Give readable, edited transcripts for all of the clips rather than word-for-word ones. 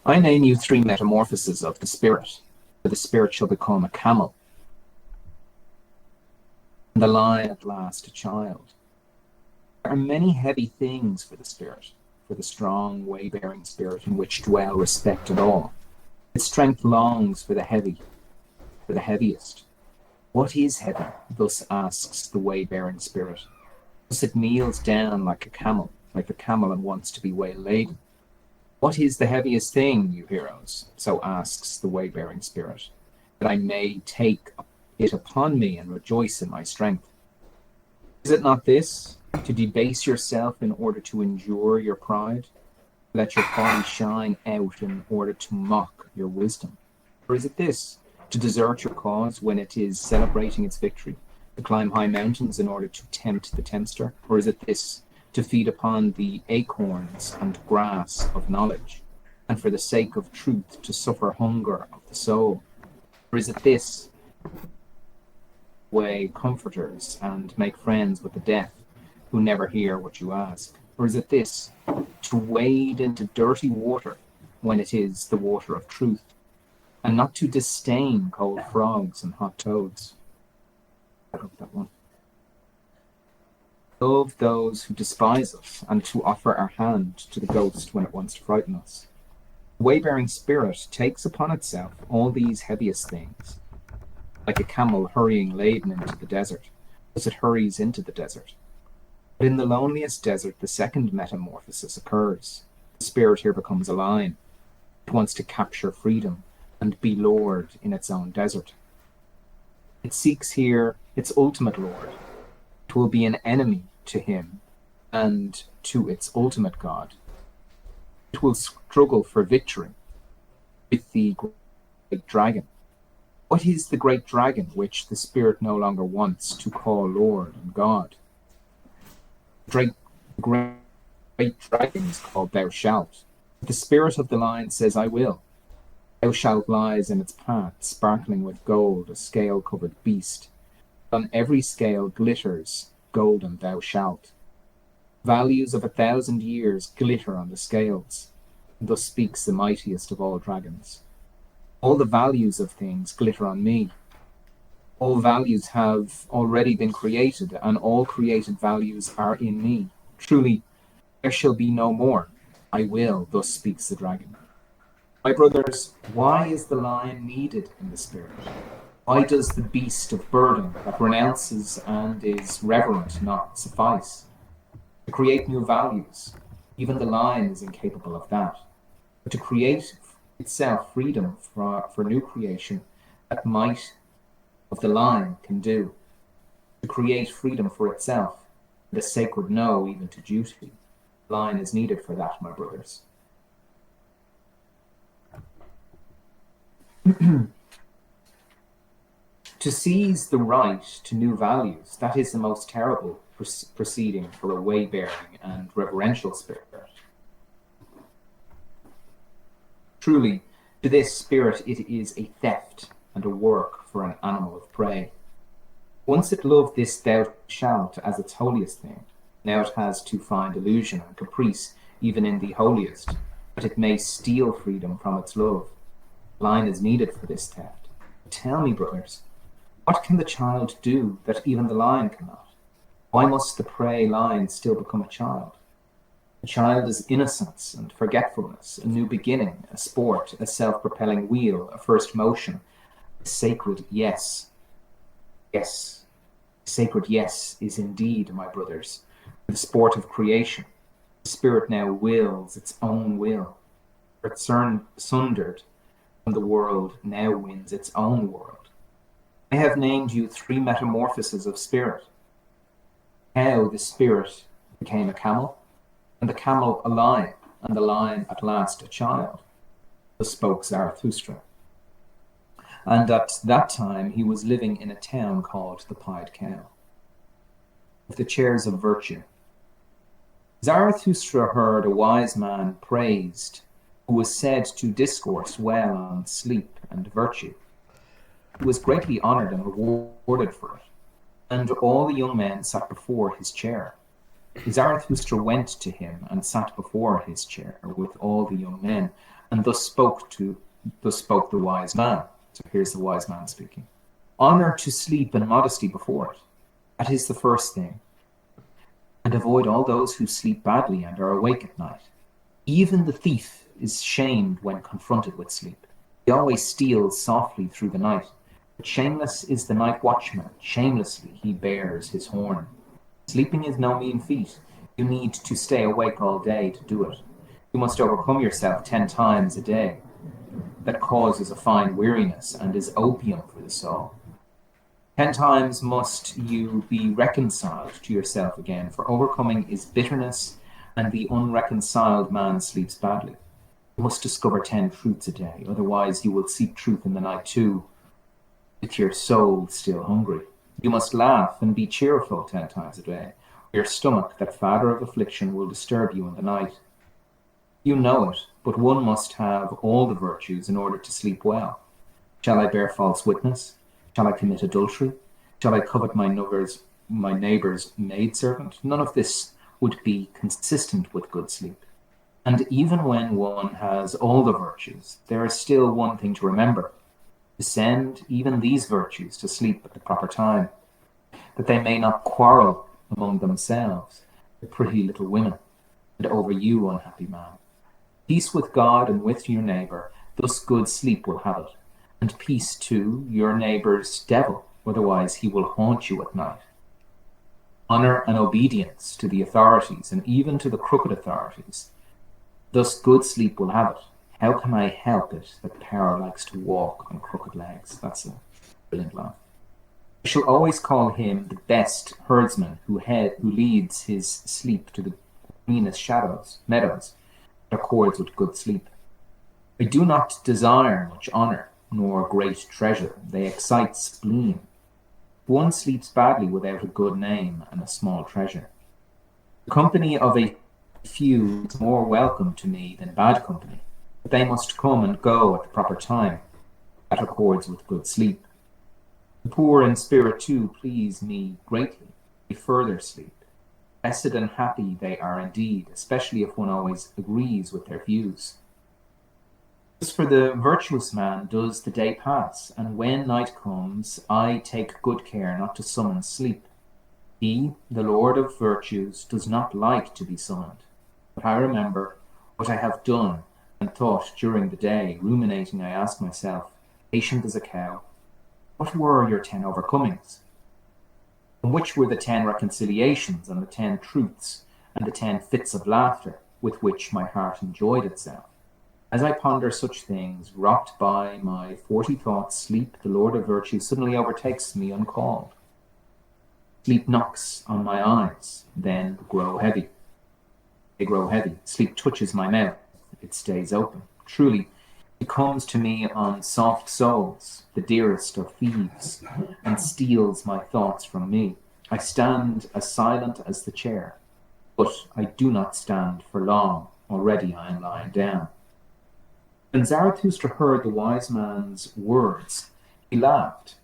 I name you 3 metamorphoses of the spirit, for the spirit shall become a camel, and the lion at last a child. There are many heavy things for the spirit, for the strong, way-bearing spirit in which dwell respect and awe. Its strength longs for the heavy, for the heaviest. What is heavy? Thus asks the way-bearing spirit. Thus it kneels down like a camel, and wants to be way-laden. What is the heaviest thing, you heroes? So asks the way-bearing spirit, that I may take it upon me and rejoice in my strength. Is it not this, to debase yourself in order to endure your pride? Let your folly shine out in order to mock your wisdom? Or is it this, to desert your cause when it is celebrating its victory, to climb high mountains in order to tempt the tempter? Or is it this, to feed upon the acorns and grass of knowledge, and for the sake of truth to suffer hunger of the soul? Or is it this, way comforters and make friends with the deaf, who never hear what you ask? Or is it this, to wade into dirty water when it is the water of truth, and not to disdain cold frogs and hot toads? I wrote that one. Love those who despise us, and to offer our hand to the ghost when it wants to frighten us. The way-bearing spirit takes upon itself all these heaviest things, like a camel hurrying laden into the desert, as it hurries into the desert. But in the loneliest desert, the second metamorphosis occurs. The spirit here becomes a lion. It wants to capture freedom and be lord in its own desert. It seeks here its ultimate lord. It will be an enemy to him and to its ultimate god. It will struggle for victory with the great dragon. What is the great dragon which the spirit no longer wants to call Lord and God? The great dragon is called Thou Shalt. The spirit of the lion says, I will. Thou Shalt lies in its path, sparkling with gold, a scale-covered beast. On every scale glitters golden Thou Shalt. Values of 1,000 years glitter on the scales. Thus speaks the mightiest of all dragons. All the values of things glitter on me. All values have already been created, and all created values are in me. Truly, there shall be no more. I will, thus speaks the dragon. My brothers, why is the lion needed in the spirit? Why does the beast of burden that renounces and is reverent not suffice? To create new values, even the lion is incapable of that. But to create itself freedom for new creation, that might of the lion can do. To create freedom for itself, and a sacred no even to duty. The lion is needed for that, my brothers. To seize the right to new values, that is the most terrible proceeding for a way-bearing and reverential spirit. Truly, to this spirit it is a theft and a work for an animal of prey. Once it loved this Thou Shalt as its holiest thing, now it has to find illusion and caprice even in the holiest, that it may steal freedom from its love. Lion is needed for this theft. Tell me, brothers, what can the child do that even the lion cannot? Why must the prey lion still become a child? A child is innocence and forgetfulness, a new beginning, a sport, a self-propelling wheel, a first motion, a sacred yes. Yes, sacred yes is indeed, my brothers, the sport of creation. The spirit now wills its own will. It's sundered from the world, now wins its own world. I have named you 3 metamorphoses of spirit. How the spirit became a camel, and the camel a lion, and the lion at last a child. Thus spoke Zarathustra. And at that time he was living in a town called the Pied Cow. Of the chairs of virtue. Zarathustra heard a wise man praised, who was said to discourse well on sleep and virtue. He was greatly honoured and rewarded for it, and all the young men sat before his chair. Zarathustra went to him and sat before his chair with all the young men, And thus spoke the wise man. So here's the wise man speaking. Honor to sleep and modesty before it. That is the first thing. And avoid all those who sleep badly and are awake at night. Even the thief is shamed when confronted with sleep. He always steals softly through the night. But shameless is the night watchman. Shamelessly he bears his horn. Sleeping is no mean feat. You need to stay awake all day to do it. You must overcome yourself 10 times a day. That causes a fine weariness and is opium for the soul. 10 times must you be reconciled to yourself again, for overcoming is bitterness, and the unreconciled man sleeps badly. You must discover 10 truths a day, otherwise you will seek truth in the night too, with your soul still hungry. You must laugh and be cheerful 10 times a day, or your stomach, that father of affliction, will disturb you in the night. You know it, but one must have all the virtues in order to sleep well. Shall I bear false witness? Shall I commit adultery? Shall I covet my neighbour's maidservant? None of this would be consistent with good sleep. And even when one has all the virtues, there is still one thing to remember: to send even these virtues to sleep at the proper time, that they may not quarrel among themselves, the pretty little women, and over you, unhappy man. Peace with God and with your neighbour, thus good sleep will have it. And peace to your neighbour's devil, otherwise he will haunt you at night. Honour and obedience to the authorities, and even to the crooked authorities, thus good sleep will have it. How can I help it that power likes to walk on crooked legs? That's a brilliant line. I shall always call him the best herdsman who leads his sleep to the greenest meadows, that accords with good sleep. I do not desire much honour, nor great treasure. They excite spleen. One sleeps badly without a good name and a small treasure. The company of a few is more welcome to me than bad company, but they must come and go at the proper time. That accords with good sleep. The poor in spirit too please me greatly. They further sleep. Blessed and happy they are indeed, especially if one always agrees with their views. As for the virtuous man does the day pass, and when night comes, I take good care not to summon sleep. He, the Lord of virtues, does not like to be summoned. But I remember what I have done and thought during the day. Ruminating, I ask myself, patient as a cow, what were your 10 overcomings? And which were the 10 reconciliations and the 10 truths and the 10 fits of laughter with which my heart enjoyed itself? As I ponder such things, rocked by my 40 thoughts, sleep, the Lord of virtue, suddenly overtakes me uncalled. Sleep knocks on my eyes, then grow heavy. They grow heavy. Sleep touches my mouth. It stays open. Truly, it comes to me on soft soles, the dearest of thieves, and steals my thoughts from me. I stand as silent as the chair, but I do not stand for long. Already I am lying down. When Zarathustra heard the wise man's words, he laughed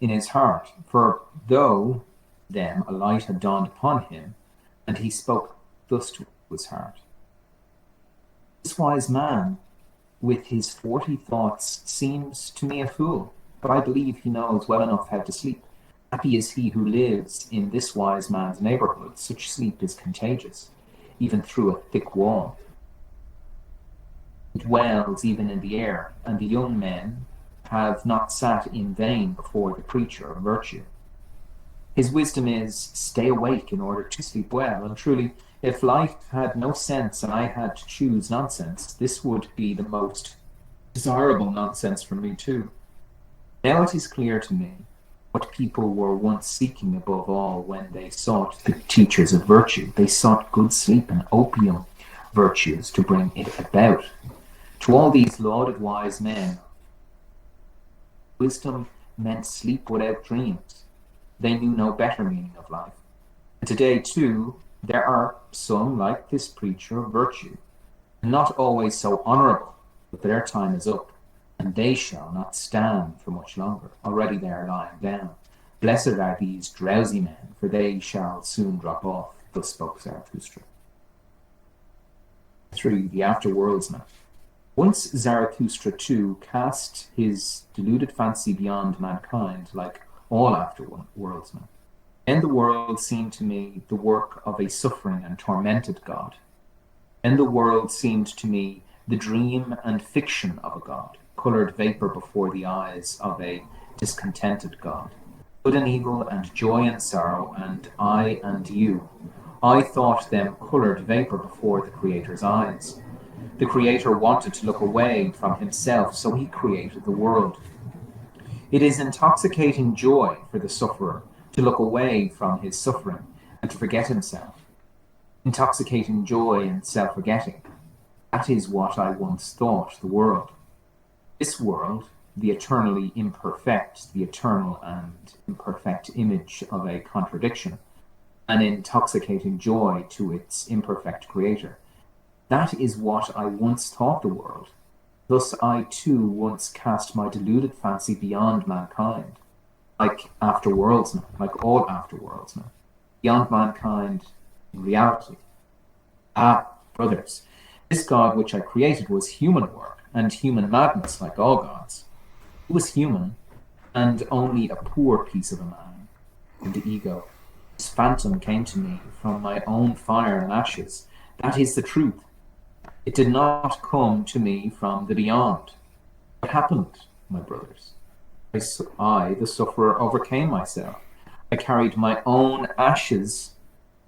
in his heart, for though them a light had dawned upon him, and he spoke thus to his heart. This wise man, with his 40 thoughts, seems to me a fool, but I believe he knows well enough how to sleep. Happy is he who lives in this wise man's neighbourhood. Such sleep is contagious, even through a thick wall. It dwells even in the air, and the young men have not sat in vain before the preacher of virtue. His wisdom is, stay awake in order to sleep well, and truly, if life had no sense and I had to choose nonsense, this would be the most desirable nonsense for me too. Now it is clear to me what people were once seeking above all when they sought the teachers of virtue. They sought good sleep and opium virtues to bring it about. To all these lauded wise men, wisdom meant sleep without dreams. They knew no better meaning of life. And today, too, there are some like this preacher of virtue, not always so honourable, but their time is up, and they shall not stand for much longer. Already they are lying down. Blessed are these drowsy men, for they shall soon drop off. Thus spoke Zarathustra. 3. The Afterworldsman. Once Zarathustra too cast his deluded fancy beyond mankind, like all afterworldsmen. Then the world seemed to me the work of a suffering and tormented God. Then the world seemed to me the dream and fiction of a God, coloured vapour before the eyes of a discontented God. Good and evil and joy and sorrow, and I and you. I thought them coloured vapour before the Creator's eyes. The Creator wanted to look away from himself, so he created the world. It is intoxicating joy for the sufferer to look away from his suffering and to forget himself. Intoxicating joy and self-forgetting. That is what I once thought the world. This world, the eternally imperfect, the eternal and imperfect image of a contradiction, an intoxicating joy to its imperfect creator. That is what I once thought the world. Thus I too once cast my deluded fancy beyond mankind, like afterworldsmen, like all afterworldsmen, beyond mankind in reality. Ah, brothers, this God which I created was human work and human madness, like all gods. He was human, and only a poor piece of a man. In the ego, this phantom came to me from my own fire and ashes. That is the truth. It did not come to me from the beyond. What happened, my brothers? I, the sufferer, overcame myself. I carried my own ashes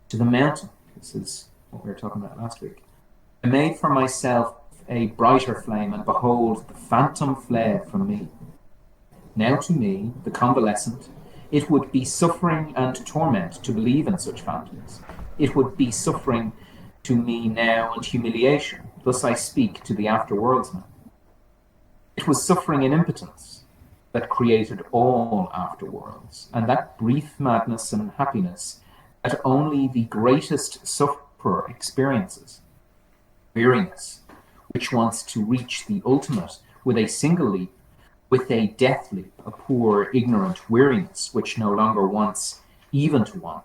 to the mountain. This is what we were talking about last week. I made for myself a brighter flame, and behold, the phantom fled from me. Now to me, the convalescent, it would be suffering and torment to believe in such phantoms. It would be suffering to me now and humiliation. Thus I speak to the afterworldsman. It was suffering and impotence that created all afterworlds, and that brief madness and happiness that only the greatest sufferer experiences. Weariness, which wants to reach the ultimate with a single leap, with a death leap, a poor, ignorant weariness which no longer wants even to want,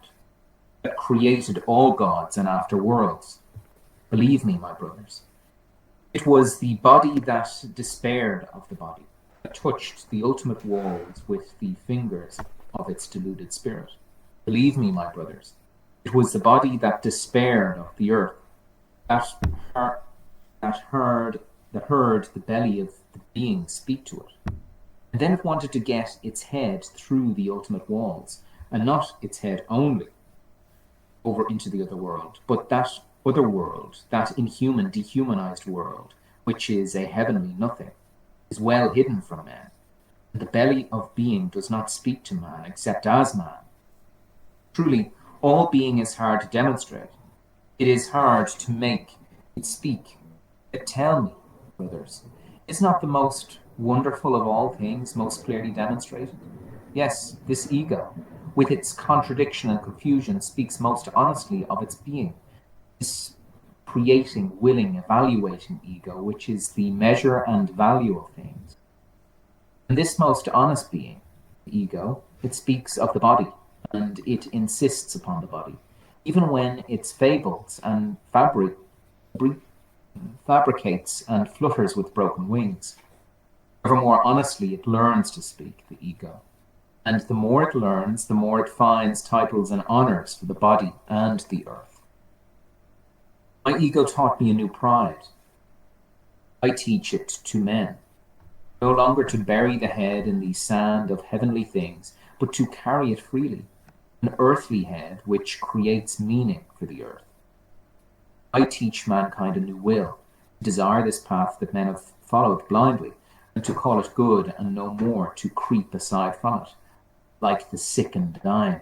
that created all gods and afterworlds. Believe me, my brothers. It was the body that despaired of the body, that touched the ultimate walls with the fingers of its deluded spirit. Believe me, my brothers. It was the body that despaired of the earth, that heard the belly of the being speak to it. And then it wanted to get its head through the ultimate walls, and not its head only, over into the other world, but that other world, that inhuman, dehumanized world, which is a heavenly nothing, is well hidden from man. And the belly of being does not speak to man except as man. Truly, all being is hard to demonstrate. It is hard to make it speak. Yet tell me, brothers, is not the most wonderful of all things most clearly demonstrated? Yes, this ego, with its contradiction and confusion, speaks most honestly of its being. This creating, willing, evaluating ego, which is the measure and value of things. And this most honest being, the ego, it speaks of the body, and it insists upon the body, even when it fables and fabricates and flutters with broken wings. Ever more honestly it learns to speak, the ego. And the more it learns, the more it finds titles and honours for the body and the earth. My ego taught me a new pride. I teach it to men, no longer to bury the head in the sand of heavenly things, but to carry it freely, an earthly head which creates meaning for the earth. I teach mankind a new will, to desire this path that men have followed blindly, and to call it good and no more to creep aside from it, like the sick and dying.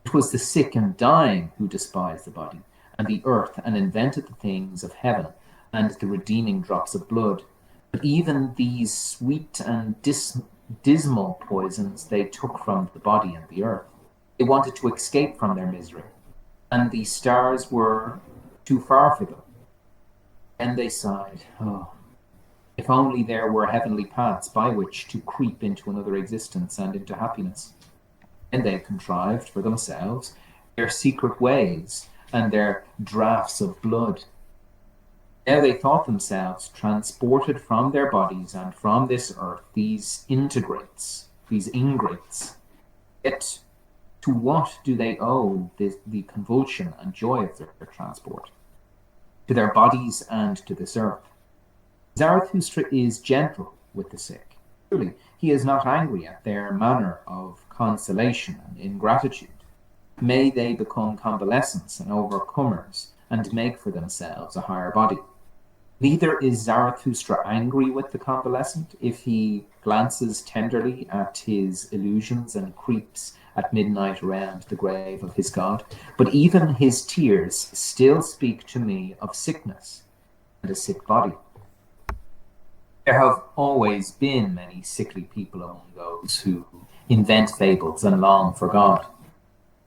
It was the sick and dying who despised the body and the earth and invented the things of heaven and the redeeming drops of blood. But even these sweet and dismal poisons they took from the body and the earth. They wanted to escape from their misery, and the stars were too far for them. And they sighed, oh, if only there were heavenly paths by which to creep into another existence and into happiness. And they contrived for themselves their secret ways and their draughts of blood. Now they thought themselves transported from their bodies and from this earth, these integrates, these ingrates. Yet to what do they owe the convulsion and joy of their transport? To their bodies and to this earth. Zarathustra is gentle with the sick. Truly, he is not angry at their manner of consolation and ingratitude. May they become convalescents and overcomers and make for themselves a higher body. Neither is Zarathustra angry with the convalescent if he glances tenderly at his illusions and creeps at midnight around the grave of his God, but even his tears still speak to me of sickness and a sick body. There have always been many sickly people among those who invent fables and long for God.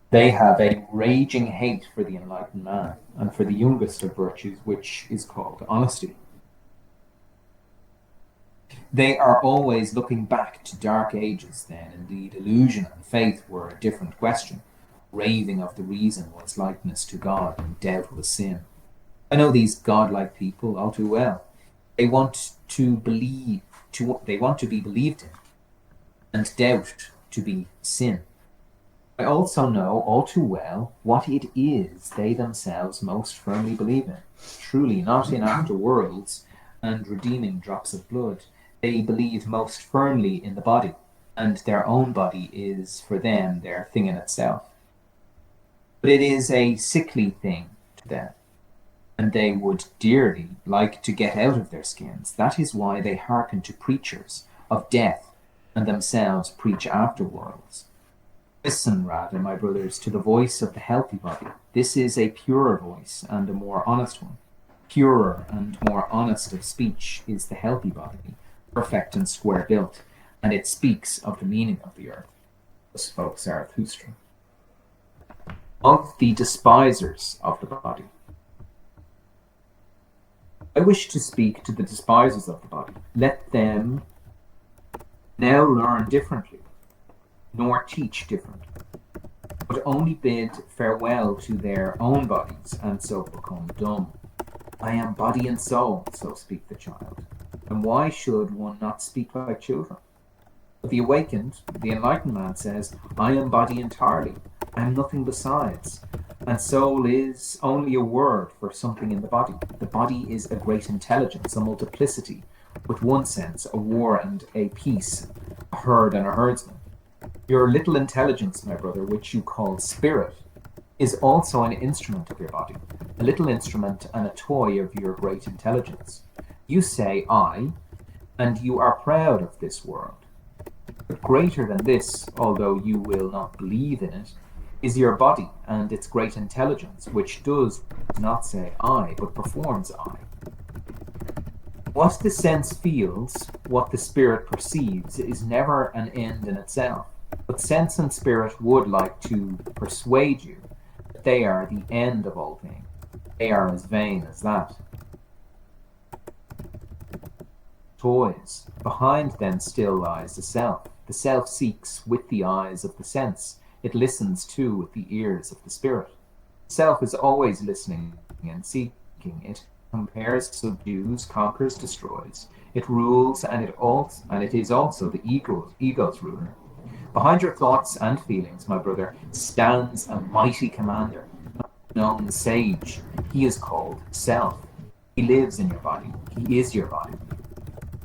They have a raging hate for the enlightened man and for the youngest of virtues, which is called honesty. They are always looking back to dark ages then. Indeed, illusion and faith were a different question. Raving of the reason was likeness to God, and doubt was sin. I know these godlike people all too well. They want to believe, they want to be believed in, and doubt to be sin. I also know all too well what it is they themselves most firmly believe in. Truly, not in afterworlds and redeeming drops of blood. They believe most firmly in the body, and their own body is for them their thing in itself. But it is a sickly thing to them, and they would dearly like to get out of their skins. That is why they hearken to preachers of death and themselves preach afterworlds. Listen, rather, my brothers, to the voice of the healthy body. This is a purer voice and a more honest one. Purer and more honest of speech is the healthy body, perfect and square built, and it speaks of the meaning of the earth. Thus spoke Zarathustra. Of the despisers of the body. I wish to speak to the despisers of the body. Let them now learn differently, nor teach differently, but only bid farewell to their own bodies, and so become dumb. I am body and soul, so speak the child. And why should one not speak like children? But the awakened, the enlightened man says, I am body entirely, I am nothing besides. And soul is only a word for something in the body. The body is a great intelligence, a multiplicity, with one sense, a war and a peace, a herd and a herdsman. Your little intelligence, my brother, which you call spirit, is also an instrument of your body, a little instrument and a toy of your great intelligence. You say, I, and you are proud of this world. But greater than this, although you will not believe in it, is your body and its great intelligence, which does not say I, but performs I. What the sense feels, what the spirit perceives, is never an end in itself. But sense and spirit would like to persuade you that they are the end of all things. They are as vain as that. Toys. Behind them still lies the self. The self seeks with the eyes of the sense. It listens too with the ears of the spirit. The self is always listening and seeking. It compares, subdues, conquers, destroys. It rules, and it is also the ego's ruler. Behind your thoughts and feelings, my brother, stands a mighty commander, known sage. He is called self. He lives in your body. He is your body.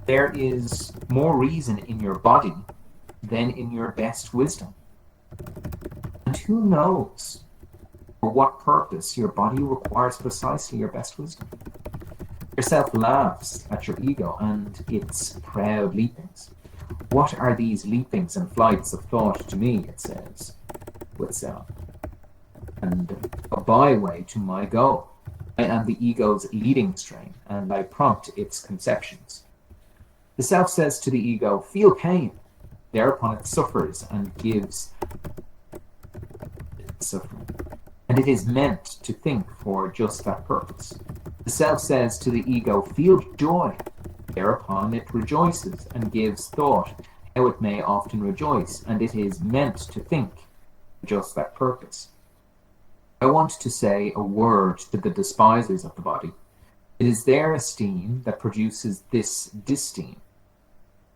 There is more reason in your body than in your best wisdom. And who knows for what purpose your body requires precisely your best wisdom? Your self laughs at your ego and its proud leapings. What are these leapings and flights of thought to me, it says, with self, and a byway to my goal. I am the ego's leading strain, and I prompt its conceptions. The self says to the ego, feel pain. Thereupon it suffers and gives suffering. And it is meant to think for just that purpose. The self says to the ego, feel joy. Thereupon it rejoices and gives thought how it may often rejoice, and it is meant to think for just that purpose. I want to say a word to the despisers of the body. It is their esteem that produces this disesteem.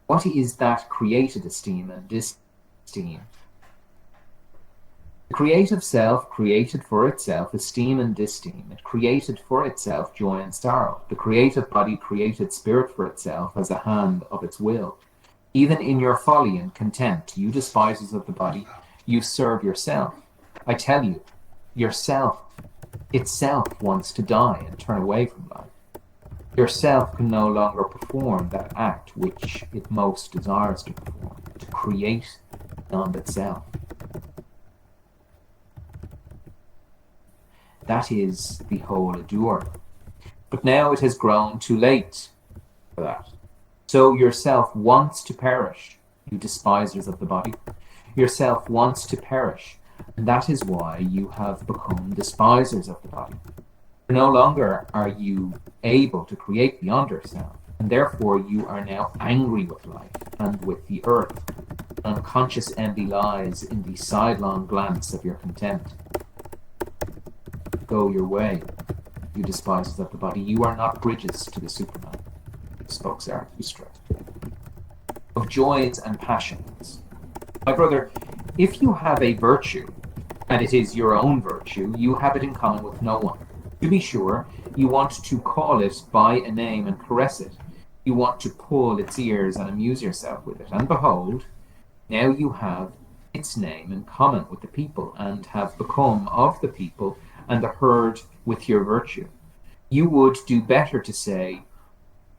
What is that created esteem and disesteem? The creative self created for itself esteem and disesteem. It created for itself joy and sorrow. The creative body created spirit for itself as a hand of its will. Even in your folly and contempt, you despisers of the body, you serve yourself. I tell you, yourself itself wants to die and turn away from life. Yourself can no longer perform that act which it most desires to perform, to create beyond itself. That is the whole adore. But now it has grown too late for that. So yourself wants to perish, you despisers of the body. Yourself wants to perish, and that is why you have become despisers of the body. For no longer are you able to create beyond yourself, and therefore you are now angry with life and with the earth. Unconscious envy lies in the sidelong glance of your contempt. Go your way, you despisers of the body. You are not bridges to the Superman, spoke Zarathustra. Of joys and passions. My brother, if you have a virtue, and it is your own virtue, you have it in common with no one. To be sure, you want to call it by a name and caress it. You want to pull its ears and amuse yourself with it. And behold, now you have its name in common with the people, and have become of the people and the herd with your virtue. You would do better to say,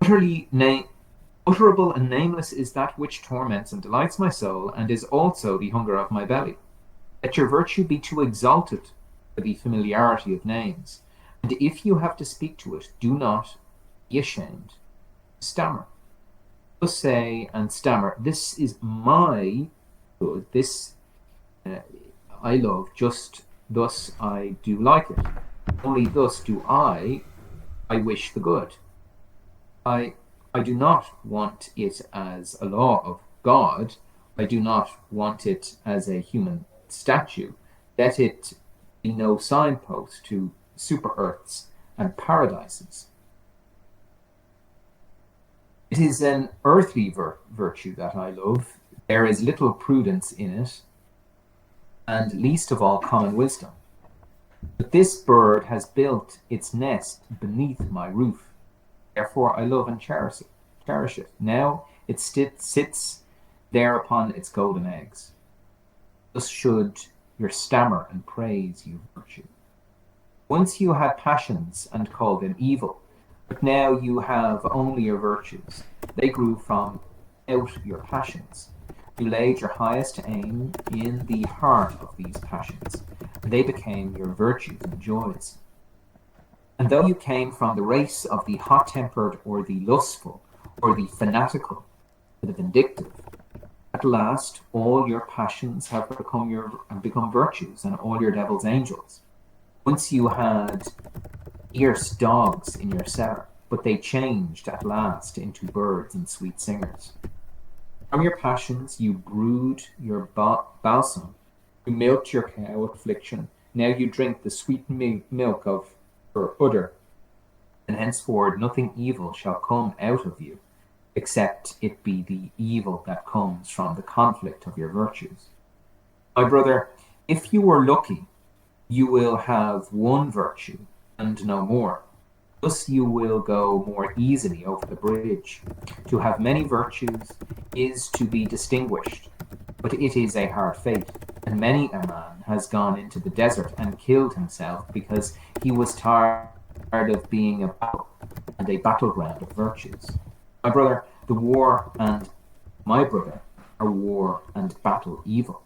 utterable and nameless is that which torments and delights my soul, and is also the hunger of my belly. Let your virtue be too exalted for the familiarity of names, and if you have to speak to it, do not be ashamed. Stammer. Thus say and stammer, this is my good, this I love, just thus I do like it. Only thus do I wish the good. I do not want it as a law of God. I do not want it as a human statue. Let it be no signpost to super earths and paradises. It is an earthly virtue that I love. There is little prudence in it, and least of all common wisdom. But this bird has built its nest beneath my roof. Therefore I love and cherish it. Now it sits there upon its golden eggs. Thus should your stammer and praise you virtue. Once you had passions and called them evil, but now you have only your virtues. They grew from out your passions. You laid your highest aim in the heart of these passions, and they became your virtues and joys. And though you came from the race of the hot-tempered or the lustful or the fanatical or the vindictive, at last all your passions have become virtues, and all your devil's angels. Once you had fierce dogs in your cellar, but they changed at last into birds and sweet singers. From your passions you brewed your balsam, you milked your cow affliction, now you drink the sweet milk of her udder, and henceforward nothing evil shall come out of you, except it be the evil that comes from the conflict of your virtues. My brother, if you were lucky, you will have one virtue, and no more. Thus you will go more easily over the bridge. To have many virtues is to be distinguished, but it is a hard fate, and many a man has gone into the desert and killed himself because he was tired of being a battle and a battleground of virtues. My brother, the war and my brother are war and battle evil.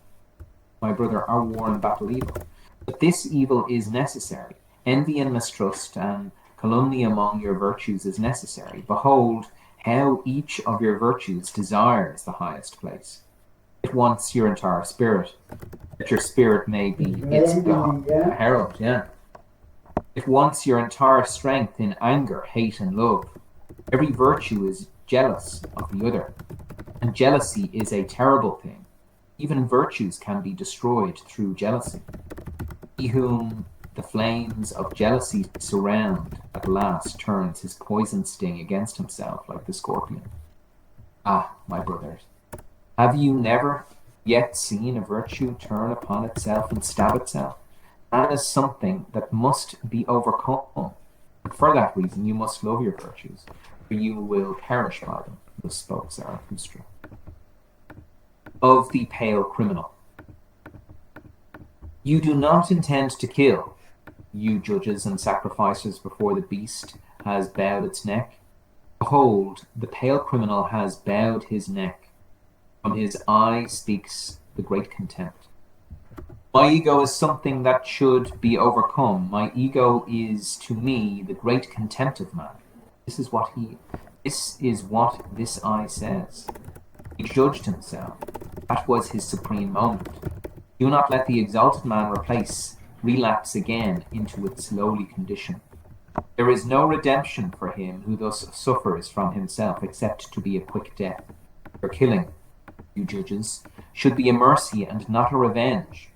My brother, are war and battle evil. But this evil is necessary. Envy and mistrust and calumny among your virtues is necessary. Behold how each of your virtues desires the highest place. It wants your entire spirit, that your spirit may be its herald. It wants your entire strength in anger, hate, and love. Every virtue is jealous of the other, and jealousy is a terrible thing. Even virtues can be destroyed through jealousy. He whom The flames of jealousy surround, at last turns his poison sting against himself like the scorpion. Ah, my brothers, have you never yet seen a virtue turn upon itself and stab itself? That is something that must be overcome. And for that reason you must love your virtues, for you will perish by them. Thus spoke Zarathustra. Of the pale criminal. You do not intend to kill, you judges and sacrificers, before the beast has bowed its neck. Behold, the pale criminal has bowed his neck. From his eye speaks the great contempt. My ego is something that should be overcome. My ego is to me the great contempt of man. This is what this eye says. He judged himself. That was his supreme moment. Do not let the exalted man relapse again into its lowly condition. There is no redemption for him who thus suffers from himself, except to be a quick death. Your killing, you judges, should be a mercy and not a revenge.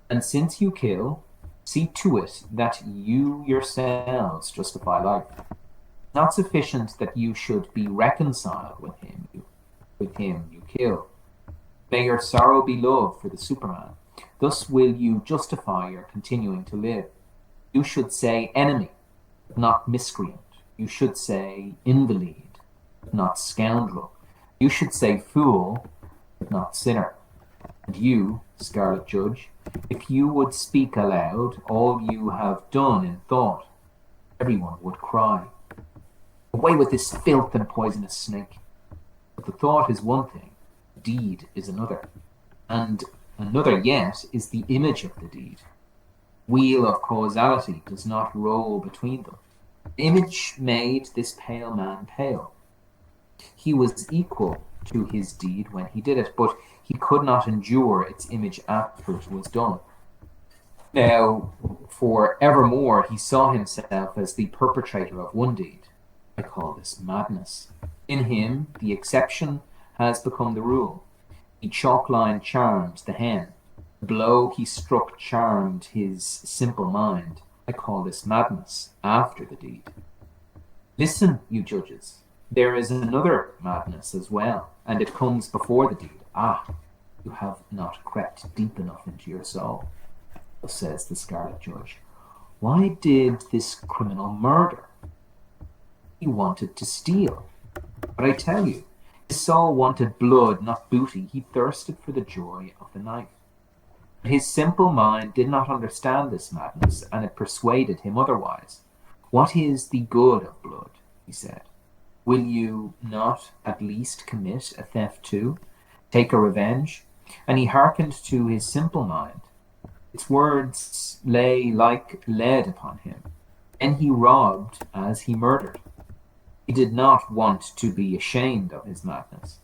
And since you kill, see to it that you yourselves justify life. Not sufficient that you should be reconciled with him you kill. May your sorrow be love for the Superman. Thus will you justify your continuing to live. You should say enemy, but not miscreant. You should say invalid, but not scoundrel. You should say fool, but not sinner. And you, Scarlet Judge, if you would speak aloud all you have done in thought, everyone would cry, away with this filth and poisonous snake. But the thought is one thing, the deed is another, and another yet is the image of the deed. Wheel of causality does not roll between them. The image made this pale man pale. He was equal to his deed when he did it, but he could not endure its image after it was done. Now, for evermore he saw himself as the perpetrator of one deed. I call this madness. In him, the exception has become the rule. The chalk line charmed the hen. The blow he struck charmed his simple mind. I call this madness after the deed. Listen, you judges. There is another madness as well, and it comes before the deed. Ah, you have not crept deep enough into your soul, says the Scarlet Judge. Why did this criminal murder? He wanted to steal. But I tell you, his soul wanted blood, not booty. He thirsted for the joy of the knife. But his simple mind did not understand this madness, and it persuaded him otherwise. What is the good of blood? He said. Will you not at least commit a theft too? Take a revenge? And he hearkened to his simple mind. Its words lay like lead upon him. And he robbed as he murdered. He did not want to be ashamed of his madness.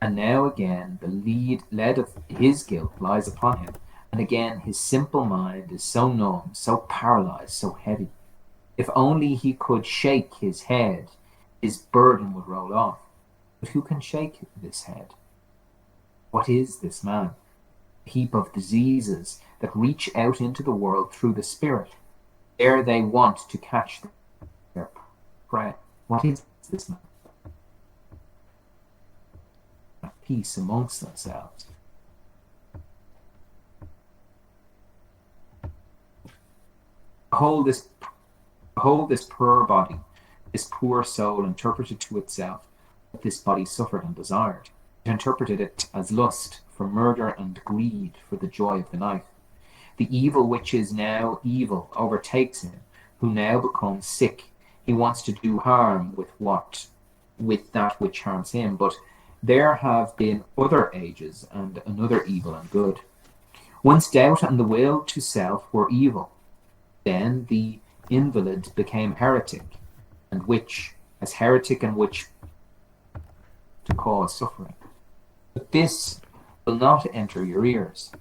And now again the lead of his guilt lies upon him. And again his simple mind is so numb, so paralyzed, so heavy. If only he could shake his head, his burden would roll off. But who can shake this head? What is this man? A heap of diseases that reach out into the world through the spirit. There they want to catch their prey. What is this man? At peace amongst themselves. Behold this poor body, this poor soul interpreted to itself what this body suffered and desired. It interpreted it as lust for murder and greed for the joy of the knife. The evil which is now evil overtakes him, who now becomes sick. He wants to do harm with that which harms him, but there have been other ages and another evil and good. Once doubt and the will to self were evil. Then the invalid became heretic, and witch, as heretic and witch to cause suffering. But this will not enter your ears.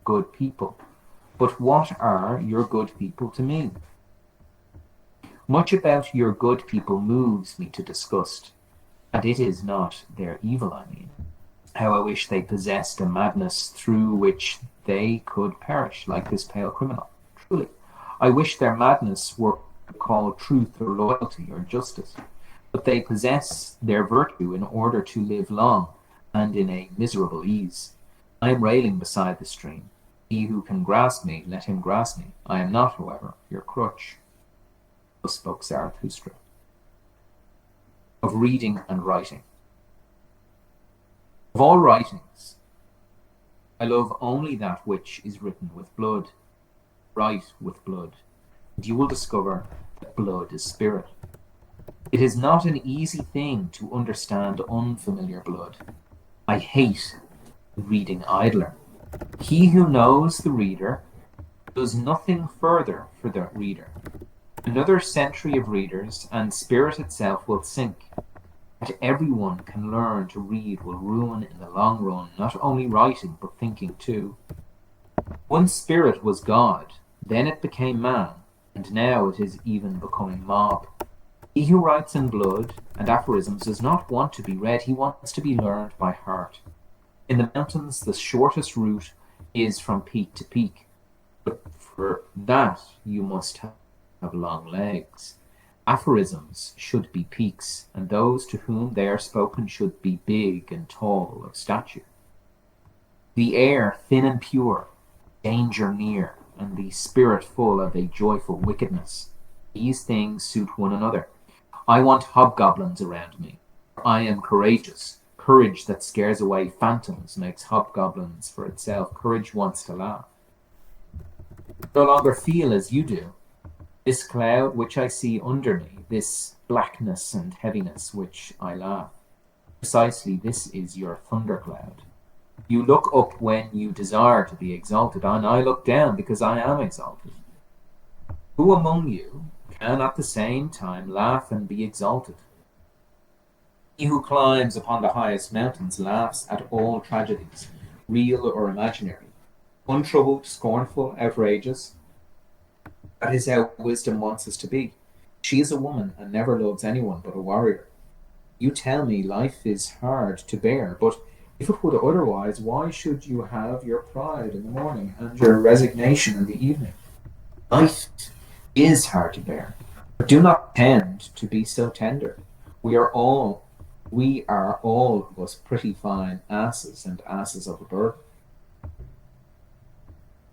Good people. But what are your good people to me? Much about your good people moves me to disgust, and it is not their evil I mean. How I wish they possessed a madness through which they could perish like this pale criminal. Truly, I wish their madness were called truth or loyalty or justice, but they possess their virtue in order to live long and in a miserable ease. I am railing beside the stream. He who can grasp me, let him grasp me. I am not, however, your crutch. Thus spoke Zarathustra. Of reading and writing. Of all writings, I love only that which is written with blood. Write with blood, and you will discover that blood is spirit. It is not an easy thing to understand unfamiliar blood. I hate the reading idler. He who knows the reader does nothing further for the reader. Another century of readers, and spirit itself will sink. That everyone can learn to read will ruin in the long run not only writing but thinking too. Once spirit was God, then it became man, and now it is even becoming mob. He who writes in blood and aphorisms does not want to be read, he wants to be learned by heart. In the mountains, the shortest route is from peak to peak, but for that you must have long legs. Aphorisms should be peaks, and those to whom they are spoken should be big and tall of stature. The air thin and pure, danger near, and the spirit full of a joyful wickedness. These things suit one another. I want hobgoblins around me. I am courageous. Courage that scares away phantoms makes hobgoblins for itself. Courage wants to laugh. I no longer feel as you do. This cloud which I see under me, this blackness and heaviness which I laugh. Precisely this is your thundercloud. You look up when you desire to be exalted, and I look down because I am exalted. Who among you can at the same time laugh and be exalted? He who climbs upon the highest mountains laughs at all tragedies, real or imaginary, untroubled, scornful, outrageous. That is how wisdom wants us to be. She is a woman and never loves anyone but a warrior. You tell me life is hard to bear, but if it were otherwise, why should you have your pride in the morning and your resignation in the evening? Life is hard to bear, but do not tend to be so tender. We are all of us pretty fine asses and asses of a burden.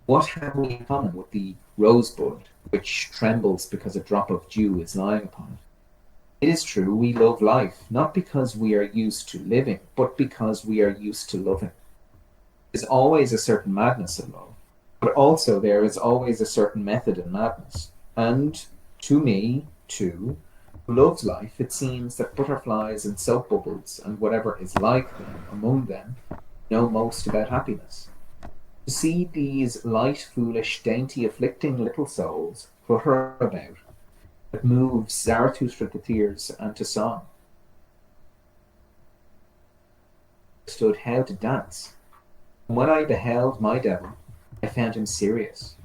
What have we in common with the rosebud, which trembles because a drop of dew is lying upon it? It is true, we love life, not because we are used to living, but because we are used to loving. There is always a certain madness in love, but also there is always a certain method in madness. And to me, too, who loves life, it seems that butterflies and soap bubbles and whatever is like them among them know most about happiness. To see these light, foolish, dainty, afflicting little souls flutter about, it moves Zarathustra to tears and to song. I stood how to dance, and when I beheld my devil, I found him serious.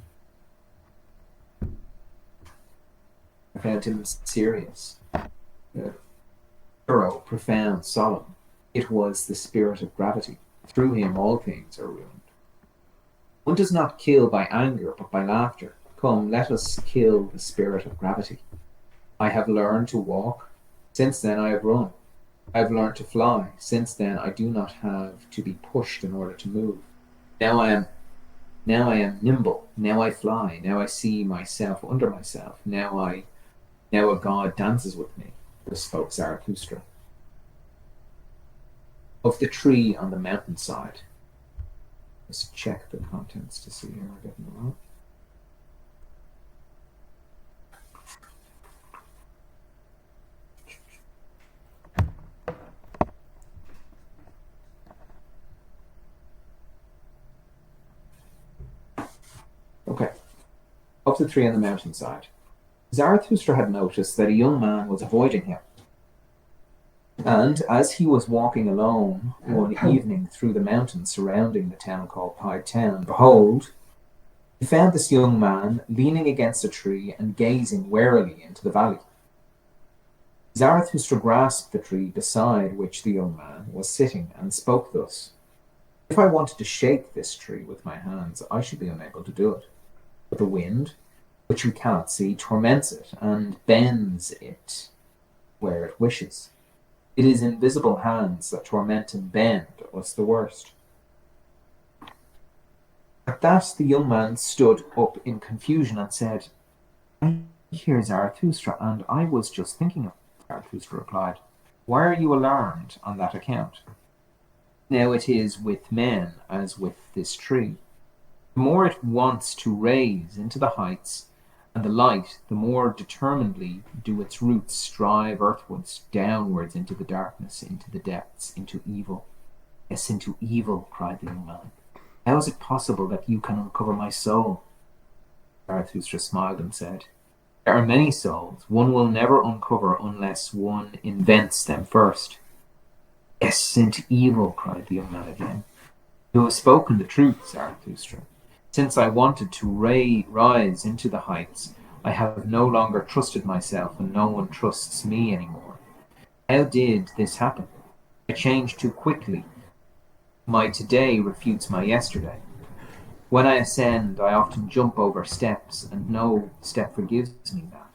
Thorough, profound, solemn. It was the spirit of gravity. Through him all things are ruined. One does not kill by anger, but by laughter. Come, let us kill the spirit of gravity. I have learned to walk. Since then I have run. I have learned to fly. Since then I do not have to be pushed in order to move. Now I am nimble. Now I fly. Now I see myself under myself. Now a god dances with me. Thus spoke Zarathustra. Of the tree on the mountainside. Let's check the contents to see how we're getting along. Okay. Of the tree on the mountainside. Zarathustra had noticed that a young man was avoiding him. And as he was walking alone one evening through the mountains surrounding the town called Pied Town, behold, he found this young man leaning against a tree and gazing warily into the valley. Zarathustra grasped the tree beside which the young man was sitting and spoke thus. If I wanted to shake this tree with my hands, I should be unable to do it. But the wind, which we cannot see, torments it and bends it where it wishes. It is invisible hands that torment and bend us the worst. At that the young man stood up in confusion and said, I hear Zarathustra, and I was just thinking of it. Zarathustra replied, Why are you alarmed on that account? Now it is with men as with this tree. The more it wants to raise into the heights and the light, the more determinedly do its roots strive earthwards, downwards into the darkness, into the depths, into evil. Yes, into evil, cried the young man. How is it possible that you can uncover my soul? Zarathustra smiled and said, There are many souls. One will never uncover unless one invents them first. Yes, into evil, cried the young man again. You have spoken the truth, Zarathustra. Since I wanted to rise into the heights, I have no longer trusted myself, and no one trusts me anymore. How did this happen? I changed too quickly. My today refutes my yesterday. When I ascend, I often jump over steps, and no step forgives me that.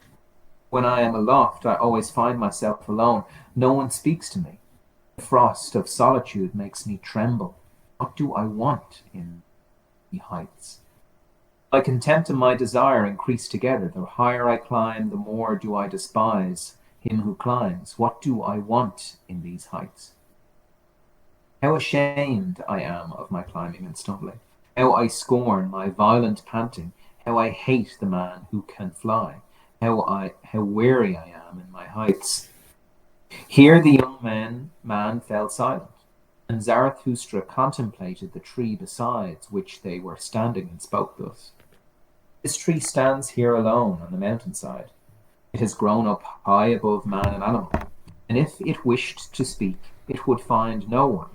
When I am aloft, I always find myself alone. No one speaks to me. The frost of solitude makes me tremble. What do I want in the heights? My contempt and my desire increase together. The higher I climb, the more do I despise him who climbs. What do I want in these heights? How ashamed I am of my climbing and stumbling. How I scorn my violent panting. How I hate the man who can fly. How weary I am in my heights. Here the young man fell silent, and Zarathustra contemplated the tree beside which they were standing and spoke thus. This tree stands here alone on the mountainside. It has grown up high above man and animal, and if it wished to speak, it would find no one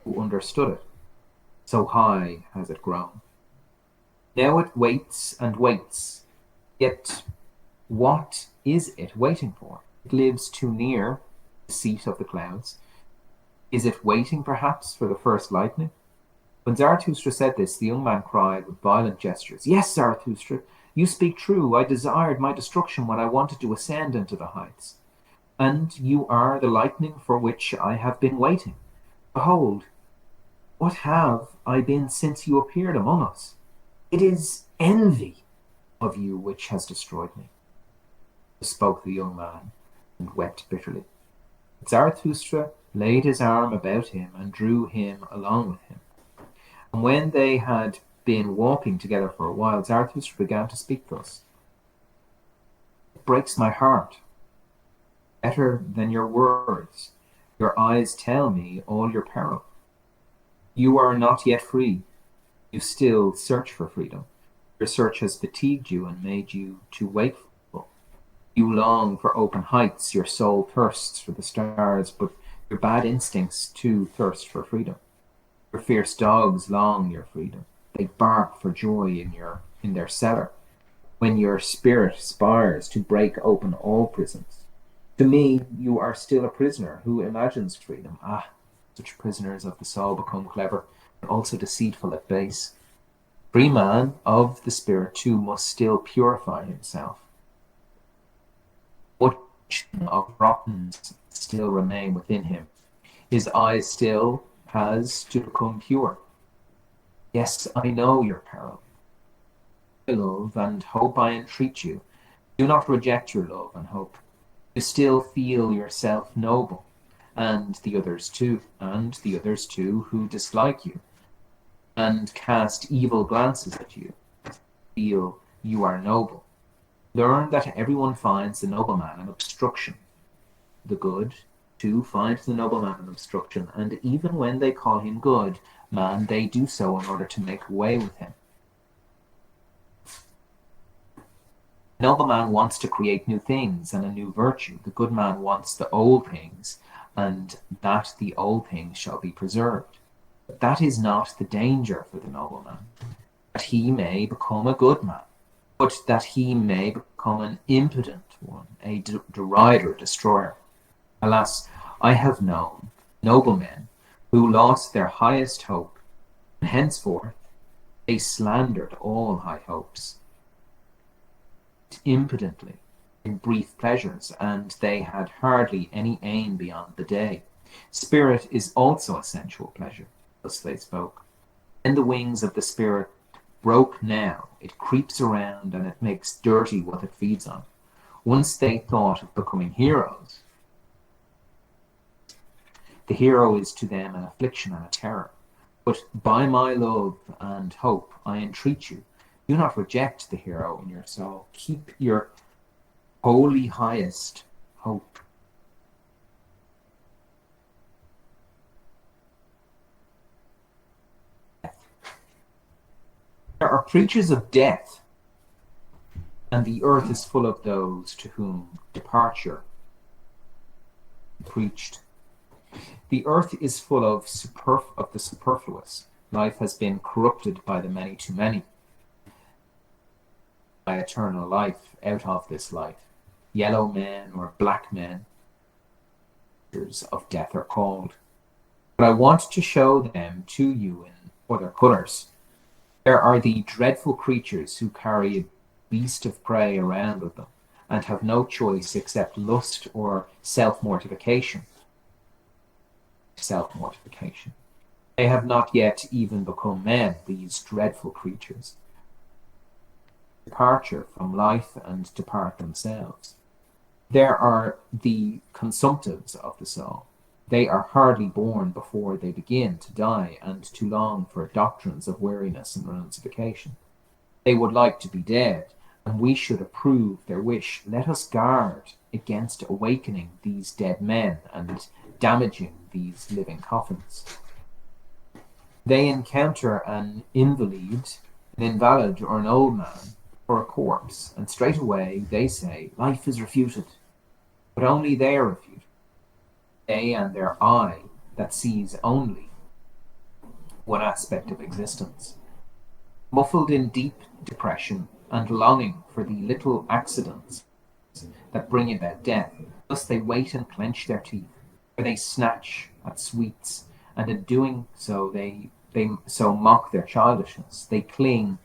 who understood it. So high has it grown. Now it waits and waits, yet what is it waiting for? It lives too near the seat of the clouds. Is it waiting, perhaps, for the first lightning? When Zarathustra said this, the young man cried with violent gestures, Yes, Zarathustra, you speak true. I desired my destruction when I wanted to ascend into the heights. And you are the lightning for which I have been waiting. Behold, what have I been since you appeared among us? It is envy of you which has destroyed me. Spoke the young man, and wept bitterly. Zarathustra laid his arm about him and drew him along with him. And when they had been walking together for a while, Zarathustra began to speak thus. It breaks my heart. Better than your words, your eyes tell me all your peril. You are not yet free. You still search for freedom. Your search has fatigued you and made you too wakeful. You long for open heights, your soul thirsts for the stars, but your bad instincts too thirst for freedom. Your fierce dogs long your freedom. They bark for joy in their cellar, when your spirit aspires to break open all prisons. To me, you are still a prisoner who imagines freedom. Ah, such prisoners of the soul become clever, but also deceitful at base. Free man of the spirit too must still purify himself. Much of rottenness still remain within him. His eye still has to become pure. Yes, I know your peril. I love and hope, I entreat you. Do not reject your love and hope. You still feel yourself noble, and the others too, who dislike you and cast evil glances at you, feel you are noble. Learn that everyone finds the nobleman an obstruction. The good, too, find the nobleman an obstruction, and even when they call him good man, they do so in order to make way with him. The nobleman wants to create new things and a new virtue. The good man wants the old things, and that the old things shall be preserved. But that is not the danger for the nobleman, that he may become a good man, but that he may become an impudent one, a derider, destroyer. Alas, I have known noblemen who lost their highest hope And henceforth they slandered all high hopes impotently in brief pleasures, and they had hardly any aim beyond the day. Spirit is also a sensual pleasure, thus they spoke. And the wings of the spirit broke now, it creeps around and it makes dirty what it feeds on. Once they thought of becoming heroes. The hero is to them an affliction and a terror. But by my love and hope, I entreat you, do not reject the hero in your soul. Keep your holy highest hope. There are preachers of death, and the earth is full of those to whom departure preached. The earth is full of the superfluous. Life has been corrupted by the many too many. By eternal life out of this life. Yellow men or black men, of death are called. But I want to show them to you in other colours. There are the dreadful creatures who carry a beast of prey around with them and have no choice except lust or self-mortification. Self-mortification. They have not yet even become men, these dreadful creatures. Departure from life and depart themselves. There are the consumptives of the soul. They are hardly born before they begin to die and to long for doctrines of weariness and renunciation. They would like to be dead, and we should approve their wish. Let us guard against awakening these dead men and damaging these living coffins. They encounter an invalid, or an old man, or a corpse, and straightway they say, life is refuted. But only they are refuted. They and their eye that sees only one aspect of existence. Muffled in deep depression and longing for the little accidents that bring about death, thus they wait and clench their teeth, for they snatch at sweets, and in doing so they so mock their childishness. They cling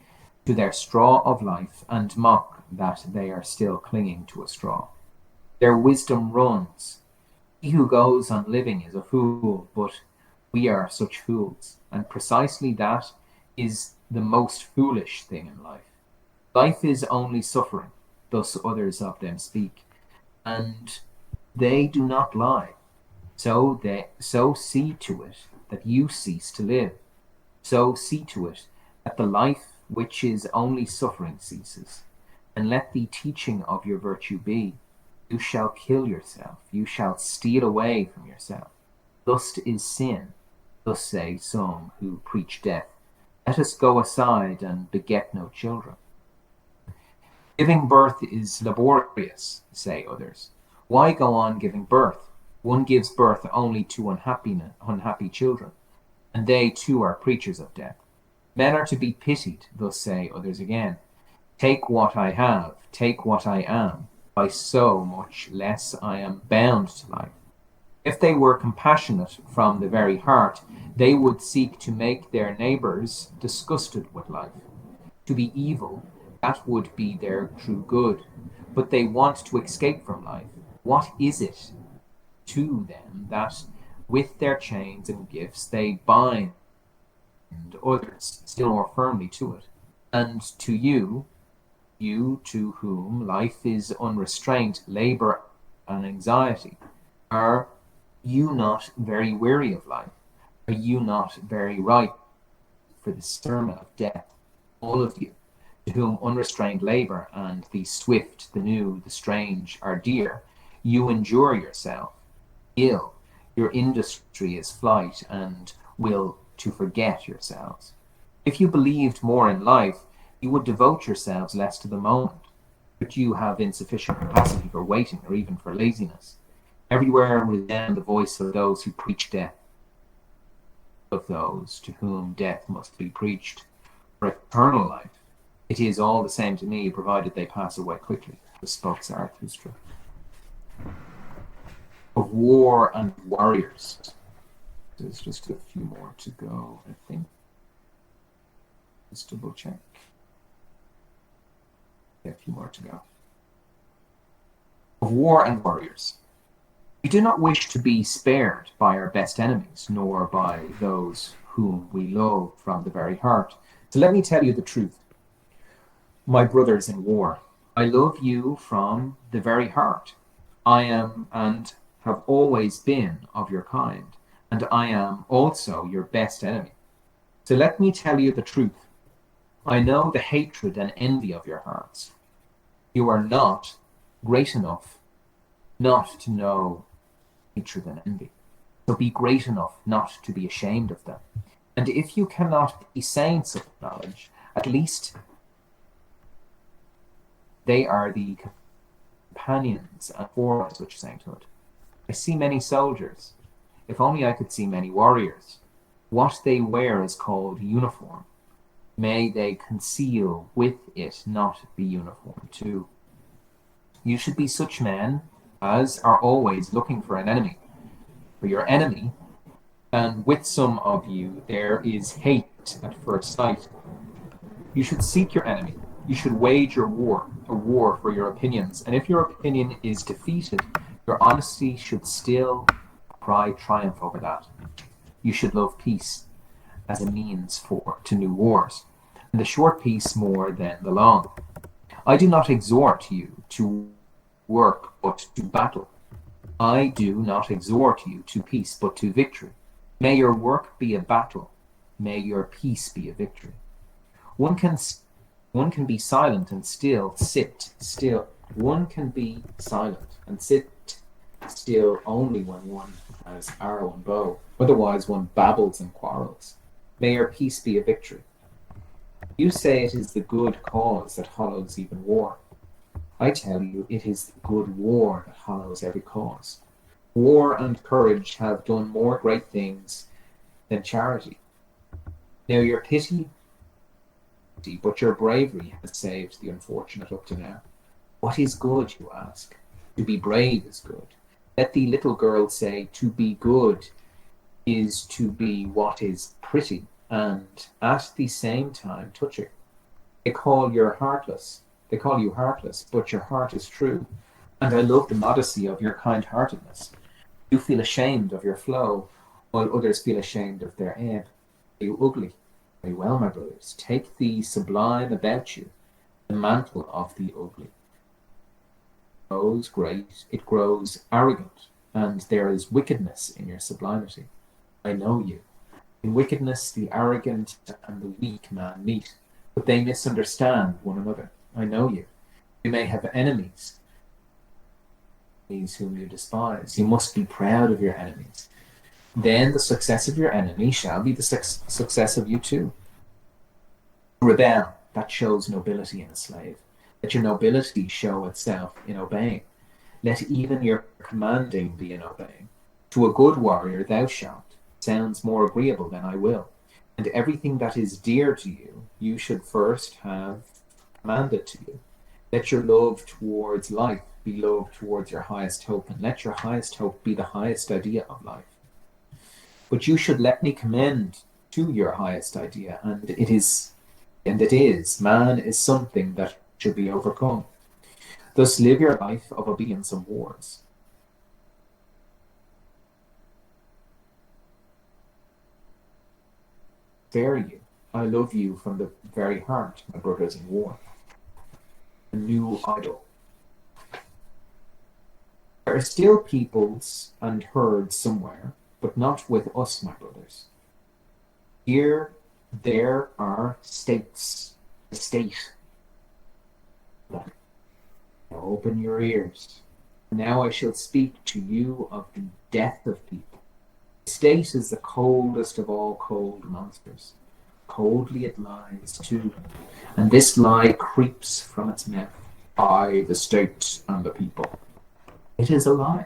to their straw of life and mock that they are still clinging to a straw. Their wisdom runs. He who goes on living is a fool, but we are such fools, and precisely that is the most foolish thing in life. Life is only suffering, thus others of them speak, and they do not lie. So see to it that you cease to live. So see to it that the life which is only suffering ceases, and let the teaching of your virtue be, you shall kill yourself, you shall steal away from yourself. Lust is sin, thus say some who preach death. Let us go aside and beget no children. Giving birth is laborious, say others. Why go on giving birth? One gives birth only to unhappy children, and they too are preachers of death. Men are to be pitied, thus say others again. Take what I have, take what I am. By so much less I am bound to life. If they were compassionate from the very heart, they would seek to make their neighbours disgusted with life. To be evil, that would be their true good. But they want to escape from life. What is it to them that with their chains and gifts they bind others still more firmly to it? And to you to whom life is unrestrained labour and anxiety, are you not very weary of life? Are you not very ripe for the sermon of death? All of you, to whom unrestrained labour and the swift, the new, the strange are dear, you endure yourself ill. Your industry is flight and will to forget yourselves. If you believed more in life, you would devote yourselves less to the moment, but you have insufficient capacity for waiting or even for laziness. Everywhere resound the voice of those who preach death, of those to whom death must be preached. For eternal life, it is all the same to me, provided they pass away quickly. Thus spoke Zarathustra. Of war and warriors. There's just a few more to go, I think. Just double check. A few more to go. Of war and warriors. We do not wish to be spared by our best enemies, nor by those whom we love from the very heart. So let me tell you the truth. My brothers in war, I love you from the very heart. I am and have always been of your kind, and I am also your best enemy. So let me tell you the truth. I know the hatred and envy of your hearts. You are not great enough not to know hatred and envy. So be great enough not to be ashamed of them. And if you cannot be saints of knowledge, at least they are the companions and forerunners which sainthood. I see many soldiers. If only I could see many warriors. What they wear is called uniform. May they conceal with it not be uniform too. You should be such men as are always looking for an enemy. For your enemy, and with some of you there is hate at first sight. You should seek your enemy. You should wage your war, a war for your opinions. And if your opinion is defeated, your honesty should still cry triumph over that. You should love peace as a means to new wars, and the short peace more than the long. I do not exhort you to work but to battle. I do not exhort you to peace but to victory. May your work be a battle. May your peace be a victory. One can be silent and still sit still. One can be silent and sit still only when one has arrow and bow. Otherwise one babbles and quarrels. May your peace be a victory. You say it is the good cause that hollows even war. I tell you, it is the good war that hollows every cause. War and courage have done more great things than charity. Now your pity, but your bravery has saved the unfortunate up to now. What is good, you ask? To be brave is good. Let the little girl say, to be good is to be what is pretty, and at the same time touching. They call you heartless, but your heart is true, and I love the modesty of your kind-heartedness. You feel ashamed of your flow, while others feel ashamed of their ebb. Are you ugly? Very well, my brothers, take the sublime about you, the mantle of the ugly. It grows great, it grows arrogant, and there is wickedness in your sublimity. I know you. In wickedness, the arrogant and the weak man meet, but they misunderstand one another. I know you. You may have enemies, these whom you despise. You must be proud of your enemies. Then the success of your enemy shall be the success of you too. Rebel, that shows nobility in a slave. Let your nobility show itself in obeying. Let even your commanding be in obeying. To a good warrior thou shalt sounds more agreeable than I will. And everything that is dear to you, you should first have commanded to you. Let your love towards life be love towards your highest hope, and let your highest hope be the highest idea of life. But you should let me commend to your highest idea, and it is, man is something that should be overcome. Thus live your life of obedience and wars. Spare you. I love you from the very heart, my brothers in war. A new idol. There are still peoples and herds somewhere, but not with us, my brothers. Here there are states. The state. Now open your ears. Now I shall speak to you of the death of people. The state is the coldest of all cold monsters. Coldly it lies too, and this lie creeps from its mouth. I, the state, and the people. It is a lie.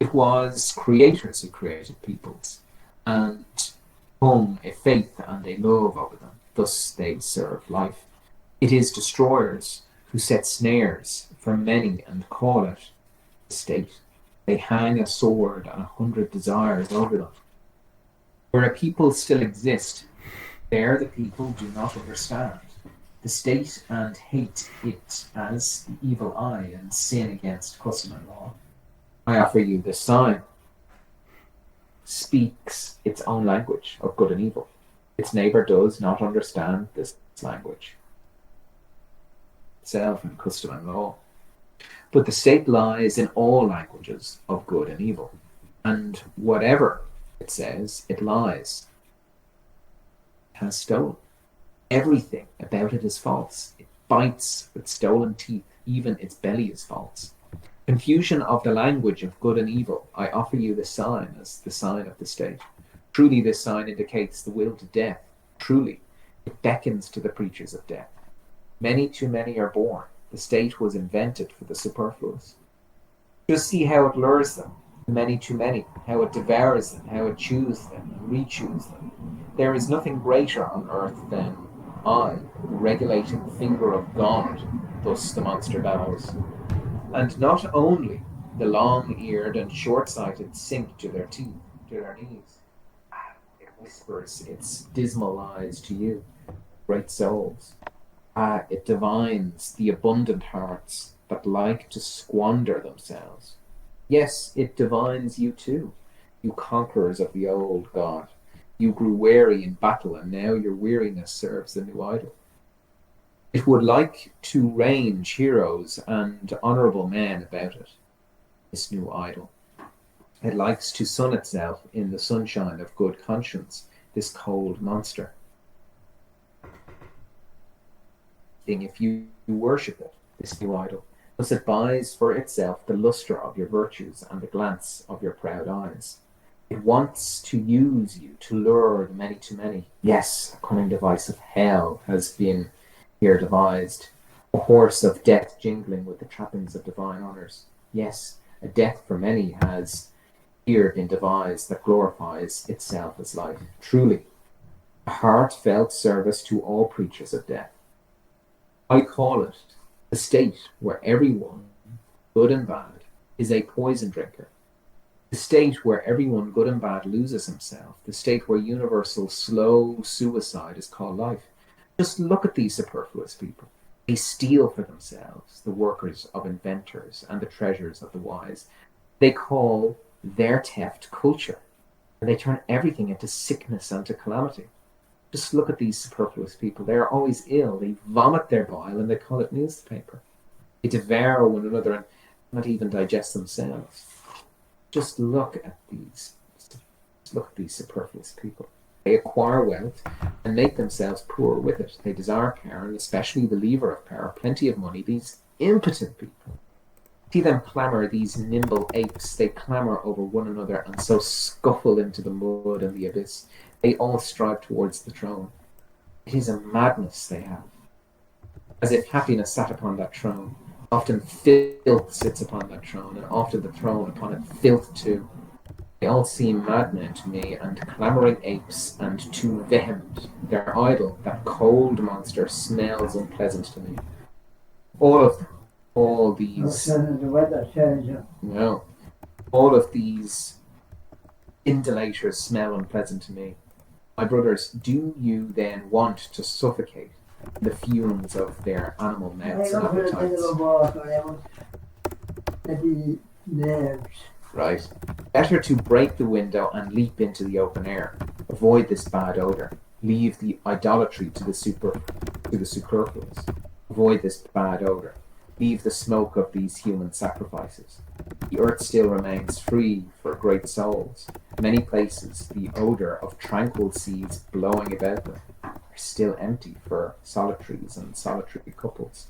It was creators who created peoples, and hung a faith and a love over them. Thus they serve life. It is destroyers who set snares for many and call it the state. They hang a sword and 100 desires over them. Where a people still exist, There the people do not understand the state and hate it as the evil eye and sin against custom and law. I offer you this sign. Speaks its own language of good and evil. Its neighbour does not understand this language, itself and custom and law. But the state lies in all languages of good and evil, and whatever it says, it lies. It has stolen. Everything about it is false. It bites with stolen teeth. Even its belly is false. Confusion of the language of good and evil. I offer you the sign as the sign of the state. Truly this sign indicates the will to death. Truly, it beckons to the preachers of death. Many too many are born. The state was invented for the superfluous. Just see how it lures them, many too many, how it devours them, how it chews them and re-chews them. There is nothing greater on earth than I, the regulating finger of God, thus the monster bellows. And not only the long-eared and short-sighted sink to their teeth, to their knees. It whispers its dismal lies to you, great souls. It divines the abundant hearts that like to squander themselves. Yes, it divines you too, you conquerors of the old God. You grew weary in battle, and now your weariness serves the new idol. It would like to range heroes and honourable men about it, this new idol. It likes to sun itself in the sunshine of good conscience, this cold monster. If you worship it, this new idol, thus it buys for itself the lustre of your virtues and the glance of your proud eyes. It wants to use you to lure the many to many. Yes, a cunning device of hell has been here devised, a horse of death jingling with the trappings of divine honours. Yes, a death for many has here been devised that glorifies itself as life. Truly, a heartfelt service to all preachers of death. I call it the state where everyone, good and bad, is a poison drinker. The state where everyone, good and bad, loses himself. The state where universal slow suicide is called life. Just look at these superfluous people. They steal for themselves the workers of inventors and the treasures of the wise. They call their theft culture, and they turn everything into sickness and to calamity. Just look at these superfluous people. They are always ill. They vomit their bile and they call it newspaper. They devour one another and not even digest themselves. Just look at these superfluous people. They acquire wealth and make themselves poor with it. They desire power, and especially the lever of power, plenty of money. These impotent people. See them clamour, these nimble apes. They clamour over one another and so scuffle into the mud and the abyss. They all strive towards the throne. It is a madness they have. As if happiness sat upon that throne. Often filth sits upon that throne, and often the throne upon it filth too. They all seem madmen to me, and clamouring apes, and too vehement. Their idol, that cold monster, smells unpleasant to me. All these indolators smell unpleasant to me. My brothers, do you then want to suffocate the fumes of their animal mouths and appetites? Right. Better to break the window and leap into the open air. Avoid this bad odour. Leave the idolatry to the superfluous. Avoid this bad odour. Leave the smoke of these human sacrifices. The earth still remains free for great souls. Many places, the odour of tranquil seas blowing about them are still empty for solitaries and solitary couples.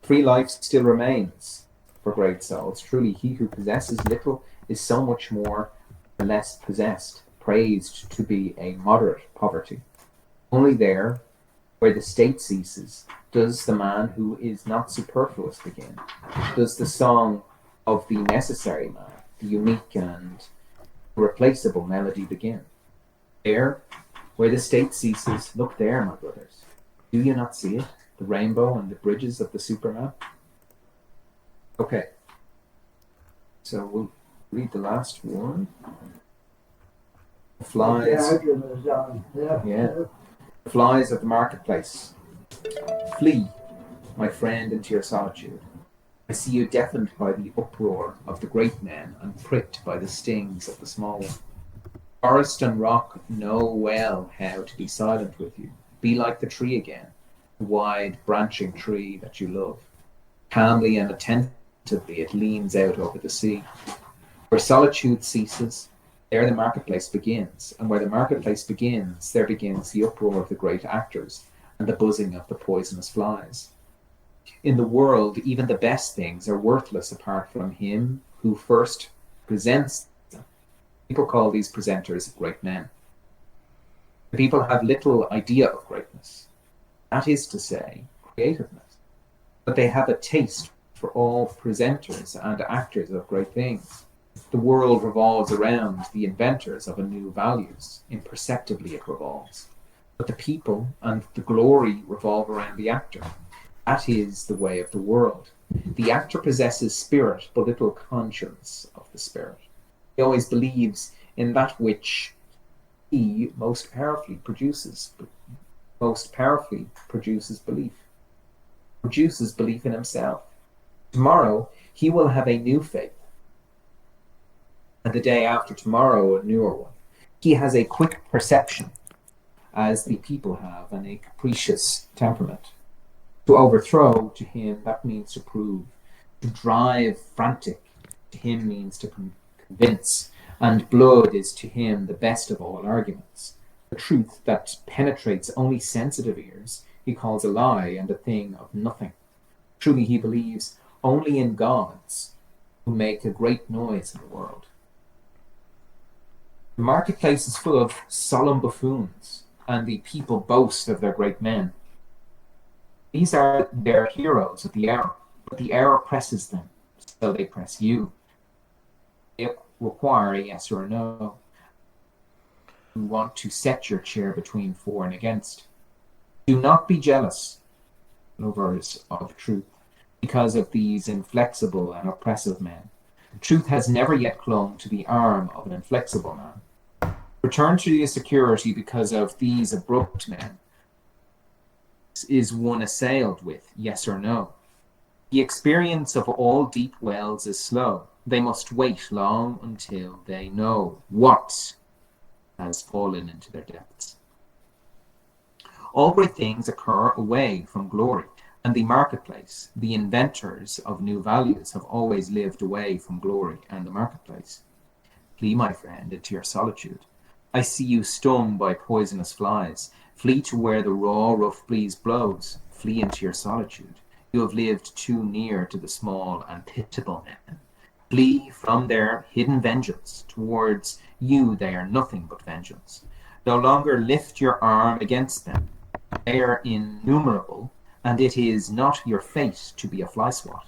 Free life still remains for great souls. Truly, he who possesses little is so much more or less possessed, praised to be a moderate poverty. Only there, where the state ceases, does the man who is not superfluous begin. Does the song of the necessary man, the unique and irreplaceable melody begin. There, where the state ceases, look there, my brothers. Do you not see it? The rainbow and the bridges of the Superman? Okay. So we'll read the last one. The flies. Yeah. The flies of the marketplace. Flee, my friend, into your solitude. I see you deafened by the uproar of the great men and pricked by the stings of the small one. Forest and rock know well how to be silent with you. Be like the tree again, the wide branching tree that you love. Calmly and attentively it leans out over the sea. Where solitude ceases, there the marketplace begins, and where the marketplace begins, there begins the uproar of the great actors and the buzzing of the poisonous flies. In the world, even the best things are worthless apart from him who first presents them. People call these presenters great men. The people have little idea of greatness, that is to say, creativeness, but they have a taste for all presenters and actors of great things. The world revolves around the inventors of a new values. Imperceptibly it revolves. But the people and the glory revolve around the actor. That is the way of the world. The actor possesses spirit, but little conscience of the spirit. He always believes in that which he most powerfully produces belief. Produces belief in himself. Tomorrow he will have a new faith, and the day after tomorrow a newer one. He has a quick perception, as the people have, and a capricious temperament. To overthrow, to him, that means to prove. To drive frantic, to him means to convince. And blood is to him the best of all arguments. The truth that penetrates only sensitive ears, he calls a lie and a thing of nothing. Truly he believes only in gods who make a great noise in the world. The marketplace is full of solemn buffoons, and the people boast of their great men. These are their heroes of the hour, but the hour presses them, so they press you. They require a yes or a no. You want to set your chair between for and against. Do not be jealous, lovers of truth, because of these inflexible and oppressive men. Truth has never yet clung to the arm of an inflexible man. Return to your security because of these abrupt men. Is one assailed with yes or no? The experience of all deep wells is slow. They must wait long until they know what has fallen into their depths. All great things occur away from glory, and the marketplace, the inventors of new values, have always lived away from glory and the marketplace. Flee, my friend, into your solitude. I see you stung by poisonous flies. Flee to where the raw, rough breeze blows. Flee into your solitude. You have lived too near to the small and pitiable men. Flee from their hidden vengeance. Towards you they are nothing but vengeance. No longer lift your arm against them. They are innumerable, and it is not your fate to be a fly swat.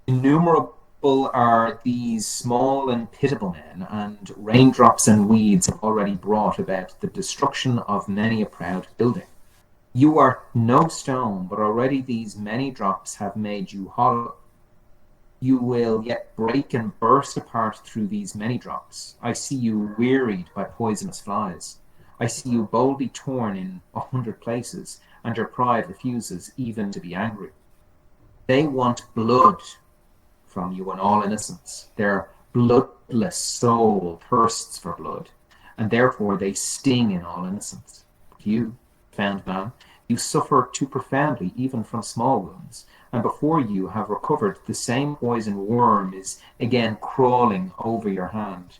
Innumerable are these small and pitiable men, and raindrops and weeds have already brought about the destruction of many a proud building. You are no stone, but already these many drops have made you hollow. You will yet break and burst apart through these many drops. I see you wearied by poisonous flies. I see you boldly torn in 100 places, and your pride refuses even to be angry. They want blood from you in all innocence. Their bloodless soul thirsts for blood, and therefore they sting in all innocence. But you, found man, you suffer too profoundly even from small wounds, and before you have recovered, the same poison worm is again crawling over your hand.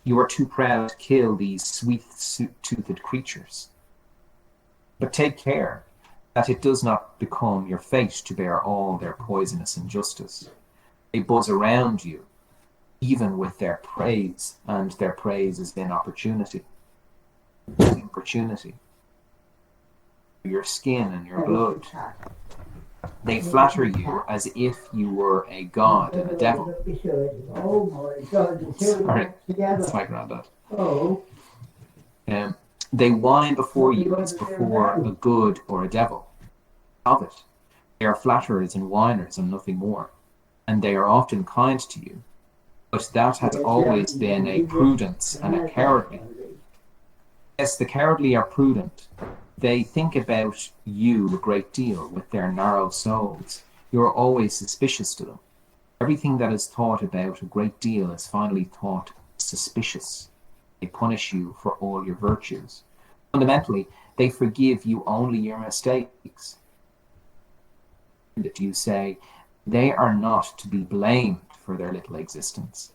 You are too proud to kill these sweet-toothed creatures. But take care that it does not become your fate to bear all their poisonous injustice. They buzz around you, even with their praise, and their praise is then opportunity. Opportunity. Your skin and your blood. They flatter you as if you were a god and a devil. Sorry, that's my granddad. They whine before you as before a good or a devil. Of it, they are flatterers and whiners and nothing more, and they are often kind to you. But that has always been a prudence and a cowardly. Yes, the cowardly are prudent, They think about you a great deal with their narrow souls. You're always suspicious to them. Everything that is thought about a great deal is finally thought suspicious. They punish you for all your virtues. Fundamentally, they forgive you only your mistakes. That you say, they are not to be blamed for their little existence.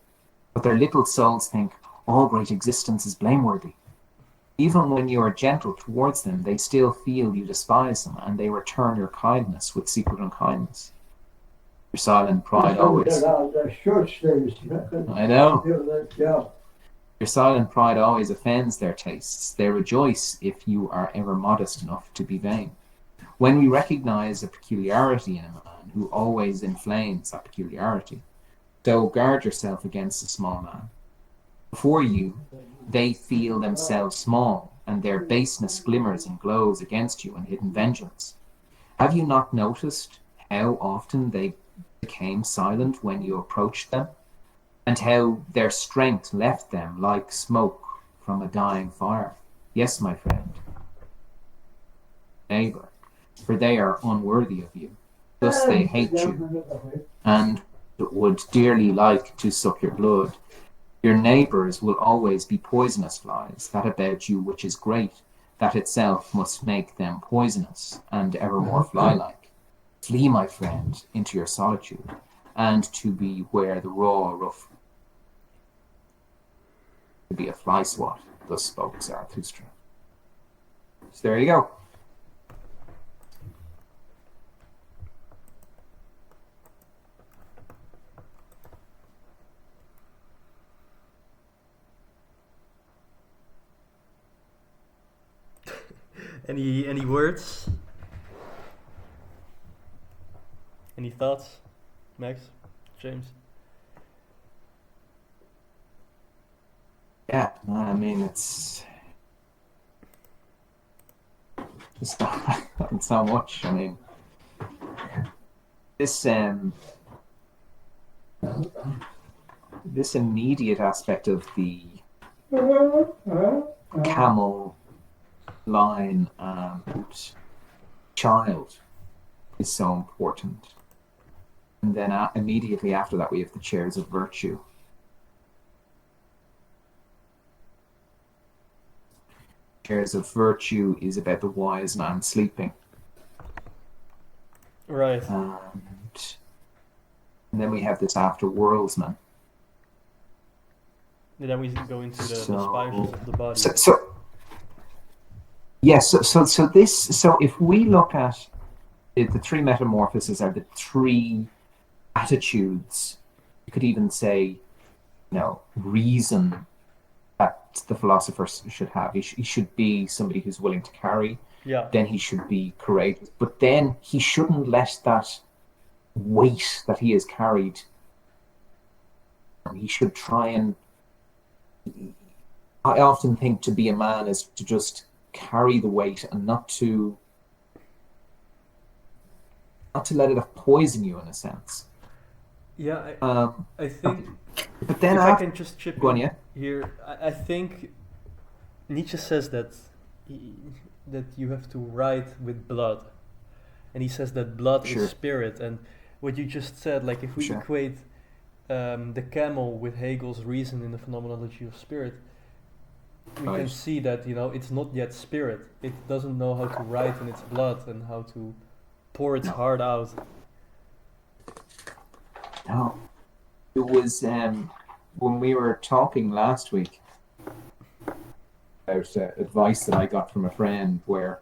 But their little souls think all great existence is blameworthy. Even when you are gentle towards them, they still feel you despise them, and they return your kindness with secret unkindness. Your silent pride always... I know. Your silent pride always offends their tastes. They rejoice if you are ever modest enough to be vain. When we recognize a peculiarity in a man who always inflames that peculiarity, so guard yourself against a small man. Before you, they feel themselves small, and their baseness glimmers and glows against you in hidden vengeance. Have you not noticed how often they became silent when you approached them, and how their strength left them like smoke from a dying fire? Yes, my friend, neighbor, for they are unworthy of you. Thus they hate you, and would dearly like to suck your blood. Your neighbours will always be poisonous flies. That about you which is great, that itself must make them poisonous and evermore fly-like. Flee, my friend, into your solitude, and to be where the raw rough to be a fly swat. Thus spoke Zarathustra. So there you go. Any words? Any thoughts, Max, James? Yeah, I mean, it's not so much. I mean, this this immediate aspect of the camel line and child is so important. And then immediately after that, we have the chairs of virtue. Chairs of virtue is about the wise man sleeping. Right. And then we have this after worldsman. And then we go into the spires of the body. So if we look at the three metamorphoses are the three attitudes, you could even say, reason that the philosopher should have. He should be somebody who's willing to carry. Yeah. Then he should be courageous. But then he shouldn't let that weight that he has carried, he should try and... I often think to be a man is to just carry the weight and not to let it poison you in a sense. Yeah, I think. But then if I can just chip in yeah? here, I think Nietzsche says that you have to write with blood, and he says that blood is spirit. And what you just said, like if we equate the camel with Hegel's reason in the phenomenology of spirit, we can see that it's not yet spirit. It doesn't know how to write in its blood and how to pour its heart out. No. It was when we were talking last week about advice that I got from a friend where,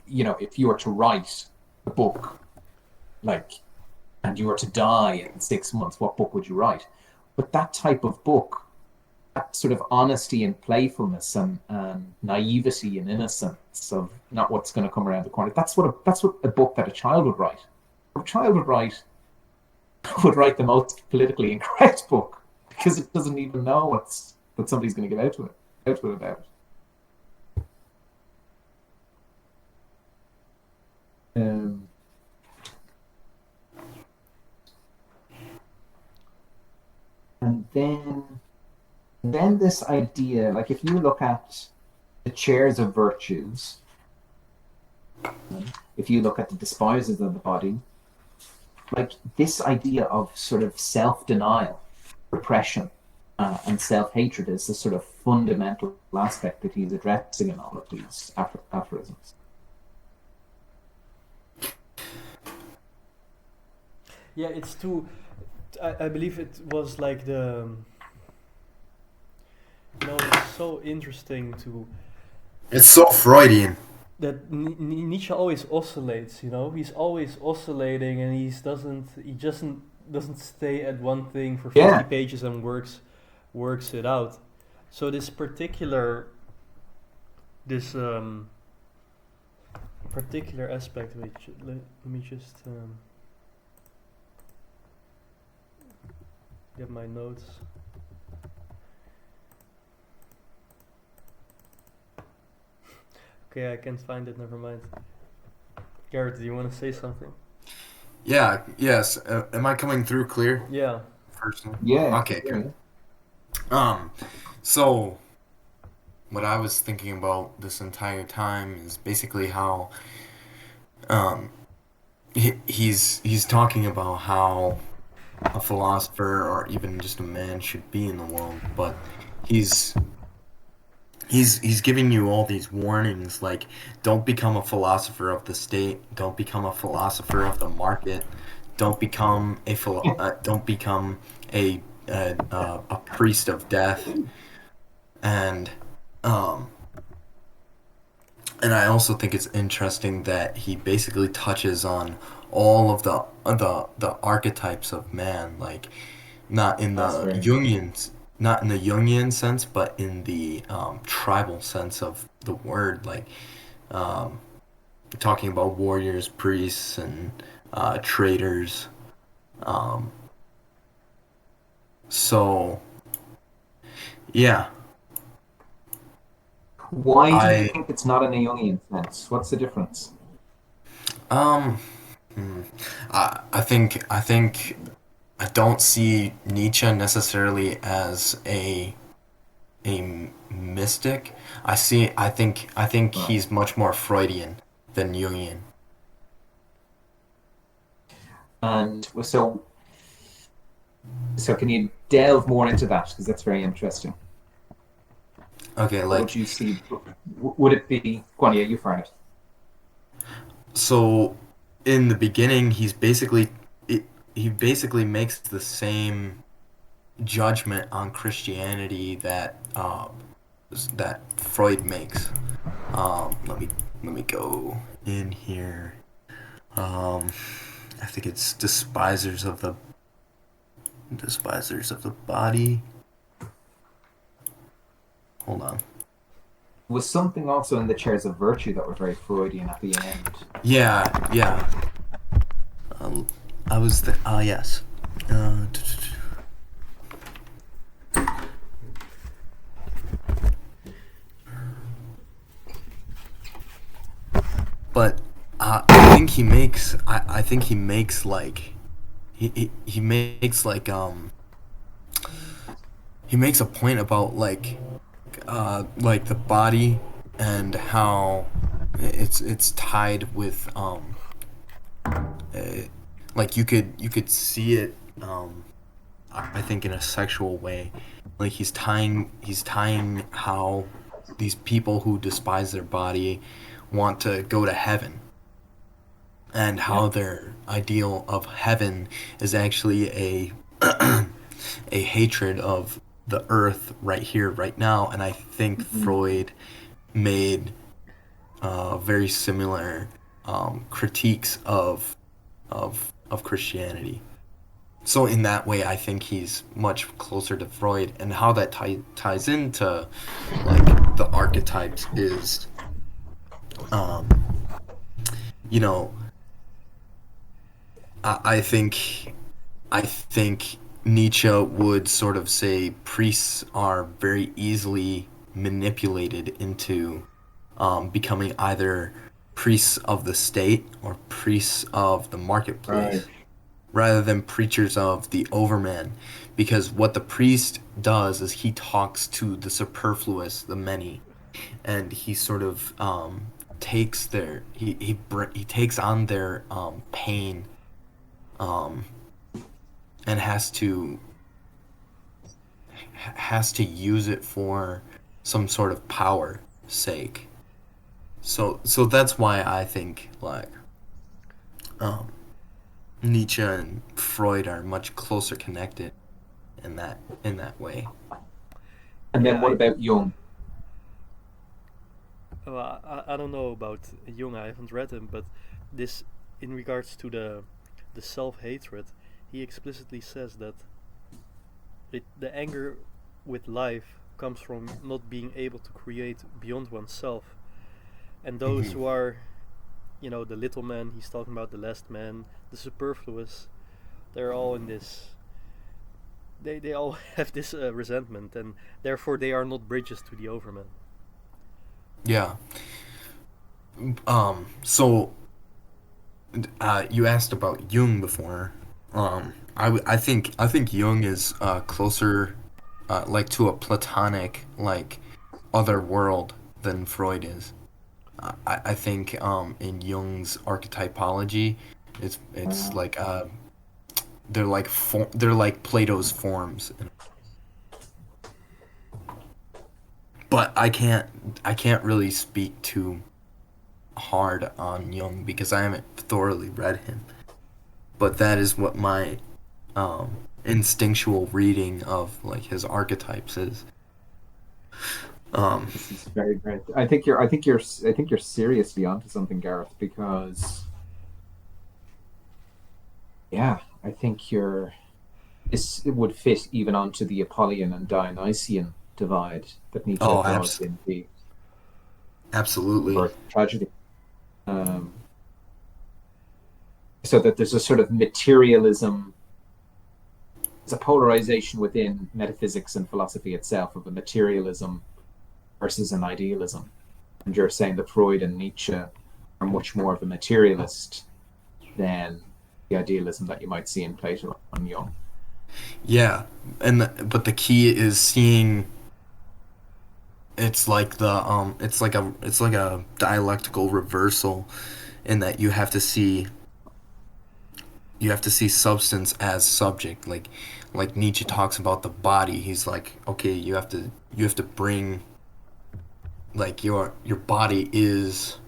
if you were to write a book, and you were to die in 6 months, what book would you write? But that type of book, that sort of honesty and playfulness and naivety and innocence of not what's going to come around the corner, that's what a book that a child would write. A child would write the most politically incorrect book because it doesn't even know what somebody's going to get out to it about. And then this idea, like if you look at the chairs of virtues, if you look at the despisers of the body, like this idea of sort of self-denial, repression, and self-hatred is the sort of fundamental aspect that he's addressing in all of these aphorisms. Yeah, it's too. I believe it was like the. It's so interesting to. It's so Freudian. That Nietzsche always oscillates. He's always oscillating, and he just doesn't stay at one thing for 50 pages and works it out. So this particular aspect, which let me just get my notes. Okay, I can't find it, never mind. Garrett, do you want to say something? Yeah, yes. Am I coming through clear? Yeah. Personally? Yeah. Okay, good. So what I was thinking about this entire time is basically how he's talking about how a philosopher or even just a man should be in the world, but he's giving you all these warnings, like don't become a philosopher of the state, don't become a philosopher of the market, don't become a priest of death, and I also think it's interesting that he basically touches on all of the archetypes of man, like not in the Jungian sense, but in the tribal sense of the word, like talking about warriors, priests, and traders. So, yeah. Why do you think it's not in a Jungian sense? What's the difference? I think I don't see Nietzsche necessarily as a mystic. I think he's much more Freudian than Jungian. And so can you delve more into that, because that's very interesting. Okay, like, would you see? Would it be? Go on, yeah, you find it. So, in the beginning, he basically makes the same judgment on Christianity that Freud makes. Let me go in here. I think it's despisers of the body. Hold on. Was something also in the chairs of virtue that were very Freudian at the end? Yeah. I was yes. But I think he makes like he makes like he makes a point about like the body and how it's tied with like you could see it I think in a sexual way, like he's tying how these people who despise their body want to go to heaven, and how their ideal of heaven is actually a a hatred of the earth right here, right now. And I think Freud made very similar critiques of Christianity. So in that way, I think he's much closer to Freud, and how that ties into like the archetypes is, you know, I think Nietzsche would sort of say priests are very easily manipulated into becoming either priests of the state or priests of the marketplace, rather than preachers of the overman. Because what the priest does is he talks to the superfluous, the many, and he sort of takes their he takes on their pain, um, and has to use it for some sort of power sake. So that's why I think like um, Nietzsche and Freud are much closer connected in that way. And then Yeah, what about Jung? well, I don't know about Jung. I haven't read him, but this, in regards to the self-hatred, he explicitly says that the anger with life comes from not being able to create beyond oneself, and those who are, the little man, he's talking about the last man, the superfluous, they're all in this. They all have this resentment, and therefore they are not bridges to the overman. Yeah. So you asked about Jung before. I think Jung is closer, like to a Platonic like other world than Freud is. I think in Jung's archetypology, it's like they're like Plato's forms. But I can't really speak too hard on Jung because I haven't thoroughly read him. But that is what my instinctual reading of like his archetypes is. This is very great. I think you're seriously onto something, Gareth, because yeah, I think it would fit even onto the Apollyon and Dionysian divide that Nietzsche Oh, draws in the absolutely. birth tragedy. Um, so that there's a sort of materialism, there's a polarization within metaphysics and philosophy itself of a materialism versus an idealism. And you're saying that Freud and Nietzsche are much more of a materialist than the idealism that you might see in Plato and Jung. Yeah, but the key is seeing it's like it's like a dialectical reversal in that you have to see substance as subject. Like Nietzsche talks about the body. He's like, okay, you have to bring like your body is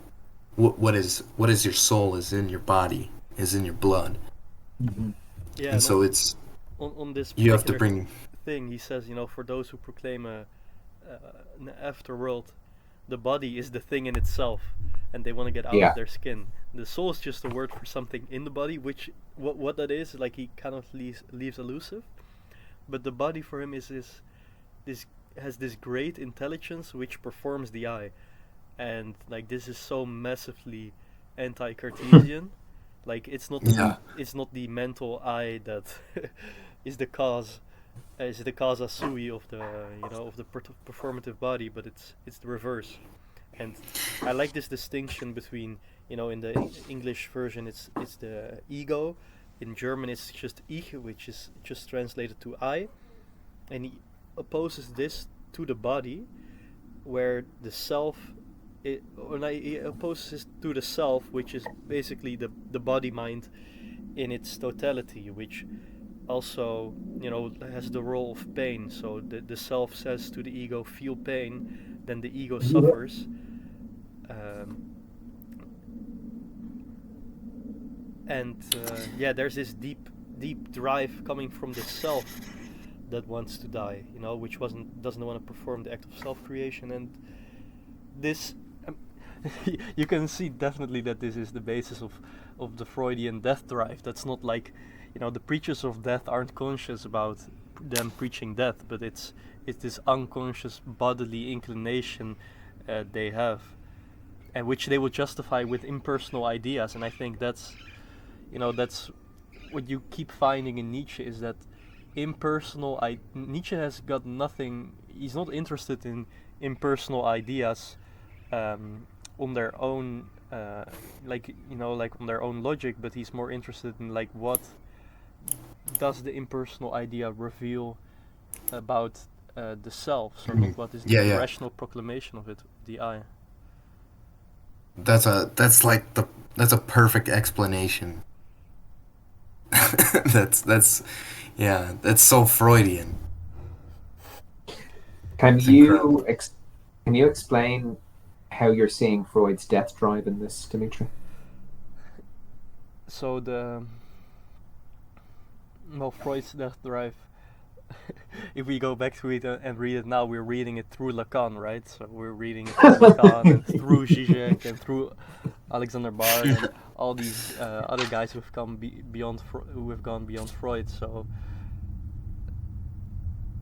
what is your soul is in your body, is in your blood. Mm-hmm. Yeah, And so it's on this you have to particular bring thing, he says, for those who proclaim an afterworld, the body is the thing in itself, and they want to get out Yeah. of their skin. The soul is just a word for something in the body, which what that is, like he kind of leaves elusive. But the body for him is this has this great intelligence which performs the eye, and like this is so massively anti-Cartesian. Like yeah. it's not the mental eye that is the cause is the causa sui of the of the performative body, but it's the reverse. And I like this distinction between in the English version it's the ego, in German it's just ich, which is just translated to I, and he opposes this to the body, where the self he opposes to the self, which is basically the body mind in its totality, which also has the role of pain. So the self says to the ego, feel pain, then the ego suffers, and yeah, there's this deep drive coming from the self that wants to die, which doesn't want to perform the act of self-creation. And this you can see definitely that this is the basis of the Freudian death drive. That's not like the preachers of death aren't conscious about them preaching death, but it's this unconscious bodily inclination they have, and which they will justify with impersonal ideas. And I think that's what you keep finding in Nietzsche, is that Nietzsche has got nothing. He's not interested in impersonal ideas on their own, like on their own logic, but he's more interested in like what does the impersonal idea reveal about the self, or not what is the Yeah, yeah. rational proclamation of it. the I. That's a perfect explanation. That's so Freudian. Can It's incredible. you can you explain how you're seeing Freud's death drive in this, Dimitri? So Freud's death drive. If we go back to it and read it now, we're reading it through Lacan, right? So we're reading it through Lacan and through Zizek and through Alexander Bard and all these other guys who have come who have gone beyond Freud. So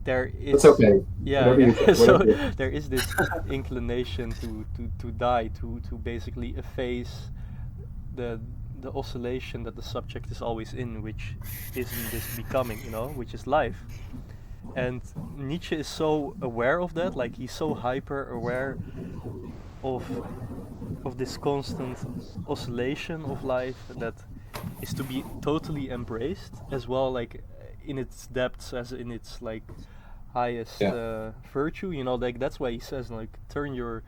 there is. It's okay. Yeah, Whatever yeah. you, So whatever you. there is this inclination to die, to basically efface the oscillation that the subject is always in, which isn't this becoming, which is life. And Nietzsche is so aware of that, like he's so hyper aware of this constant oscillation of life that is to be totally embraced as well, like in its depths as in its like highest virtue, like that's why he says like turn your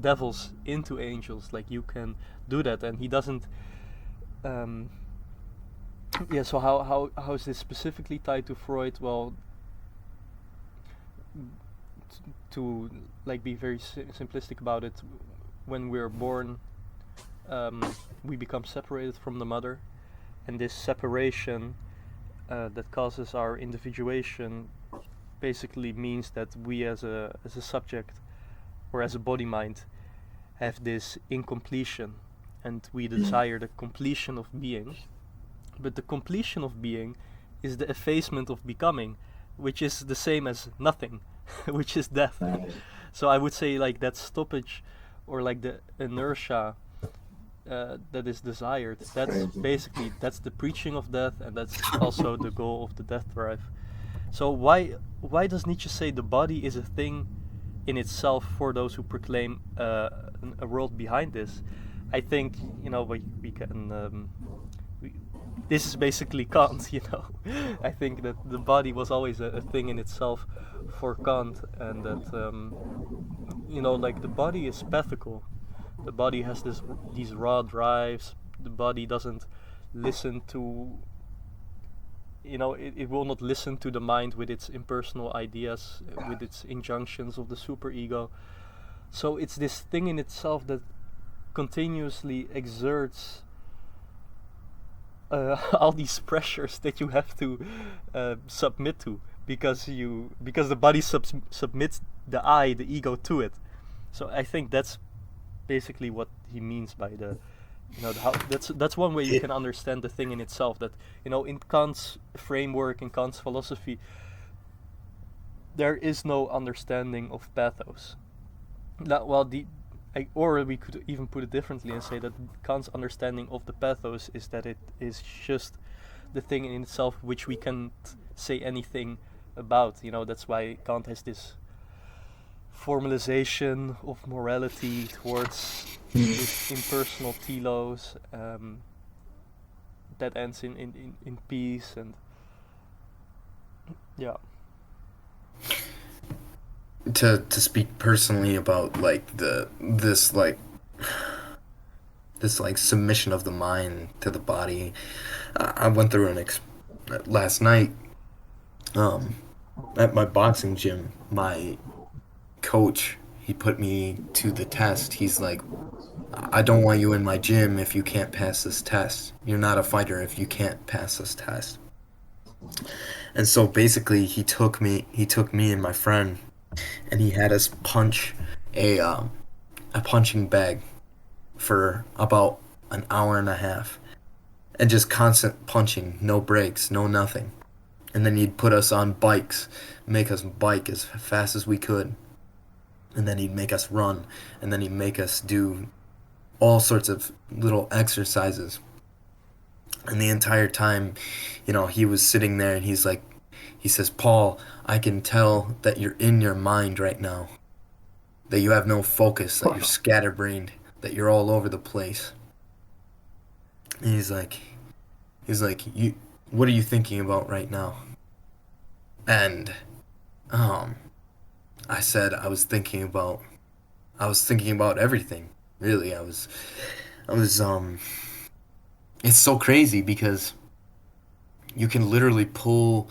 devils into angels, like you can do that. And he doesn't so how is this specifically tied to Freud? Well, to like be very simplistic about it, when we're born, we become separated from the mother, and this separation that causes our individuation basically means that we as a subject or as a body mind have this incompletion, and we desire the completion of being. But the completion of being is the effacement of becoming, which is the same as nothing, which is death. So I would say like that stoppage or like the inertia that is desired, that's basically, that's the preaching of death, and that's also the goal of the death drive. So why does Nietzsche say the body is a thing in itself for those who proclaim a world behind this? I think we can this is basically Kant, I think that the body was always a thing in itself for Kant, and that like the body is pathical. The body has these raw drives. The body doesn't listen to it will not listen to the mind with its impersonal ideas, with its injunctions of the superego. So it's this thing in itself that continuously exerts all these pressures that you have to submit to, because the body submits the I, the ego, to it. So I think that's basically what he means by the that's one way you can understand the thing in itself, that in Kant's framework, in Kant's philosophy, there is no understanding of pathos. Or we could even put it differently and say that Kant's understanding of the pathos is that it is just the thing in itself which we can't say anything about. That's why Kant has this formalization of morality towards this impersonal telos that ends in peace. And yeah. To speak personally about like this submission of the mind to the body, I went through last night at my boxing gym. My coach, he put me to the test. He's like, I don't want you in my gym if you can't pass this test. You're not a fighter if you can't pass this test. And so basically he took me and my friend, and he had us punch a punching bag for about an hour and a half, and just constant punching, no breaks, no nothing. And then he'd put us on bikes, make us bike as fast as we could, and then he'd make us run, and then he'd make us do all sorts of little exercises. And the entire time, he was sitting there, and he says, Paul, I can tell that you're in your mind right now, that you have no focus, that you're scatterbrained, that you're all over the place. And he's like, what are you thinking about right now? And I said I was thinking about I was thinking about everything. Really, I was it's so crazy because you can literally pull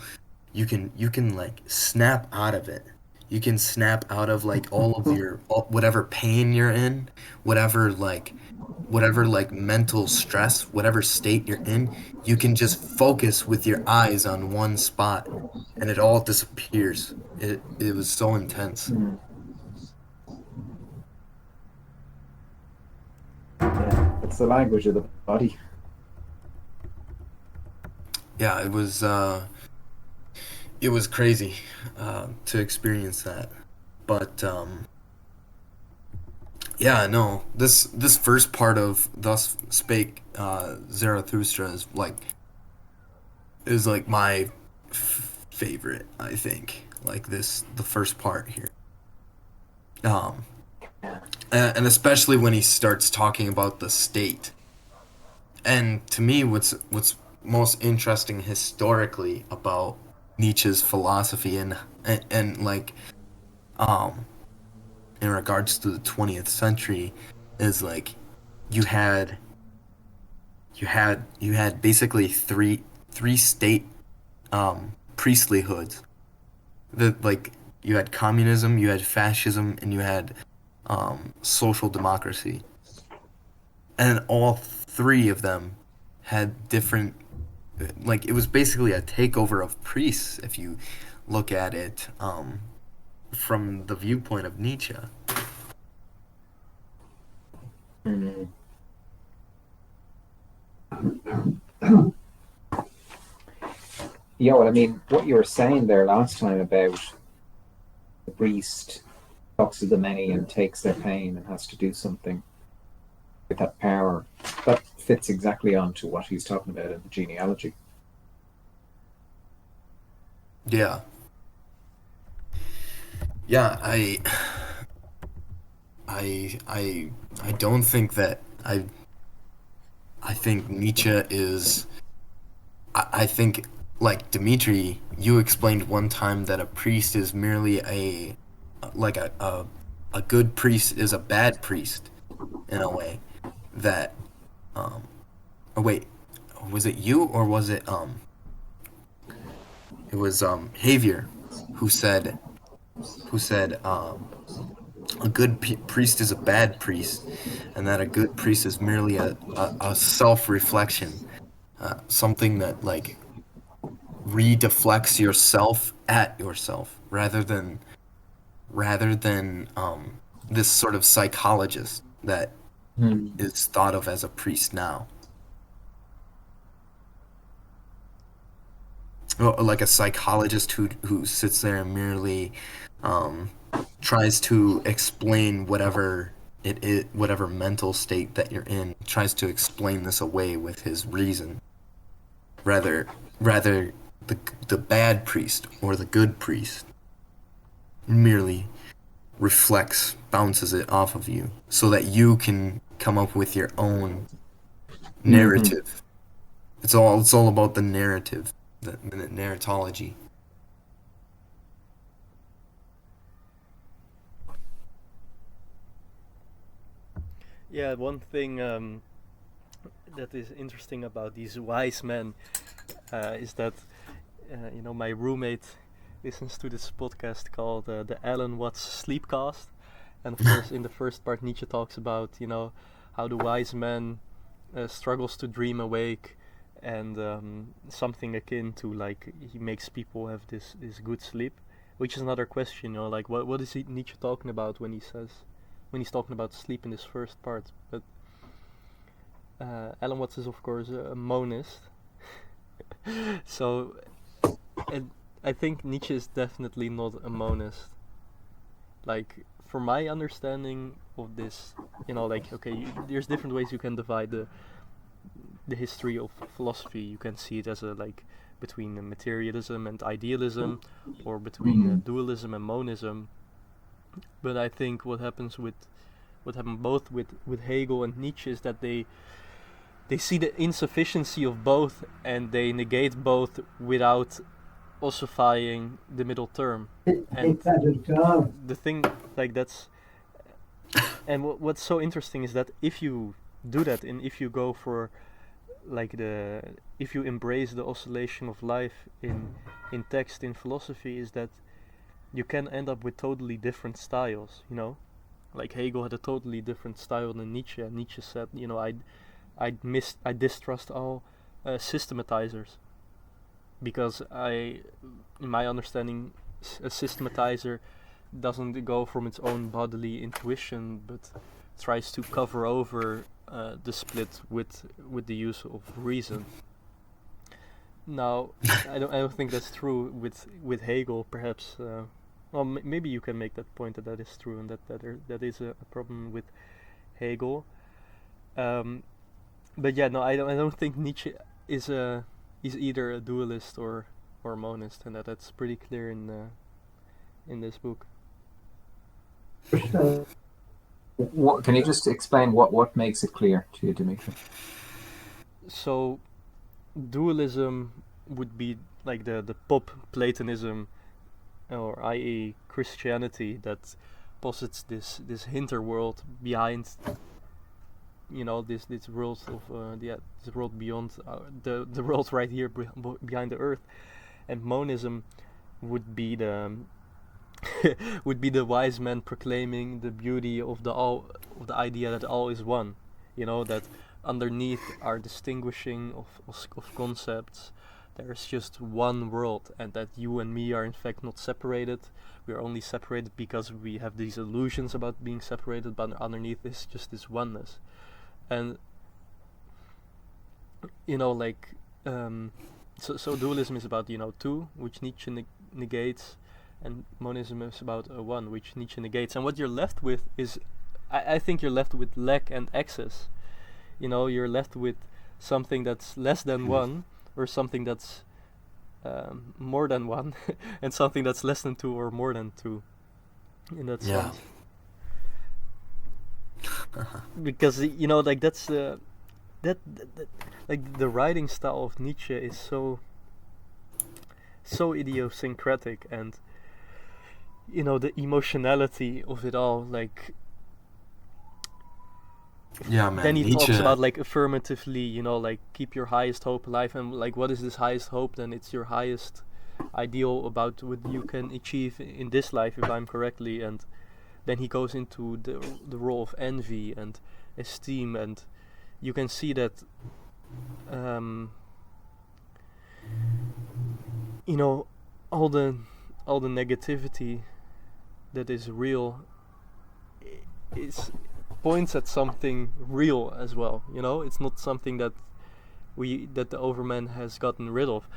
you can like snap out of it. You can snap out of like all of your whatever pain you're in, whatever like whatever like mental stress, whatever state you're in, you can just focus with your eyes on one spot and it all disappears. It was so intense. Mm. Yeah, it's the language of the body. Yeah, it was crazy to experience that. But yeah, no. This first part of Thus Spake Zarathustra is like my favorite, I think. Like the first part here. Um, Yeah. and especially when he starts talking about the state. And to me, what's most interesting historically about Nietzsche's philosophy and like um in regards to the 20th century is like you had you had basically three state priestleyhoods. That like you had communism, you had fascism, and you had social democracy. And all three of them had different, like it was basically a takeover of priests if you look at it from the viewpoint of Nietzsche. Mm. Yeah, well, I mean, what you were saying there last time about the priest talks to the many and takes their pain and has to do something with that power, that fits exactly onto what he's talking about in the genealogy. Yeah, yeah. I don't think that I think Nietzsche is. I think like Dmitri, you explained one time that a priest is merely like a good priest is a bad priest in a way that um oh wait, was it you or was it it was Javier who said who said a good priest is a bad priest and that a good priest is merely a self-reflection, something that like redeflects yourself at yourself rather than this sort of psychologist that Hmm. is thought of as a priest now. Or like a psychologist who sits there and merely um, tries to explain whatever mental state that you're in, tries to explain this away with his reason. Rather the bad priest or the good priest merely bounces it off of you so that you can come up with your own Hmm. narrative. It's all about the narrative, the narratology. Yeah, one thing that is interesting about these wise men is that my roommate listens to this podcast called the Alan Watts Sleepcast, and of course, in the first part, Nietzsche talks about how the wise man struggles to dream awake, and something akin to like he makes people have this good sleep, which is another question. Like what is Nietzsche talking about when he's talking about sleep in this first part? But Alan Watts is of course a monist, so and I think Nietzsche is definitely not a monist. Like from my understanding of this, like okay, there's different ways you can divide the history of philosophy. You can see it as a like between materialism and idealism, or between Hmm. dualism and monism. But I think what happened both with Hegel and Nietzsche is that they see the insufficiency of both and they negate both without ossifying the middle term. And the thing like And what's so interesting is that if you do that, and if you go for if you embrace the oscillation of life in text, in philosophy, is that you can end up with totally different styles, you know? Like Hegel had a totally different style than Nietzsche, and Nietzsche said, you know, I distrust all systematizers, because in my understanding, a systematizer doesn't go from its own bodily intuition, but tries to cover over the split with the use of reason. Now, I don't think that's true with Hegel. Perhaps, well, maybe you can make that point that is true, and that is a problem with Hegel. But yeah, no, I don't think Nietzsche is either a dualist or monist, and that's pretty clear in this book. What can you just explain what makes it clear to you, Dimitri? So, dualism would be like the pop Platonism, or i.e. Christianity, that posits this hinterworld behind, you know, this world of this world beyond the world right here behind the earth. And monism would be the would be the wise man proclaiming the beauty of the idea that all is one, you know, that underneath our distinguishing of concepts there's just one world, and that you and me are in fact not separated. We are only separated because we have these illusions about being separated, but underneath is just this oneness. And you know, like so dualism is about, you know, two, which Nietzsche negates, and monism is about one, which Nietzsche negates. And what you're left with is, I think you're left with lack and excess. You know, you're left with something that's less than one, or something that's more than one, and something that's less than two or more than two, in that sense. Because, you know, like that's that like the writing style of Nietzsche is so idiosyncratic, and you know, the emotionality of it all, like, yeah, man. Then he Nietzsche talks about, like, affirmatively, you know, like, keep your highest hope alive, and like, what is this highest hope? Then it's your highest ideal about what you can achieve in this life, if I'm correctly. And then he goes into the role of envy and esteem, and you can see that you know, all the negativity that is real points at something real as well. You know, it's not something that the Overman has gotten rid of.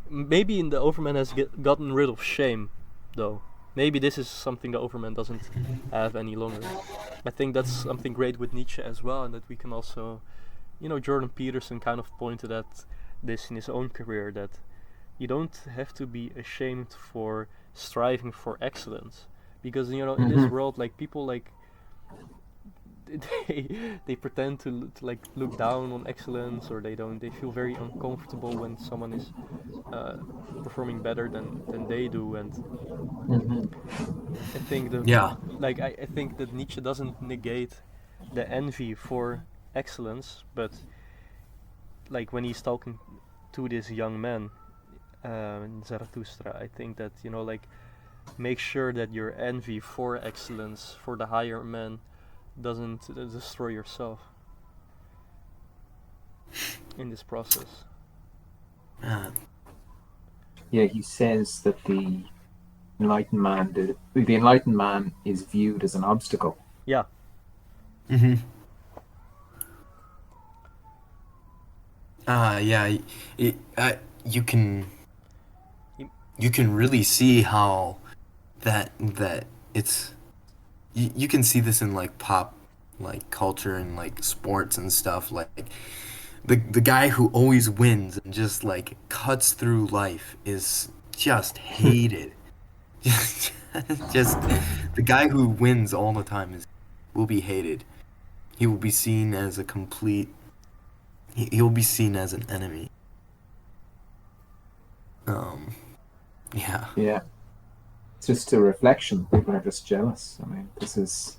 Maybe the Overman has gotten rid of shame, though. Maybe this is something the Overman doesn't have any longer. I think that's something great with Nietzsche as well, and that we can also, you know, Jordan Peterson kind of pointed at this in his own career, that you don't have to be ashamed for striving for excellence, because, you know, in this world, like, people, like, they pretend to like look down on excellence, or they feel very uncomfortable when someone is performing better than they do. And I think I think that Nietzsche doesn't negate the envy for excellence, but like when he's talking to this young man in Zarathustra, I think that, you know, like, make sure that your envy for excellence, for the higher man, doesn't destroy yourself in this process. Yeah, he says that the enlightened man is viewed as an obstacle. Yeah. Yeah. You can really see how that it's you can see this in like pop, like, culture and like sports and stuff. Like the guy who always wins and just like cuts through life is just hated. Just the guy who wins all the time will be hated. He will be seen as a complete. He'll be seen as an enemy. Yeah. Yeah. It's just a reflection. People are just jealous. I mean, this is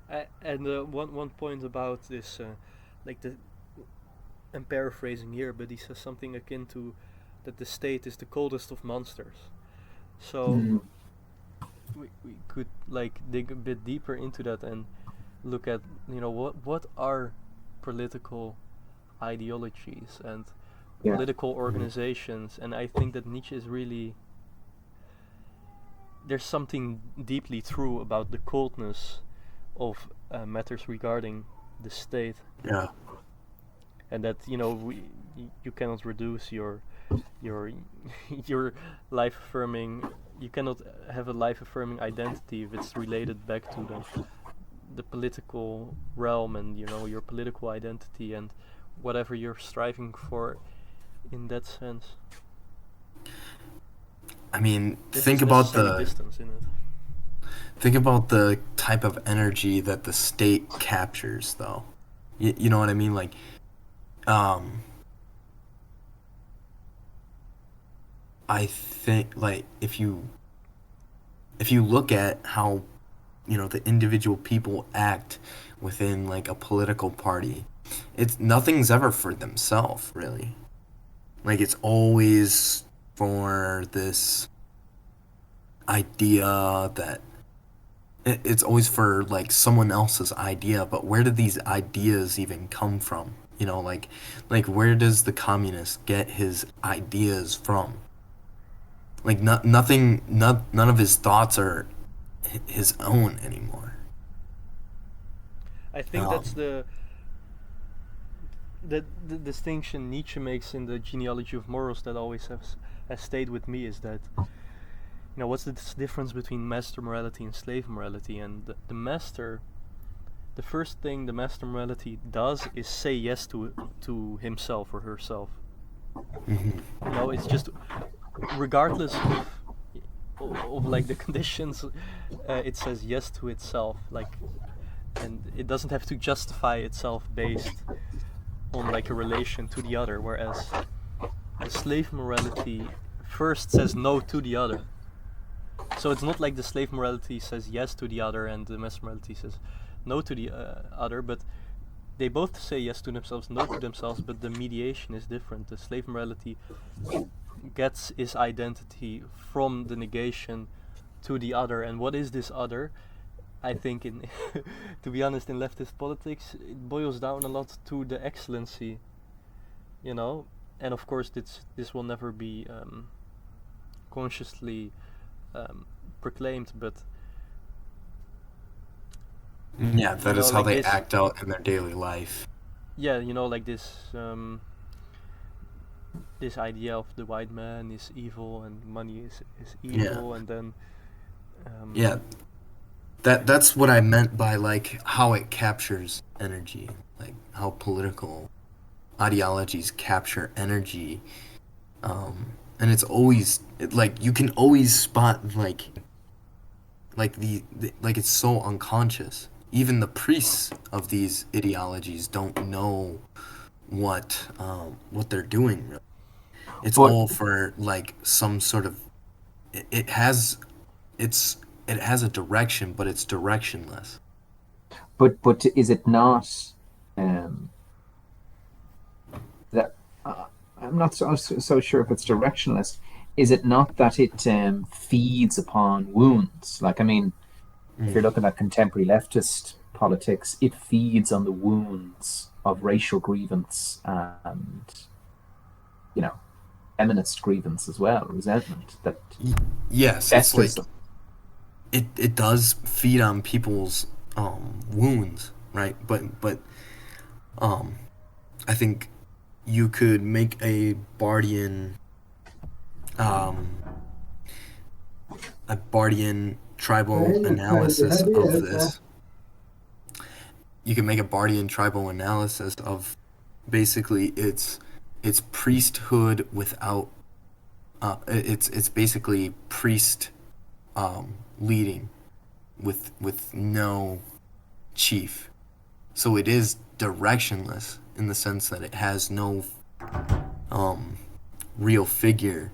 And one point about this, like the I'm paraphrasing here, but he says something akin to that the state is the coldest of monsters. So Mm. we could like dig a bit deeper into that and look at what are political ideologies and Yeah. political organizations, and I think that Nietzsche is really there's something deeply true about the coldness of matters regarding the state, Yeah. and that you cannot reduce your your life affirming you cannot have a life affirming identity if it's related back to the political realm and your political identity and whatever you're striving for in that sense. I mean, There's think this about necessary distance in it. think about the type of energy that the state captures, though. You know what I mean? Like, I think like if you look at how the individual people act within like a political party, it's nothing's ever for themselves, really. Like it's always for this idea that it's always for like someone else's idea, but where did these ideas even come from? Like where does the communist get his ideas from? Like nothing, none of his thoughts are his own anymore. I think that's the distinction Nietzsche makes in the genealogy of morals that always has stayed with me, is that what's the difference between master morality and slave morality? And the first thing the master morality does is say yes to himself or herself. Mm-hmm. It's just regardless of like the conditions, it says yes to itself, like, and it doesn't have to justify itself based on like a relation to the other, whereas the slave morality first says no to the other. So it's not like the slave morality says yes to the other and the master morality says no to the other, but they both say yes to themselves, no to themselves, but the mediation is different. The slave morality gets its identity from the negation to the other, and what is this other? I think to be honest, in leftist politics, it boils down a lot to the excellency, and of course this will never be consciously proclaimed, but yeah, that is how like they this, act out in their daily life. yeah, like this this idea of the white man is evil and money is evil, Yeah. and then Yeah, that's what I meant by like how it captures energy, like how political ideologies capture energy, and it's always like you can always spot like the like it's so unconscious. Even the priests of these ideologies don't know what they're doing. Really. It's But all for like some sort of it has it's it has a direction, but it's directionless. but is it not um, that I'm not so sure if it's directionless. Is it not that it feeds upon wounds? Like, I mean, if you're Mm. looking at contemporary leftist politics, it feeds on the wounds of racial grievance and, you know, feminist grievance as well, resentment that Y- yes, it's like festers. it does feed on people's wounds, right? But um I think you could make um a Bardian tribal analysis of this. You can make a Bardian tribal analysis of basically it's priesthood without it's basically priest leading with no chief. So it is directionless in the sense that it has no um real figure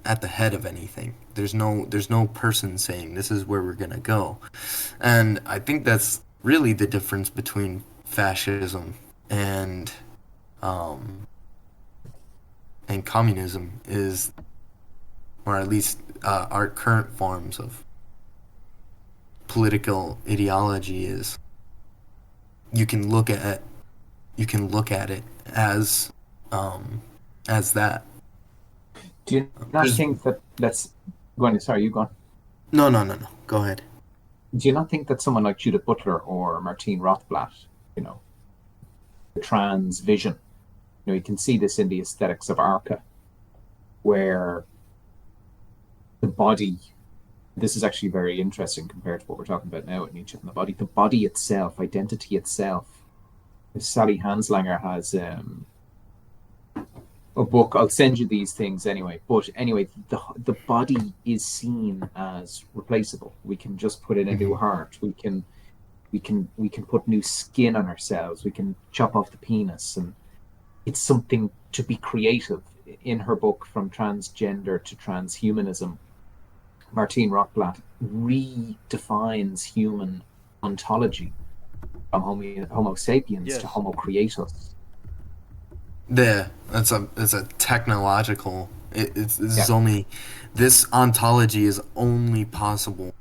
at the head of anything. There's no person saying this is where we're gonna go, and I think that's really the difference between fascism and communism is, or at least our current forms of political ideology is, you can look at it as that. Do you not think that that's going? Sorry, you go on. No. Go ahead. Do you not think that someone like Judith Butler or Martine Rothblatt, the trans vision, you can see this in the aesthetics of Arca, where the body, this is actually very interesting compared to what we're talking about now at Nietzsche and the body itself, identity itself. Sally Hanslanger has a book. I'll send you these things anyway. But anyway, the body is seen as replaceable. We can just put in a new heart. We can put new skin on ourselves. We can chop off the penis, and it's something to be creative. In her book, From Transgender to Transhumanism, Martine Rothblatt redefines human ontology from Homo sapiens to Homo creatus. It's a technological. This ontology is only possible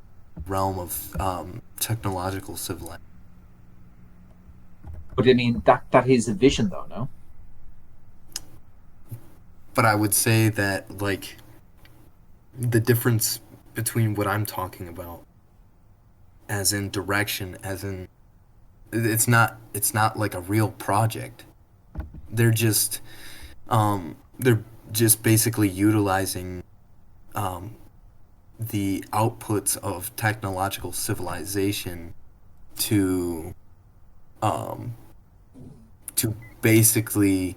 realm of technological civilization. But I mean that is a vision, though, no? But I would say that, like, the difference between what I'm talking about, as in direction, as in, it's not like a real project. They're just basically utilizing the outputs of technological civilization to basically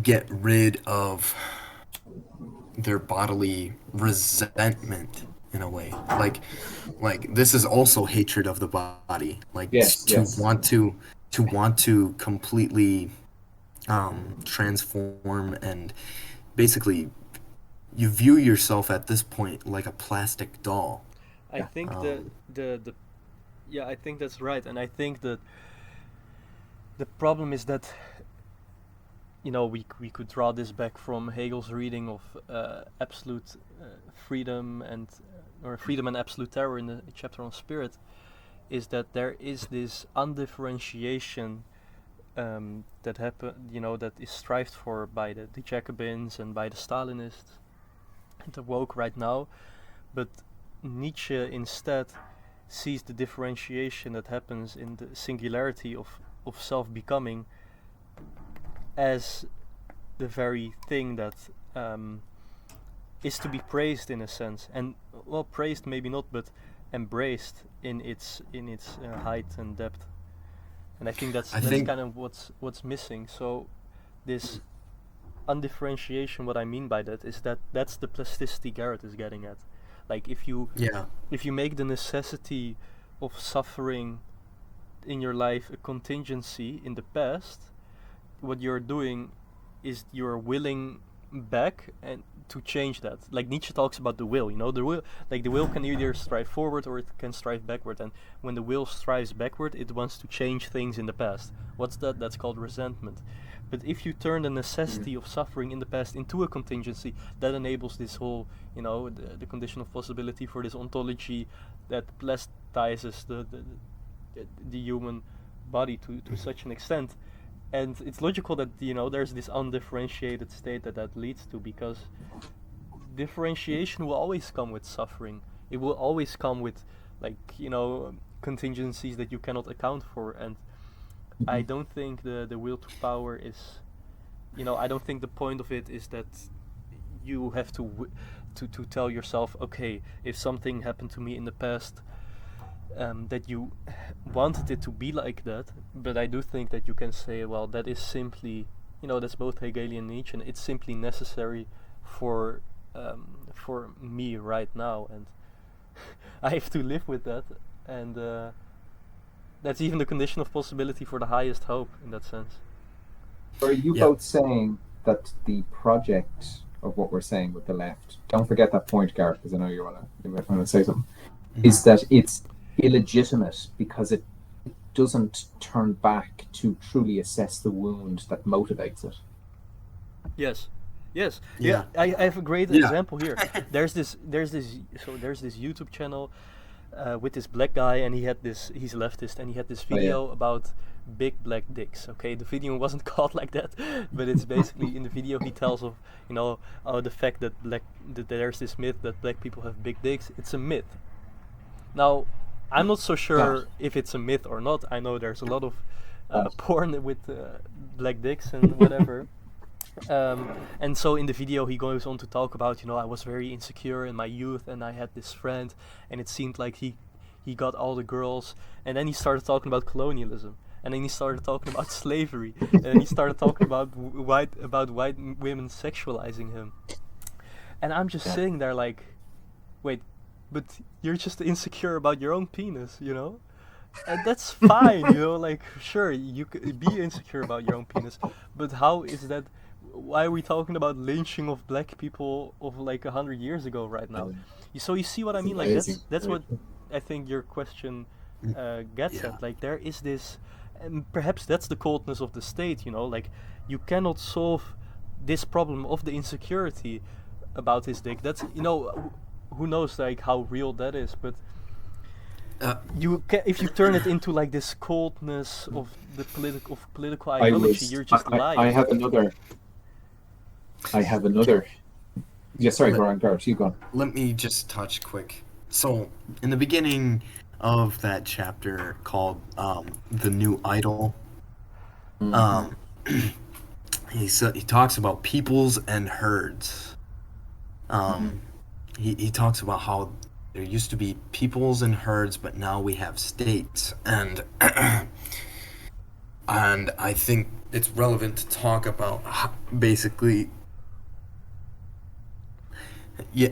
get rid of their bodily resentment in a way. Like this is also hatred of the body. Like want to completely transform, and basically you view yourself at this point like a plastic doll. I think I think that's right, and I think that the problem is that we could draw this back from Hegel's reading of absolute freedom and absolute terror in the chapter on spirit, is that there is this undifferentiation that that is strived for by the Jacobins and by the Stalinists and the woke right now, but Nietzsche instead sees the differentiation that happens in the singularity of self-becoming as the very thing that is to be praised in a sense, and praised maybe not, but embraced in its height and depth. And I think that's kind of what's missing. So this undifferentiation, what I mean by that is that's the plasticity Garrett is getting at. Like if you make the necessity of suffering in your life a contingency in the past, what you're doing is you're willing back and to change that. Like Nietzsche talks about the will, the will, like the will can either strive forward or it can strive backward, and when the will strives backward, it wants to change things in the past. What's that? That's called resentment. But if you turn the necessity of suffering in the past into a contingency, that enables this whole, the condition of possibility for this ontology that plasticizes the human body to such an extent. And it's logical that there's this undifferentiated state that leads to, because differentiation will always come with suffering. It will always come with contingencies that you cannot account for. And I don't think the will to power is, I don't think the point of it is that you have to tell yourself, okay, if something happened to me in the past, that you wanted it to be like that. But I do think that you can say, well, that is simply, that's both Hegelian and Nietzsche, and it's simply necessary for me right now, and I have to live with that, and that's even the condition of possibility for the highest hope in that sense. Are you both saying that the project of what we're saying with the left, don't forget that point, Gareth, because I know you might want to say something, is that illegitimate because it doesn't turn back to truly assess the wound that motivates it. Yes, yes, yeah. Yeah. I have a great Yeah. example here. There's this YouTube channel with this black guy, and he's leftist, and he had this Oh yeah. video about big black dicks. Okay, the video wasn't called like that, but it's basically in the video he tells of the fact that there's this myth that black people have big dicks. It's a myth. Now, I'm not so sure if it's a myth or not. I know there's a lot of porn with black dicks and whatever. And so in the video he goes on to talk about, I was very insecure in my youth, and I had this friend, and it seemed like he got all the girls, and then he started talking about colonialism, and then he started talking about slavery, and then he started talking about white women sexualizing him, and I'm just sitting there like, wait, but you're just insecure about your own penis, and that's fine, like, sure, you could be insecure about your own penis, but how is that? Why are we talking about lynching of black people of like 100 years ago right now? So you see what I mean? Like that's what I think your question gets at. Like there is this, and perhaps that's the coldness of the state. Like you cannot solve this problem of the insecurity about his dick. That's who knows like how real that is, but. If you turn it into like this coldness of the political ideology, you're just lying. I have another. Yeah, sorry, go on, Garrett, you go. Let me just touch quick. So, in the beginning of that chapter called "The New Idol," he talks about peoples and herds. He talks about how there used to be peoples and herds, but now we have states, and and I think it's relevant to talk about basically. Yeah,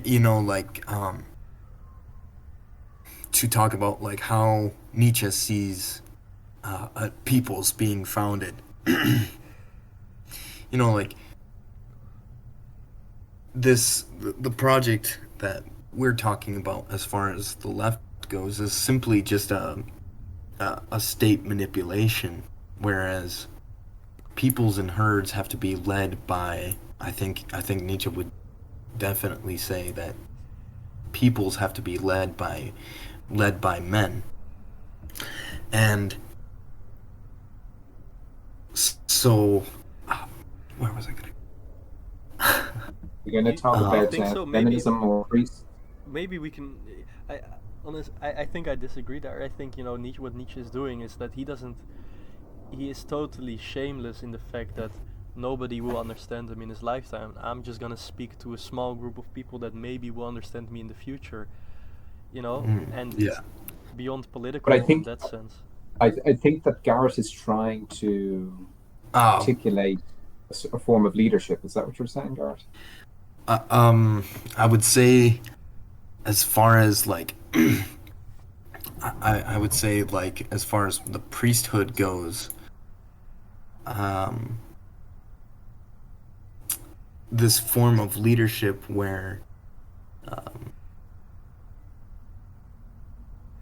to talk about like how Nietzsche sees peoples being founded. Like the project that we're talking about as far as the left goes is simply just a state manipulation, whereas peoples and herds have to be led by. I think Nietzsche would definitely say that peoples have to be led by men, and so where was I gonna? You're gonna talk about feminism or priests? Maybe we can. I think I disagree there. I think what Nietzsche is doing is that he is totally shameless in the fact that nobody will understand him in his lifetime. I'm just gonna speak to a small group of people that maybe will understand me in the future, and it's beyond political in that sense. I think that Garrett is trying to articulate a form of leadership. Is that what you're saying, Garrett? I would say, as far as like, I would say like as far as the priesthood goes, this form of leadership where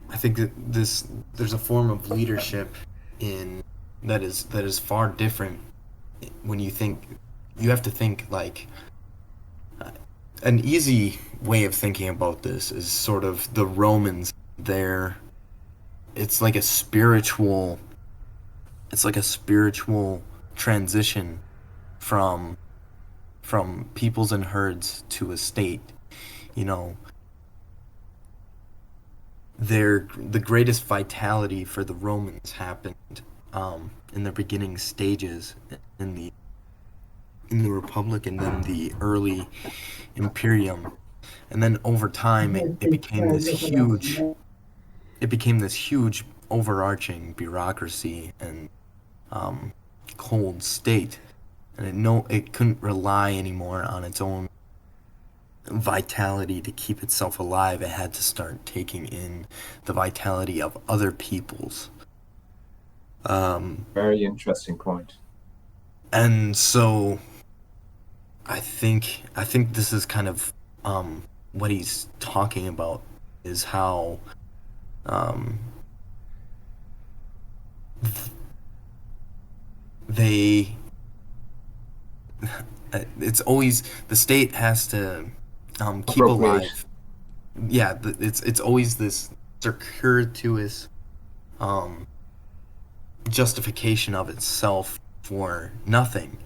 I think that there's a form of leadership that is far different. When you have to think like an easy way of thinking about this is sort of the Romans. It's like a spiritual transition from peoples and herds to a state. The greatest vitality for the Romans happened in the beginning stages in the Republic and then the early Imperium, and then over time it became this huge overarching bureaucracy and cold state, and it couldn't rely anymore on its own vitality to keep itself alive. It had to start taking in the vitality of other peoples. Very interesting point. And so I think this is kind of what he's talking about, is how um, they it's always the state has to keep Appropriate. alive. Yeah, it's always this circuitous justification of itself for nothing.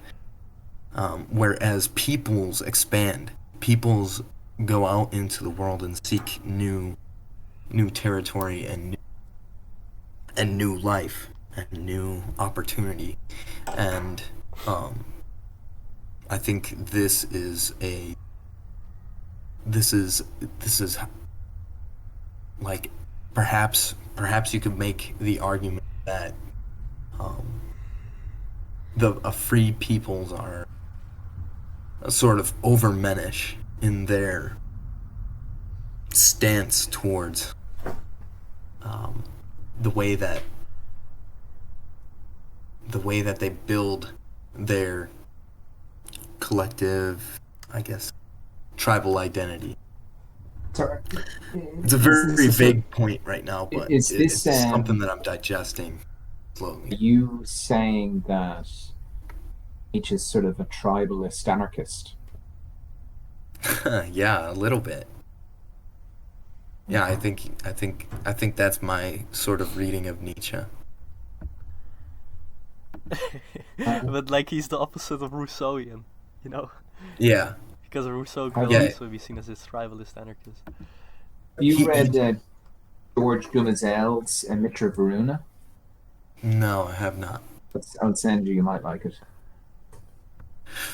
Whereas peoples expand, peoples go out into the world and seek new territory and new life and new opportunity, and I think this is like perhaps you could make the argument that the free peoples are sort of overmenish in their stance towards the way that they build their collective, I guess, tribal identity. Sorry. It's a very vague point right now, but Is it's this something that I'm digesting are slowly. you saying that Nietzsche is sort of a tribalist anarchist? Yeah, a little bit. Yeah, I think that's my sort of reading of Nietzsche. But like he's the opposite of Rousseauian, you know? Yeah. Because Rousseau Have could you- also be seen as this tribalist anarchist. Have you He- read George Dumazel's Mitra Varuna? No, I have not. I would send you. You might like it.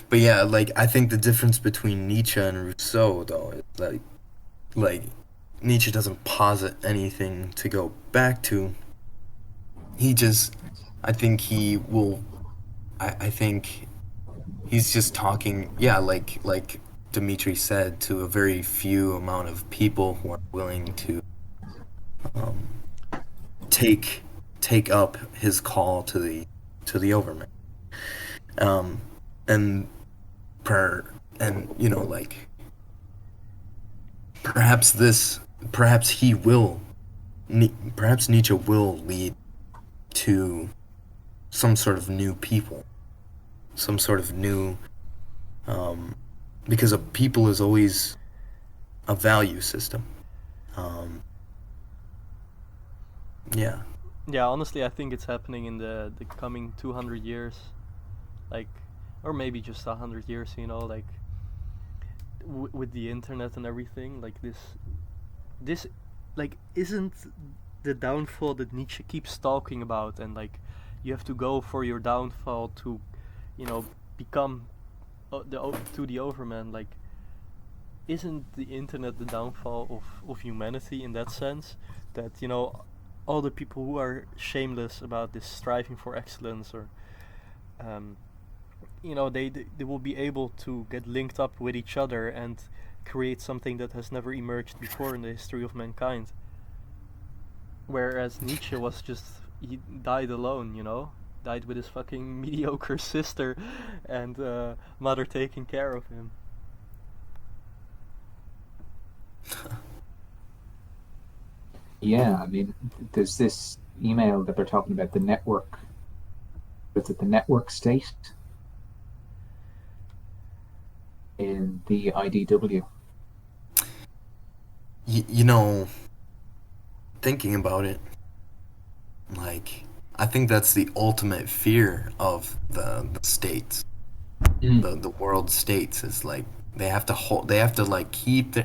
But yeah, like I think the difference between Nietzsche and Rousseau, though, is like Nietzsche doesn't posit anything to go back to. He just, I think he will. I think he's just talking. Yeah, like Dimitri said, to a very few amount of people who are willing to take up his call to the overman. And you know, like perhaps Nietzsche will lead to some sort of new people, some sort of new because a people is always a value system. Yeah. Yeah, honestly, I think it's happening in the coming 200 years, like, or maybe just 100 years. You know, like with the internet and everything, like this, like, isn't the downfall that Nietzsche keeps talking about, and like you have to go for your downfall to, you know, become the overman. Like, isn't the internet the downfall of humanity in that sense? That, you know, all the people who are shameless about this striving for excellence, or you know, they will be able to get linked up with each other and create something that has never emerged before in the history of mankind. Whereas Nietzsche was just, he died alone, you know, died with his fucking mediocre sister and mother taking care of him. Yeah, I mean, there's this email that they're talking about the network. Is it the network state in the IDW? You know, thinking about it, like, I think that's the ultimate fear of the states, the world states, is like they have to like keep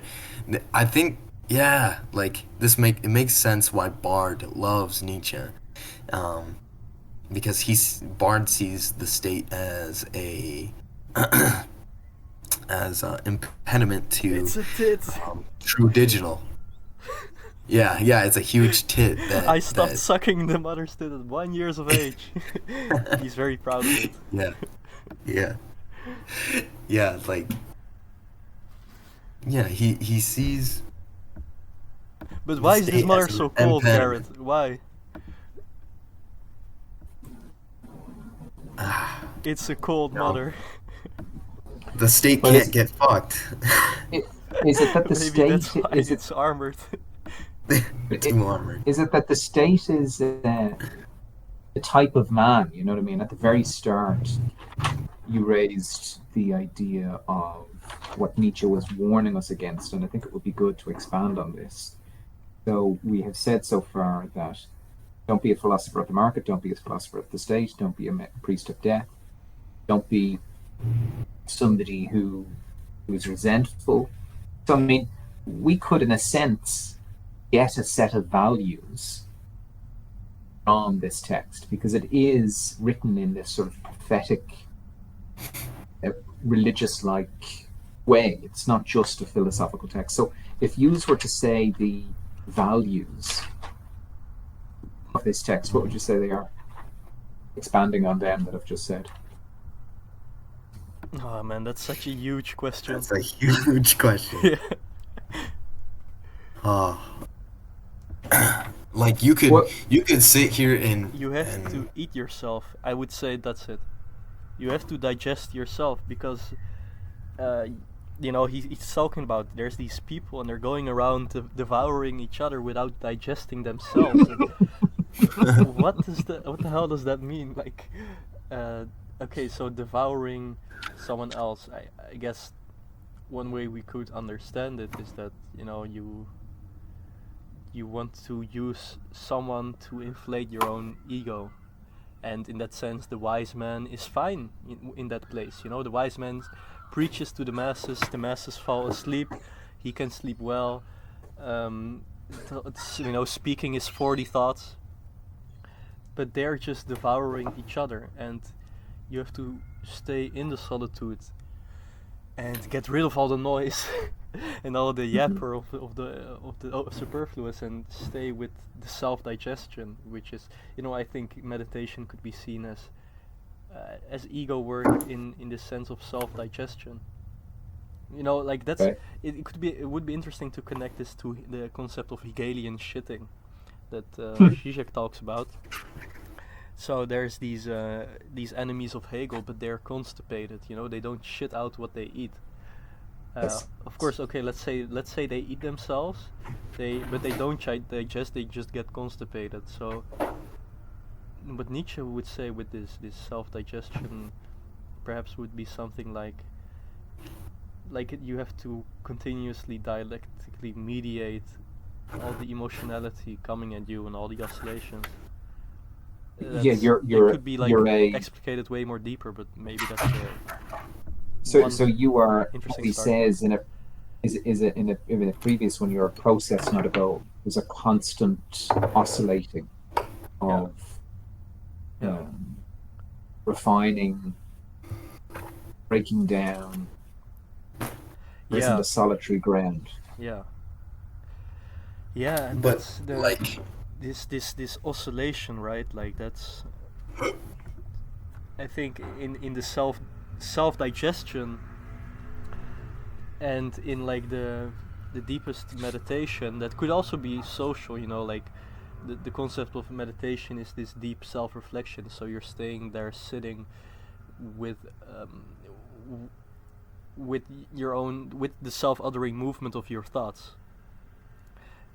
I think, yeah, like it makes sense why Bard loves Nietzsche, because Bard sees the state as a impediment to It's a tit. true digital. Yeah, it's a huge tit. I stopped sucking the mother's tit at 1 year of age. He's very proud of it. Yeah, like, yeah, he sees. But why is his state mother as an so cold, impediment. Garrett? Why? It's a cold No. mother. The state But can't get fucked. Is it that the Maybe that's state why is it it's armored. Too armored. Is it that the state is a type of man? You know what I mean? At the very start, you raised the idea of what Nietzsche was warning us against, and I think it would be good to expand on this. So we have said so far that don't be a philosopher of the market, don't be a philosopher of the state, don't be a priest of death, don't be somebody who is resentful. So I mean, we could, in a sense, get a set of values from this text because it is written in this sort of prophetic, religious-like way. It's not just a philosophical text. So if you were to say the values of this text, what would you say they are? Expanding on them that I've just said. Oh man, that's such a huge question. That's a huge question. Yeah. Like you could sit here and You have to eat yourself. I would say that's it. You have to digest yourself because, he's talking about there's these people and they're going around devouring each other without digesting themselves. What the hell does that mean? Like, okay, so devouring someone else. I guess one way we could understand it is that you want to use someone to inflate your own ego, and in that sense the wise man is fine in that place. The wise man preaches to the masses fall asleep, he can sleep well, speaking his 40 thoughts, but they're just devouring each other, and you have to stay in the solitude and get rid of all the noise and all the yapper of the superfluous, and stay with the self-digestion, which is, I think meditation could be seen as ego work in the sense of self-digestion. Like that's right. It would be interesting to connect this to the concept of Hegelian shitting that Zizek talks about. So there's these enemies of Hegel, but they're constipated. They don't shit out what they eat. Of course, okay. Let's say they eat themselves, but they don't digest. They just get constipated. So, what Nietzsche would say with this self-digestion, perhaps would be something like you have to continuously dialectically mediate all the emotionality coming at you and all the oscillations. Yeah, It could be explicated way more deeper, but maybe that's so you are, interesting he start. says in a previous one, you're a process, not a goal. There's a constant oscillating of refining, breaking down, isn't a solitary ground. Yeah, and but that's the like this oscillation, right? Like that's, I think in the self-digestion and in like the deepest meditation that could also be social, like the concept of meditation is this deep self-reflection. So you're staying there sitting with the self-othering movement of your thoughts.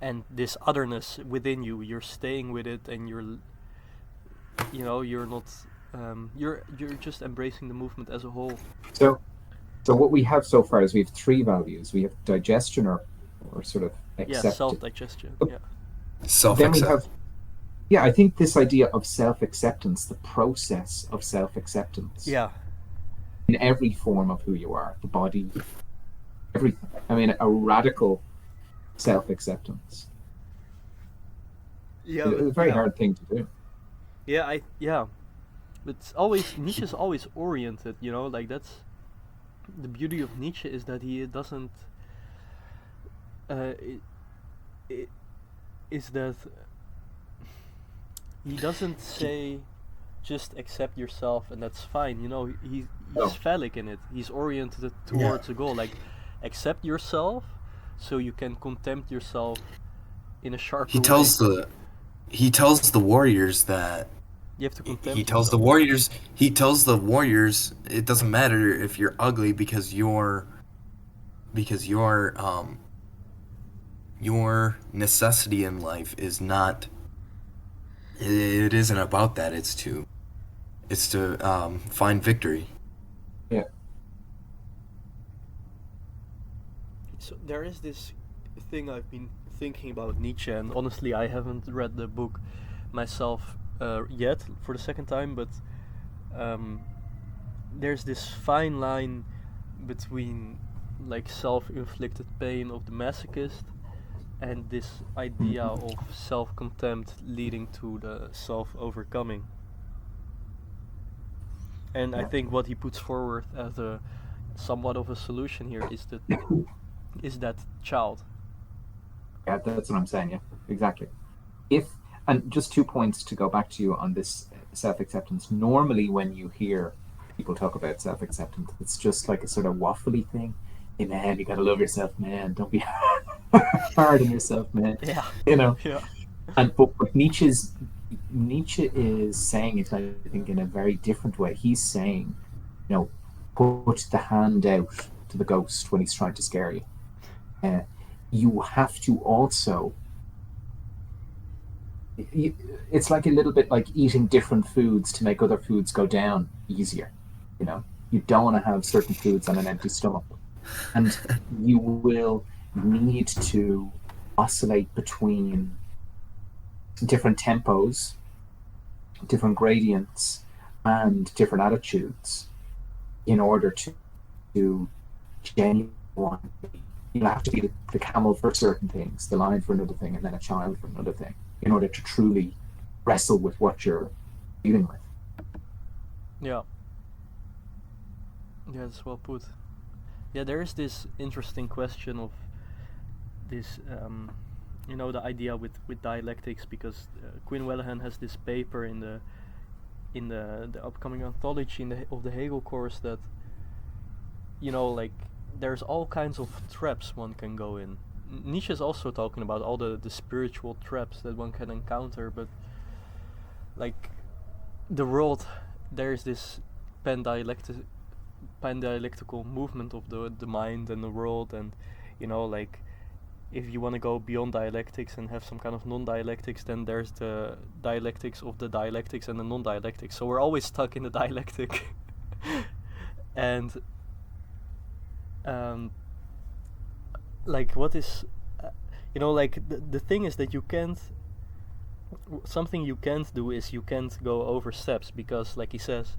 And this otherness within you, you're staying with it, and you're not, you're just embracing the movement as a whole. So what we have so far is we have three values. We have digestion or sort of acceptance. Yeah, self-digestion. Yeah. Self-accept. Then we have, I think this idea of self-acceptance, the process of self-acceptance. Yeah. In every form of who you are, the body, everything. I mean, a radical self-acceptance. Yeah, it's a very hard thing to do. Yeah, but Nietzsche's always oriented, like that's the beauty of Nietzsche, is that he doesn't is that he doesn't say just accept yourself and that's fine. He's phallic in it. He's oriented towards a goal, like accept yourself so you can contempt yourself in a sharper way. He tells the warriors that you have to contempt he tells the warriors it doesn't matter if you're ugly because you're your necessity in life is not. It isn't about that. It's to find victory. Yeah. So there is this thing I've been thinking about Nietzsche, and honestly, I haven't read the book myself yet for the second time, but there's this fine line between like self-inflicted pain of the masochist and this idea of self-contempt leading to the self-overcoming. And I think what he puts forward as a somewhat of a solution here is that child. Yeah, that's what I'm saying. Yeah, exactly. And just 2 points to go back to you on this self-acceptance. Normally, when you hear people talk about self-acceptance, it's just like a sort of waffly thing. Hey man, you gotta love yourself, man. Don't be hard on yourself, man. Yeah. You know. Yeah. But Nietzsche is saying it, I think, in a very different way. He's saying, put the hand out to the ghost when he's trying to scare you. You have to also. It's like a little bit like eating different foods to make other foods go down easier. You don't want to have certain foods on an empty stomach, and you will need to oscillate between different tempos, different gradients, and different attitudes in order to genuinely. You have to be the camel for certain things, the lion for another thing, and then a child for another thing, in order to truly wrestle with what you're dealing with. Yeah. Yeah, that's well put. Yeah, there is this interesting question of this, the idea with dialectics, because Quinn Wellehen has this paper in the upcoming anthology of the Hegel course that, there's all kinds of traps one can go in. Nietzsche is also talking about all the spiritual traps that one can encounter, but like the world, there's this pan-dialectical movement of the mind and the world, and if you want to go beyond dialectics and have some kind of non-dialectics, then there's the dialectics of the dialectics and the non-dialectics. So we're always stuck in the dialectic. And what is the thing is that something you can't do is you can't go over steps, because like he says,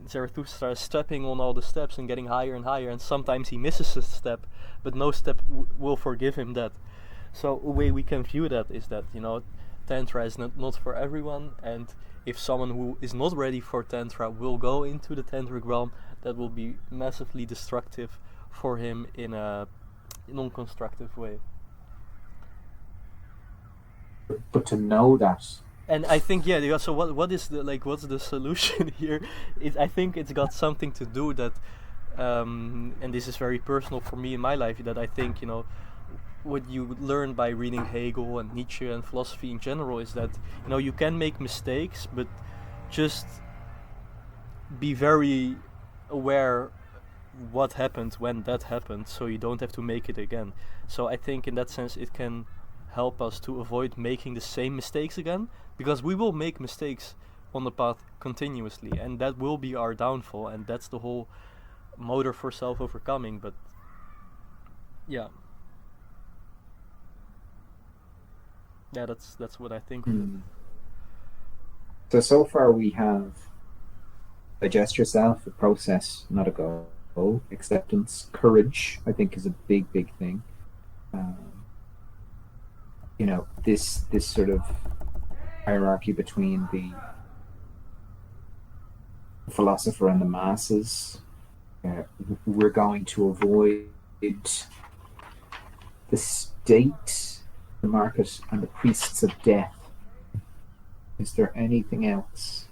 Zarathustra is stepping on all the steps and getting higher and higher, and sometimes he misses a step, but no step will forgive him that. So a way we can view that is that Tantra is not for everyone, and if someone who is not ready for Tantra will go into the Tantric realm, that will be massively destructive for him in a non-constructive way. But to know that. And I think so what is what's the solution here? I think it's got something to do that, and this is very personal for me in my life, that I think what you learn by reading Hegel and Nietzsche and philosophy in general is that you can make mistakes, but just be very aware what happened when that happened, so you don't have to make it again. So I think in that sense it can help us to avoid making the same mistakes again, because we will make mistakes on the path continuously, and that will be our downfall, and that's the whole motor for self-overcoming. But that's what I think of it. So far we have digest yourself, a process, not a goal. Acceptance, courage, I think, is a big thing. This sort of hierarchy between the philosopher and the masses. We're going to avoid the state, the market, and the priests of death. Is there anything else?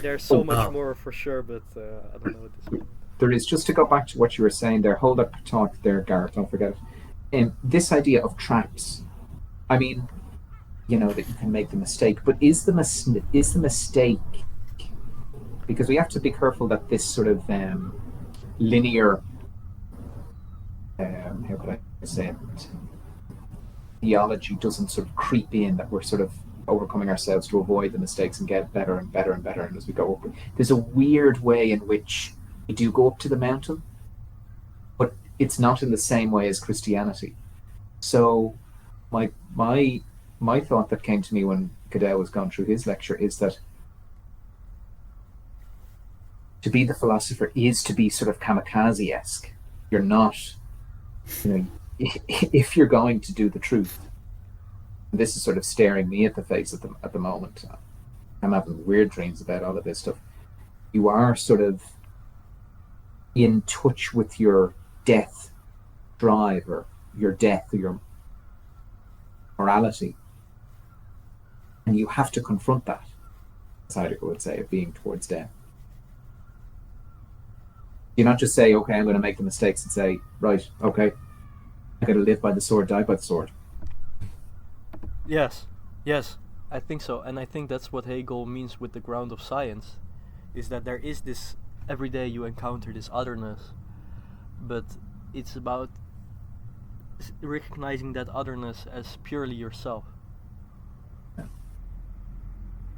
There's so much more for sure, but I don't know what this means. There is, just to go back to what you were saying there, hold up talk there, Gareth, don't forget it. This idea of traps, I mean, that you can make the mistake, but is the mistake because we have to be careful that this sort of linear, how could I say it, theology doesn't sort of creep in, that we're sort of overcoming ourselves to avoid the mistakes and get better and better and better. And as we go up, there's a weird way in which we do go up to the mountain, but it's not in the same way as Christianity. So my thought that came to me when Cadell was going through his lecture is that to be the philosopher is to be sort of kamikaze-esque. You're not, if you're going to do the truth, and this is sort of staring me at the face at the moment. I'm having weird dreams about all of this stuff. You are sort of in touch with your death drive, or your death, or your morality. And you have to confront that, as Heidegger would say, of being towards death. You not just say, okay, I'm going to make the mistakes, and say, right, okay, I'm going to live by the sword, die by the sword. Yes, I think so. And I think that's what Hegel means with the ground of science, is that there is this, every day you encounter this otherness, but it's about recognizing that otherness as purely yourself.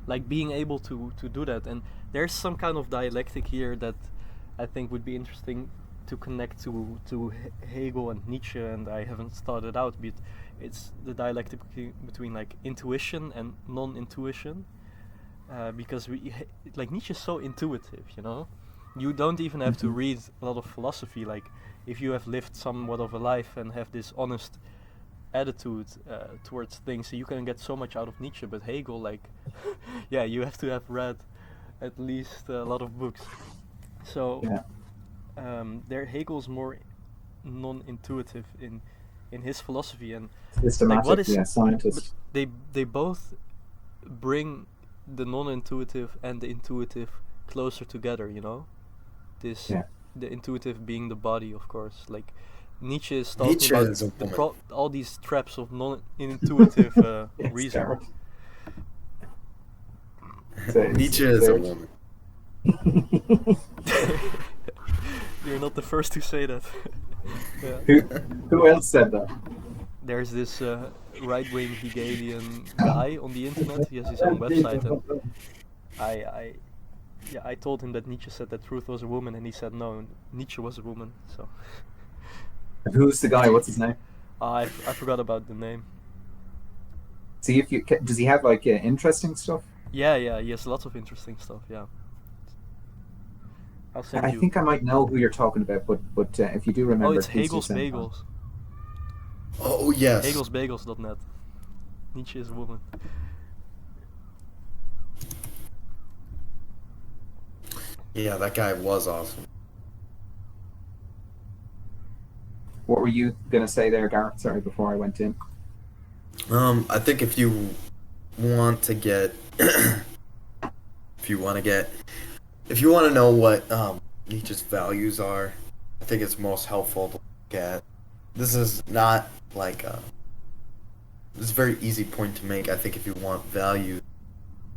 Like being able to do that. And there's some kind of dialectic here that I think would be interesting to connect to Hegel and Nietzsche, and I haven't thought it out, but it's the dialectic between like intuition and non-intuition, because like Nietzsche is so intuitive, you don't even have to read a lot of philosophy. Like if you have lived somewhat of a life and have this honest attitude towards things, you can get so much out of Nietzsche. But Hegel, like yeah, you have to have read at least a lot of books. So there Hegel's more non-intuitive in his philosophy, and systematic, like, what is scientist. They both bring the non-intuitive and the intuitive closer together, the intuitive being the body, of course. Like Nietzsche is talking about all these traps of non-intuitive reason. Nietzsche is a woman. You're not the first to say that. Who else said that? There's this right-wing Hegelian guy on the internet. He has his own website, and I told him that Nietzsche said that truth was a woman, and he said no, Nietzsche was a woman. So. And who's the guy? What's his name? I forgot about the name. See if you does he have like interesting stuff? Yeah, he has lots of interesting stuff. Yeah. I'll send I think I might know who you're talking about, but if you do remember, oh, it's Hegel's Bagels. Oh yes. Hegelsbagels.net. Nietzsche is a woman. Yeah, that guy was awesome. What were you gonna say there, Gareth? Sorry, before I went in. I think if you want to know what Nietzsche's values are, I think it's most helpful to look at. This is not like this is a very easy point to make. I think if you want values,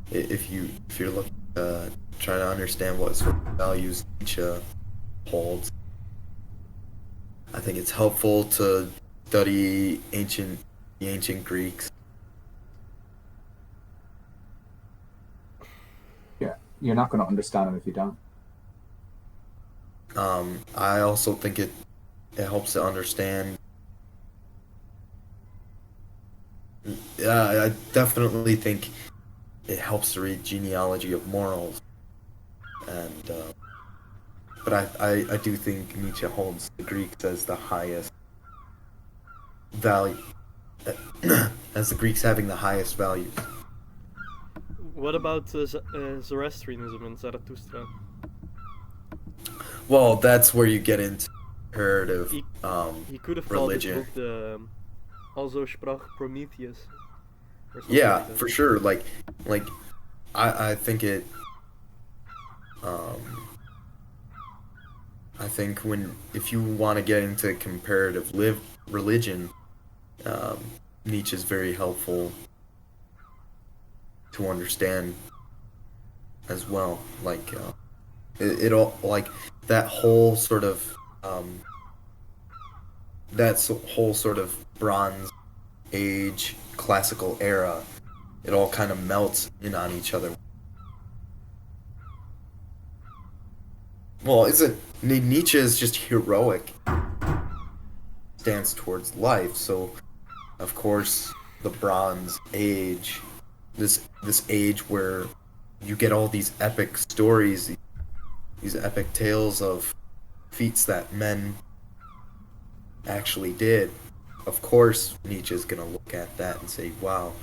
if you're looking to try to understand what sort of values Nietzsche holds, I think it's helpful to study the ancient Greeks. Yeah, you're not going to understand it if you don't. I also think it helps to understand. I definitely think it helps to read Genealogy of Morals, and but I do think Nietzsche holds the Greeks as the highest value, as the Greeks having the highest values. What about Zoroastrianism and Zarathustra? Well, that's where you get into comparative he could have religion. Called this book Also sprach Prometheus. Yeah, like for sure. Like I think it. I think if you want to get into comparative religion, Nietzsche is very helpful to understand. as well. Like it all, like that whole sort of whole sort of Bronze Age classical era. It all kind of melts in on each other. Well, Nietzsche is just heroic stance towards life, so of course the Bronze Age, this age where you get all these epic stories, these epic tales of feats that men actually did. Of course Nietzsche's gonna look at that and say, wow,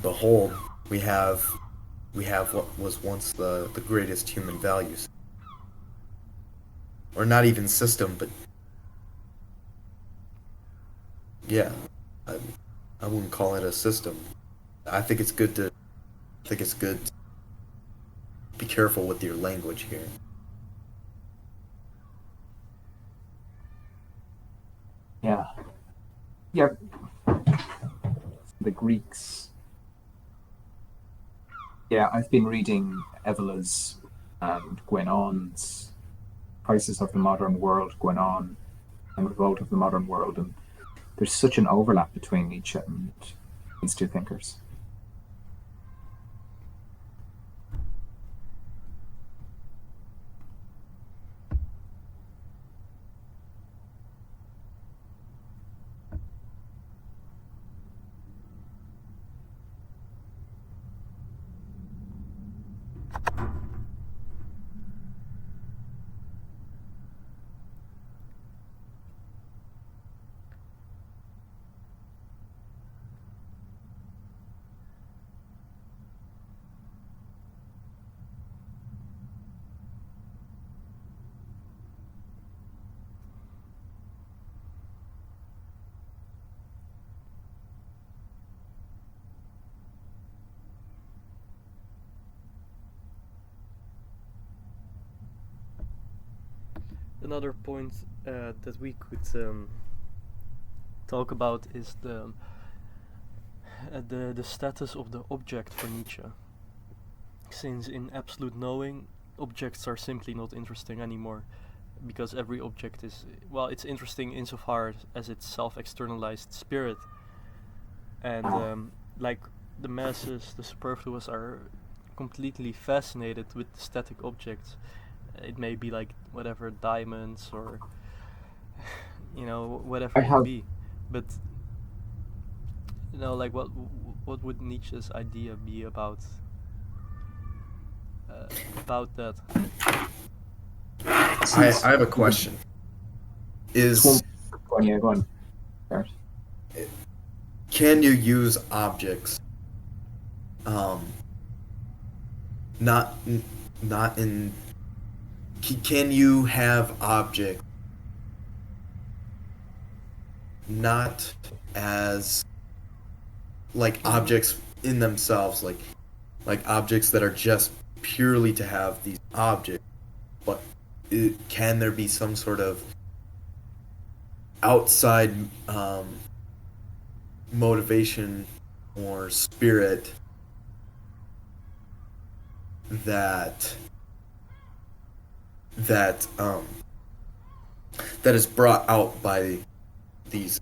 behold, we have what was once the greatest human values. Or not even system, but yeah, I wouldn't call it a system. I think it's good to be careful with your language here. Yeah. Yeah. The Greeks. Yeah, I've been reading Evola's and Guénon's Crisis of the Modern World, Guénon, and Revolt of the Modern World, and there's such an overlap between Nietzsche and these two thinkers. Another point that we could talk about is the status of the object for Nietzsche. Since in absolute knowing, objects are simply not interesting anymore, because every object is, well, it's interesting insofar as its self-externalized spirit, and like the masses, the superfluous, are completely fascinated with the static objects. It may be like whatever, diamonds or whatever it be, but like what would Nietzsche's idea be about that? I have a question. Is Go on. Can you use objects not in can you have objects not as like objects in themselves, like objects that are just purely to have these objects, but can there be some sort of outside motivation or spirit that is brought out by these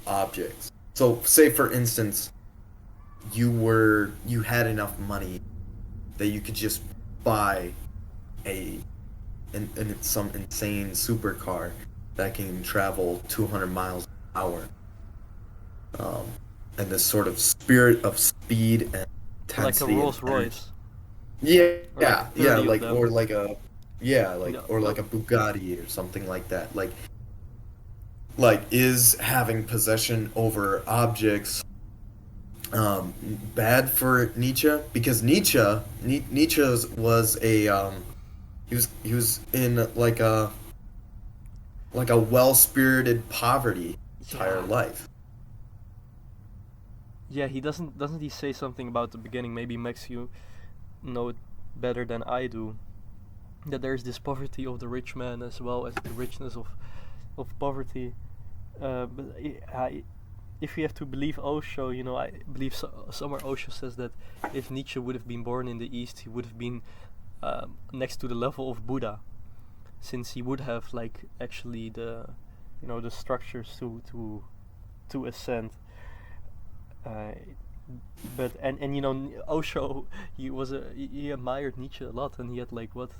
objects? So say for instance you had enough money that you could just buy some insane supercar that can travel 200 miles an hour, and this sort of spirit of speed and intensity, like a Rolls Royce. Or like a Bugatti or something like that. Like is having possession over objects bad for Nietzsche? Because Nietzsche was a he was in like a well-spirited poverty entire life. Yeah, he doesn't he say something about the beginning? Maybe Max, you know it better than I do, that there's this poverty of the rich man as well as the richness of poverty. But if you have to believe Osho, I believe somewhere Osho says that if Nietzsche would have been born in the East, he would have been next to the level of Buddha, since he would have actually the structures to ascend. But Osho, he admired Nietzsche a lot, and he had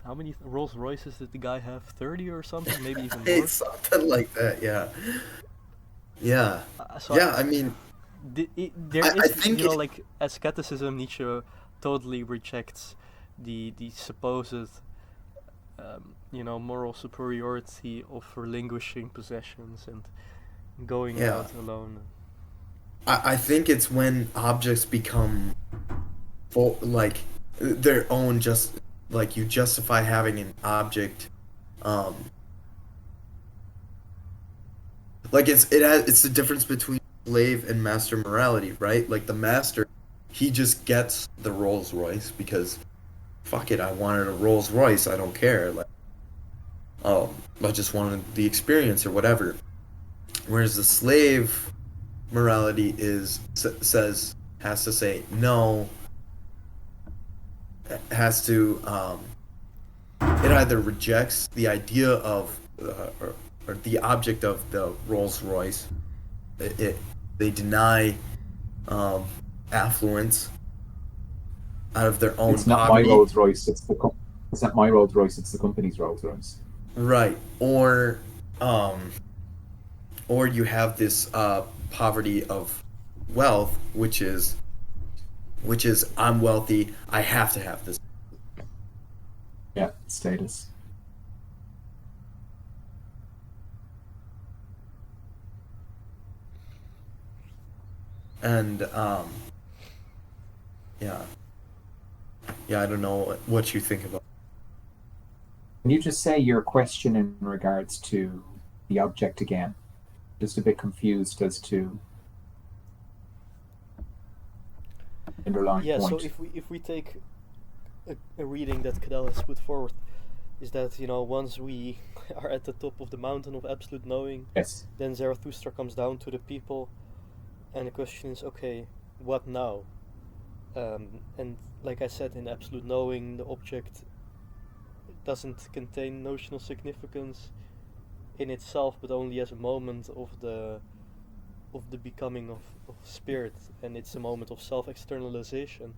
how many Rolls Royces did the guy have? 30 or something, maybe even more. It's something like that, yeah. Yeah. I mean, I think like asceticism, Nietzsche totally rejects the supposed moral superiority of relinquishing possessions and going out alone. I think it's when objects become their own, just like you justify having an object, it's the difference between slave and master morality, right? Like the master, he just gets the Rolls Royce because fuck it, I wanted a Rolls Royce, I don't care, I just wanted the experience or whatever. Whereas the slave morality has to say no, has to it either rejects the idea of or the object of the Rolls Royce. They deny affluence out of their own. It's not poverty. my Rolls Royce. It's not my Rolls Royce. It's the company's Rolls Royce. Right, or you have this poverty of wealth, which is I'm wealthy, I have to have this. Yeah, status. And I don't know what you think about. Can you just say your question in regards to the object again? Just a bit confused as to underlying point. So if we take a reading that Cadell has put forward, is that once we are at the top of the mountain of absolute knowing, yes, then Zarathustra comes down to the people, and the question is, okay, what now? And like I said, in absolute knowing, the object doesn't contain notional significance in itself, but only as a moment of the becoming of spirit, and it's a moment of self-externalization.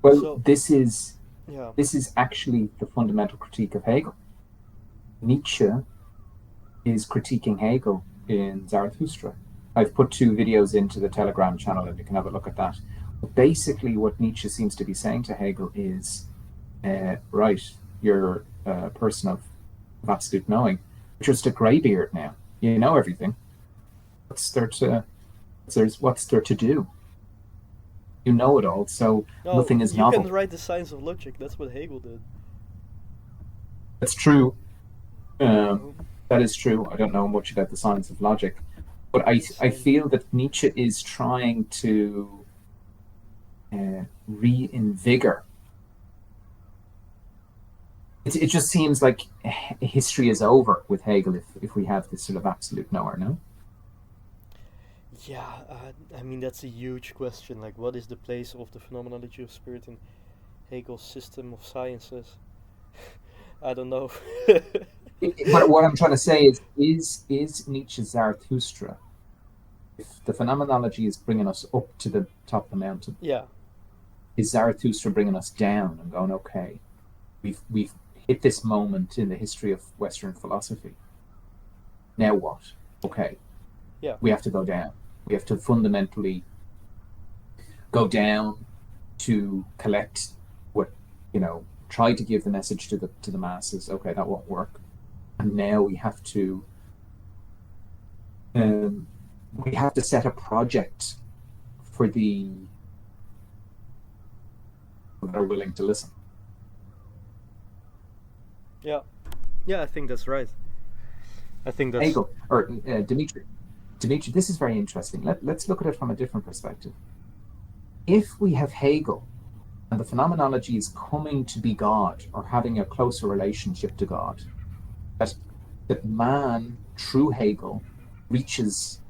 Well, this is actually the fundamental critique of Hegel. Nietzsche is critiquing Hegel in Zarathustra. I've put 2 videos into the Telegram channel, and you can have a look at that. But basically, what Nietzsche seems to be saying to Hegel is, right, you're a person of absolute knowing, but you're just a greybeard now. You know everything. What's there to do? You know it all, so nothing is novel. You can write the science of logic. That's what Hegel did. That's true. That is true. I don't know much about the science of logic, but I feel that Nietzsche is trying to reinvigorate. It just seems like history is over with Hegel if we have this sort of absolute knower, no? Yeah, I mean, that's a huge question. Like, what is the place of the phenomenology of spirit in Hegel's system of sciences? I don't know. But what I'm trying to say is Nietzsche's Zarathustra, if the phenomenology is bringing us up to the top of the mountain, is Zarathustra bringing us down and going, okay, we've hit this moment in the history of Western philosophy. Now what? Okay. Yeah. We have to go down. We have to fundamentally go down to collect what, try to give the message to the masses. Okay, that won't work. And now we have to set a project for the that are willing to listen. Yeah, I think that's right. I think that's Hegel or Dimitri, this is very interesting. Let's look at it from a different perspective. If we have Hegel and the phenomenology is coming to be God or having a closer relationship to God, that man, through Hegel, reaches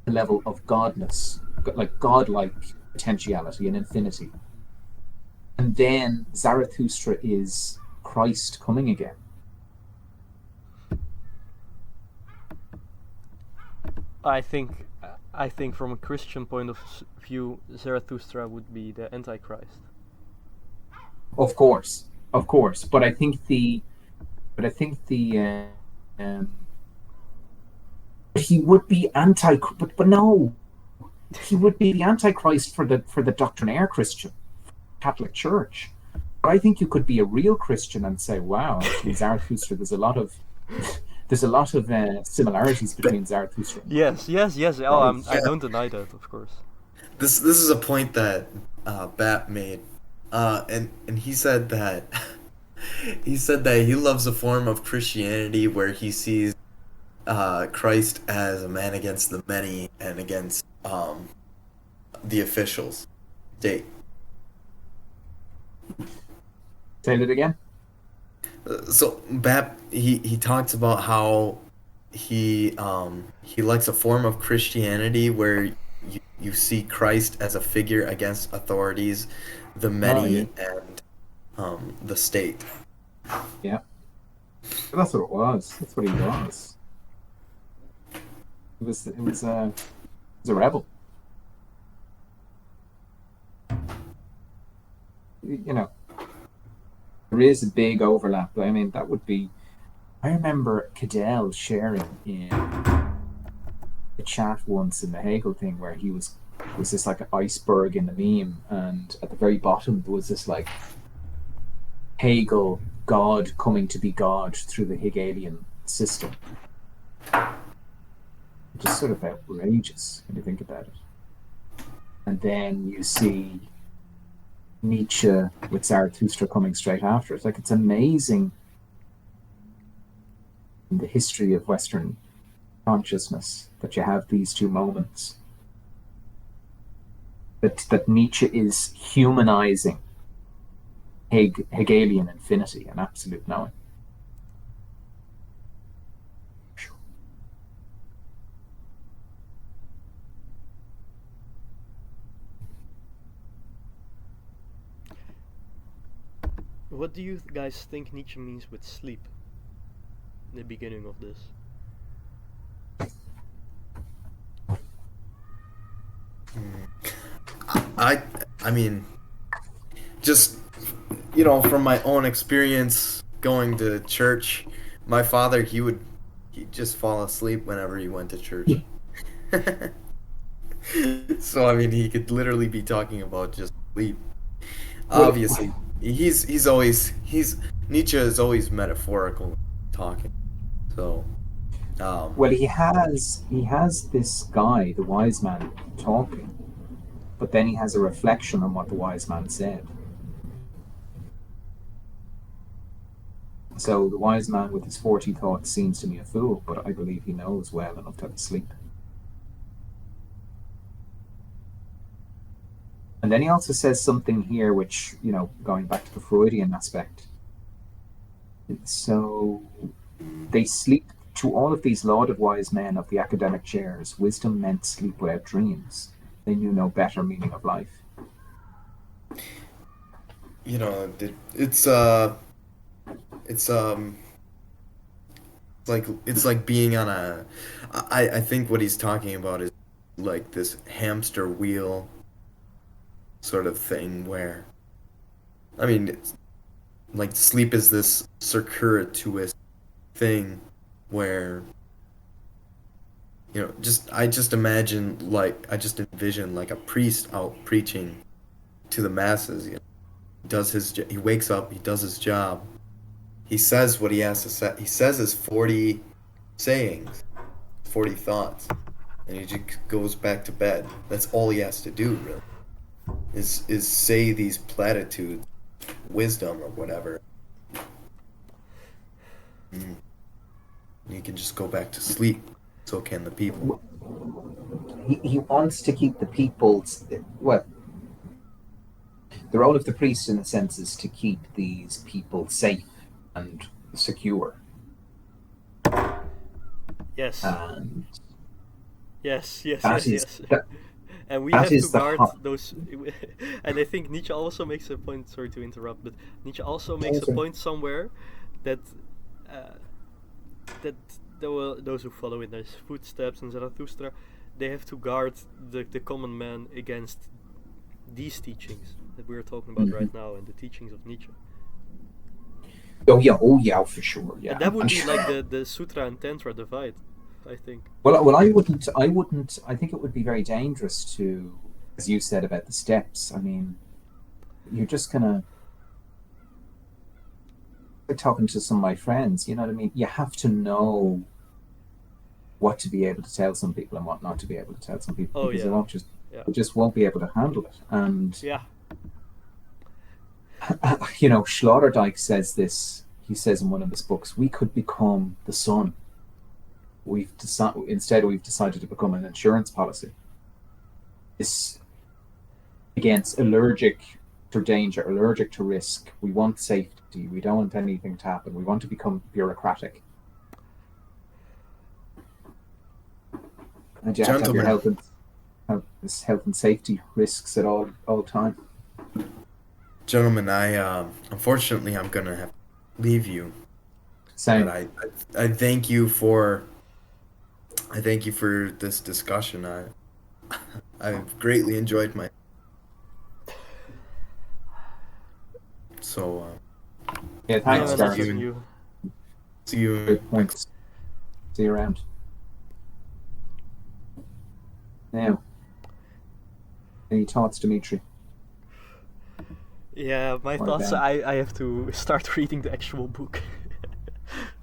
a level of godness, like godlike potentiality and infinity. And then Zarathustra is Christ coming again. I think from a Christian point of view, Zarathustra would be the Antichrist. Of course, but I think the he would be but no, he would be the Antichrist for the doctrinaire Christian Catholic Church. But I think you could be a real Christian and say, wow, actually Zarathustra, there's a lot of similarities between Zarathustra. Yes. Oh, I don't deny that, of course. This is a point that Bat made, and he said that he loves a form of Christianity where he sees Christ as a man against the many and against the officials. State. Say it again. So Bap he talks about how he likes a form of Christianity where you see Christ as a figure against authorities, the many, and the state. Yeah, that's what it was. That's what he was. It was a rebel. You know, there is a big overlap. I mean, that would be. I remember Cadell sharing in a chat once in the Hegel thing where he was this like an iceberg in the meme, and at the very bottom there was this like Hegel, God coming to be God through the Hegelian system. Which is sort of outrageous when you think about it. And then you see Nietzsche with Zarathustra coming straight after it. Like, it's amazing in the history of Western consciousness that you have these two moments. That Nietzsche is humanizing Hegelian infinity and absolute knowing. What do you guys think Nietzsche means with sleep? In the beginning of this. I mean, just, from my own experience going to church, my father, he'd just fall asleep whenever he went to church. So, I mean, he could literally be talking about just sleep. Obviously, Nietzsche is always metaphorical talking. So, well, he has this guy, the wise man, talking, but then he has a reflection on what the wise man said. So the wise man with his 40 thoughts seems to me a fool, but I believe he knows well enough to have a sleep. And then he also says something here which, going back to the Freudian aspect. So they sleep. To all of these lauded wise men of the academic chairs, wisdom meant sleep without dreams. They knew no better meaning of life. It's like being on a. I think what he's talking about is like this hamster wheel sort of thing where, I mean, it's like sleep is this circuitous thing where, I just envision like a priest out preaching to the masses. He wakes up, he does his job, he says what he has to say. He says his 40 sayings, 40 thoughts, and he just goes back to bed. That's all he has to do, really, is say these platitudes, wisdom or whatever. You can just go back to sleep. So can the people. He wants to keep the people's. Well, the role of the priest, in a sense, is to keep these people safe and secure. Yes. Yes, yes, That yes, is yes. that, And we that have to is the guard hot. those. And I think Nietzsche also makes a point. Sorry to interrupt, but Nietzsche also makes a point somewhere that uh, that those who follow in his footsteps in Zarathustra, they have to guard the common man against these teachings that we're talking about right now and the teachings of Nietzsche. Oh yeah, for sure. Yeah, And that would be sure. like the Sutra and Tantra divide, I think. Well, I wouldn't. I think it would be very dangerous to, as you said about the steps. I mean, you're just gonna. Like talking to some of my friends, you know what I mean. You have to know what to be able to tell some people and what not to be able to tell some people Oh because yeah, they just won't be able to handle it. And yeah. Sloterdijk says this. He says in one of his books, "We could become the sun. We've decided to become an insurance policy. This against allergic to danger, allergic to risk. We want safety. We don't want anything to happen. We want to become bureaucratic." And you have to have your health and safety risks at all time. Gentlemen, I unfortunately I'm gonna have to leave you. Same. But I thank you for this discussion. I've greatly enjoyed my. So Yeah, thanks, Yeah, Gareth. see you. Good points. See you around. Now, any thoughts, Dimitri? Yeah, my Or thoughts. Ben? I have to start reading the actual book.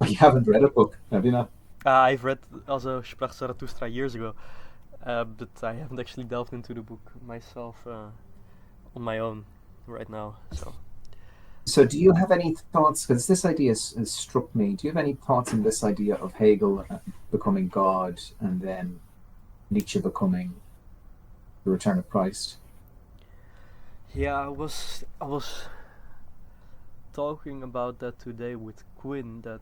You haven't read a book, have you not? I've read also Sprach Zarathustra years ago, but I haven't actually delved into the book myself on my own right now. So do you have any thoughts, because this idea has struck me, do you have any thoughts on this idea of Hegel becoming God and then Nietzsche becoming the return of Christ? Yeah, I was talking about that today with Quinn, that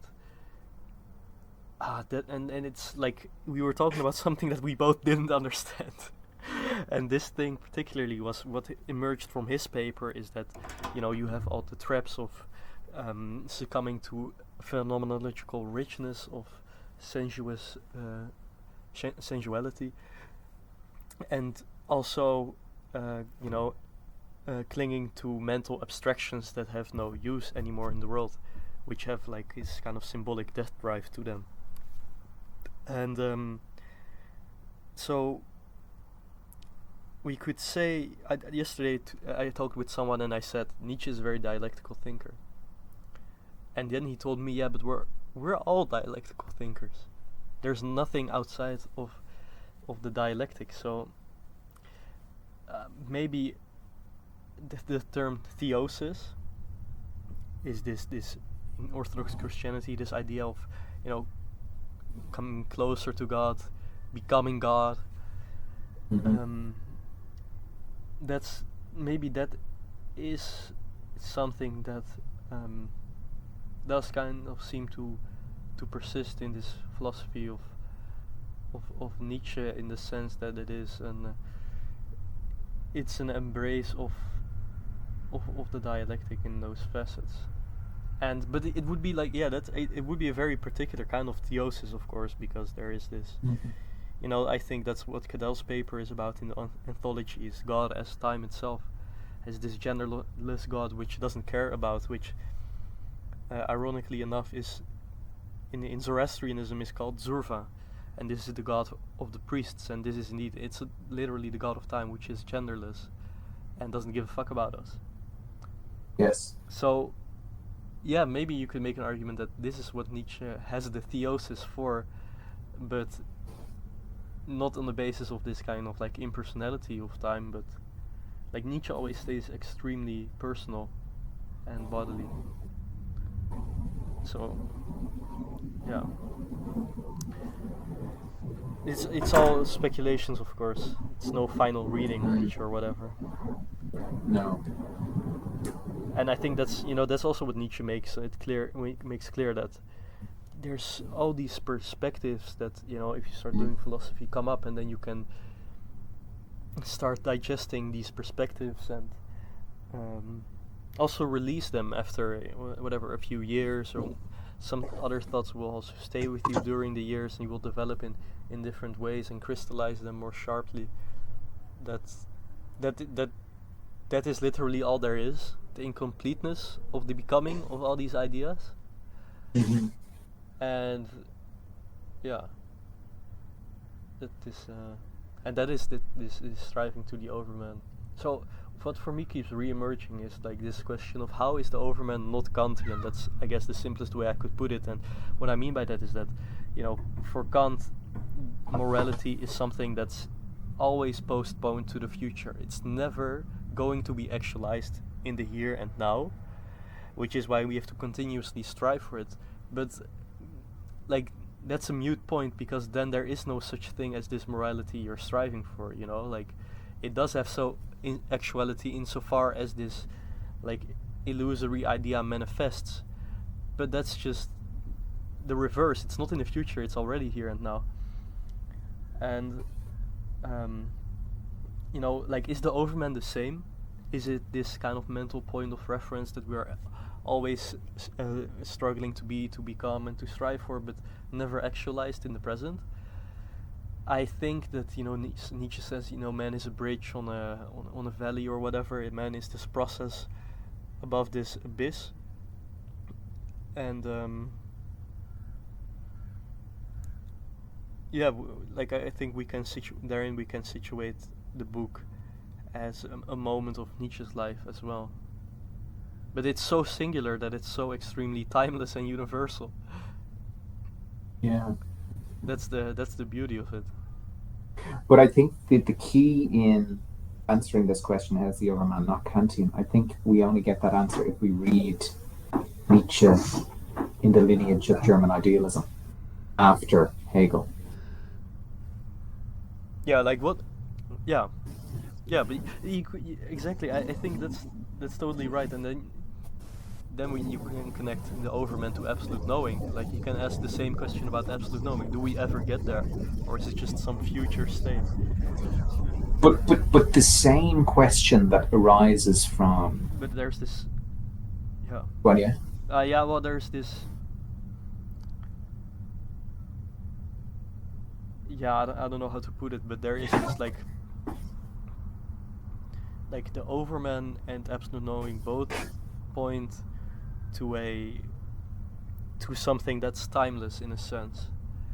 and it's like we were talking about something that we both didn't understand. And this thing particularly was what emerged from his paper is that, you have all the traps of succumbing to phenomenological richness of sensuality, and also clinging to mental abstractions that have no use anymore in the world, which have like this kind of symbolic death drive to them. And so we could say, yesterday I talked with someone and I said Nietzsche is a very dialectical thinker, and then he told me, yeah, but we're all dialectical thinkers. There's nothing outside of the dialectic. So maybe the term theosis is this in Orthodox Christianity, this idea of coming closer to God, becoming God. Mm-hmm. That is something that does kind of seem to persist in this philosophy of Nietzsche, in the sense that it's an embrace of the dialectic in those facets. But it would be like, it would be a very particular kind of theosis, of course, because there is this. Mm-hmm. I think that's what Cadell's paper is about in the anthology, is God as time itself, as this genderless God which doesn't care about, which ironically enough is in Zoroastrianism is called Zurva, and this is the god of the priests, and this is indeed, literally the god of time, which is genderless and doesn't give a fuck about us. Yes. So yeah, maybe you could make an argument that this is what Nietzsche has the theosis for, but not on the basis of this kind of like impersonality of time, but like Nietzsche always stays extremely personal and bodily. So yeah, it's all speculations, of course. It's no final reading of Nietzsche or whatever. No. And I think that's also what Nietzsche makes clear that there's all these perspectives that, you know, if you start doing philosophy, come up, and then you can start digesting these perspectives and also release them after whatever, a few years, or some other thoughts will also stay with you during the years, and you will develop in different ways and crystallize them more sharply. That is literally all there is, the incompleteness of the becoming of all these ideas. Mm-hmm. And yeah, that is this striving to the overman. So what for me keeps re-emerging is like this question of how is the overman not Kantian. That's, I guess, the simplest way I could put it. And what I mean by that is that, you know, for Kant, morality is something that's always postponed to the future. It's never going to be actualized in the here and now, which is why we have to continuously strive for it. But like, that's a mute point, because then there is no such thing as this morality you're striving for, you know. Like, it does have so in actuality insofar as this like illusory idea manifests, but that's just the reverse. It's not in the future, it's already here and now. And you know, like, is the overman the same? Is it this kind of mental point of reference that we are always struggling to become and to strive for, but never actualized in the present? I think that, you know, Nietzsche says, you know, man is a bridge on a valley or whatever. Man is this process above this abyss, and yeah, like, I think we can we can situate the book as a moment of Nietzsche's life as well. But it's so singular that it's so extremely timeless and universal. Yeah. That's the beauty of it. But I think that the key in answering this question, how is the overman not Kantian, I think we only get that answer if we read Nietzsche in the lineage of German idealism after Hegel. Yeah, like what? Yeah, but exactly. I think that's totally right. And then you can connect the overman to absolute knowing. Like, you can ask the same question about absolute knowing. Do we ever get there, or is it just some future state? But the same question that arises from. But there's this. Yeah. Well, yeah. Yeah. Well, there's this. Yeah, I don't know how to put it, but there is this like the overman and absolute knowing both point to something that's timeless in a sense.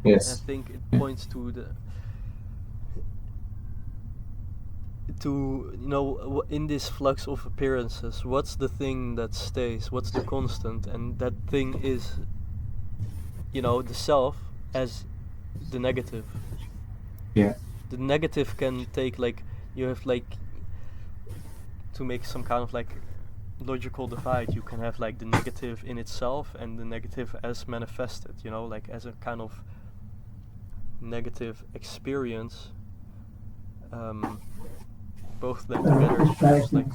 Yes. And I think it points to you know, in this flux of appearances, what's the thing that stays, what's the constant, and that thing is, you know, the self as the negative. Yeah. The negative can take, like, you have, like, to make some kind of like logical divide, you can have like the negative in itself and the negative as manifested, you know, like as a kind of negative experience. Both of them together, just like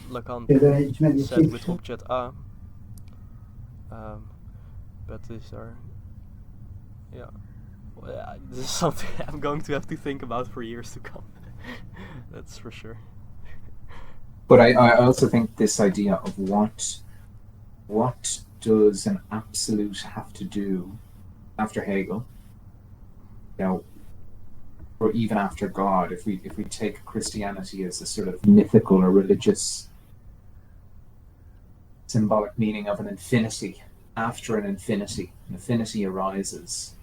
Lacan said with object A. But these are, yeah, well, this is something I'm going to have to think about for years to come. That's for sure. But I also think this idea of what does an absolute have to do after Hegel, you know, or even after God, if we take Christianity as a sort of mythical or religious symbolic meaning of an infinity, after an infinity arises.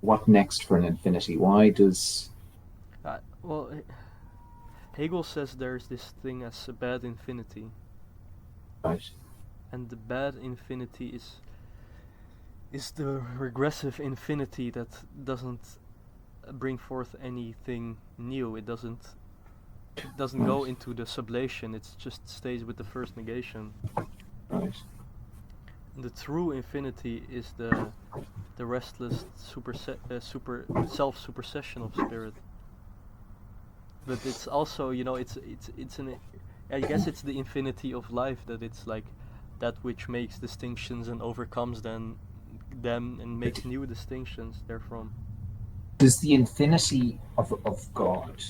What next for an infinity? Why does... Well, Hegel says there's this thing as a bad infinity. Right. And the bad infinity is the regressive infinity that doesn't bring forth anything new. It doesn't go into the sublation. It just stays with the first negation. Right. And the true infinity is the restless self-supersession of spirit. But it's also, you know, it's I guess it's the infinity of life, that it's like that which makes distinctions and overcomes them them and makes new distinctions therefrom. Does the infinity of God,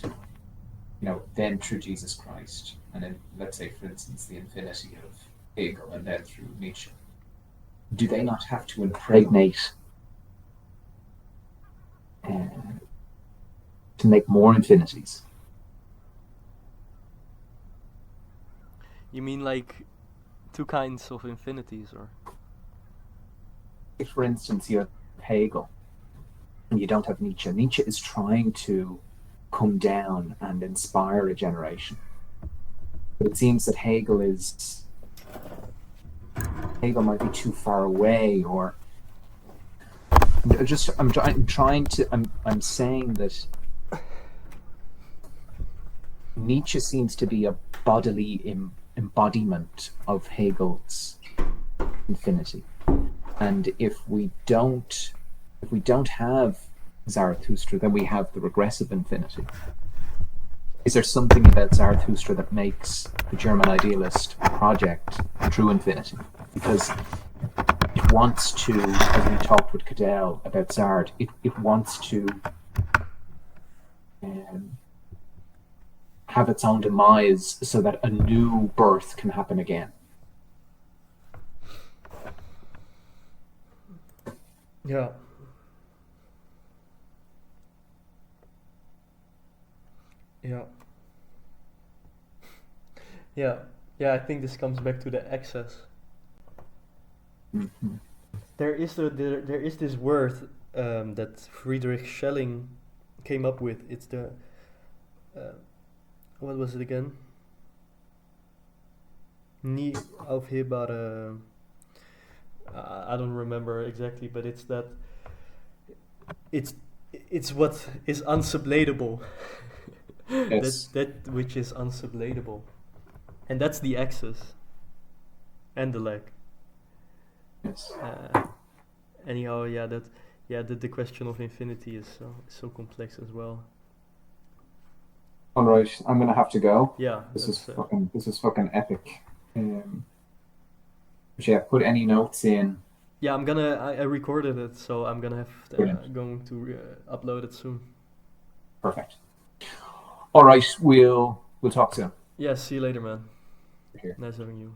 then through Jesus Christ, and then let's say, for instance, the infinity of Hegel, and then through Nietzsche, do they not have to impregnate to make more infinities? You mean like two kinds of infinities, or? If, for instance, you have Hegel and you don't have Nietzsche, Nietzsche is trying to come down and inspire a generation. But it seems that Hegel might be too far away, or I'm saying that Nietzsche seems to be a bodily embodiment of Hegel's infinity. And if we don't have Zarathustra, then we have the regressive infinity. Is there something about Zarathustra that makes the German idealist project a true infinity? Because it wants to, as we talked with Cadell about Zard, it wants to have its own demise so that a new birth can happen again. Yeah. Yeah. Yeah, I think this comes back to the excess. Mm-hmm. There is this word that Friedrich Schelling came up with. It's the what was it again? Nie aufhebare. I don't remember exactly, but it's that. It's what is unsublatable. Yes. that which is unsublatable, and that's the axis and the leg. Yes. Anyhow, the question of infinity is so complex as well. All right, I'm gonna have to go. Yeah, this is fucking epic. But yeah, put any notes in. Yeah, I recorded it, so I'm gonna have going to upload it soon. Perfect. All right, we'll talk soon. Yeah, see you later, man. Here. Nice having you.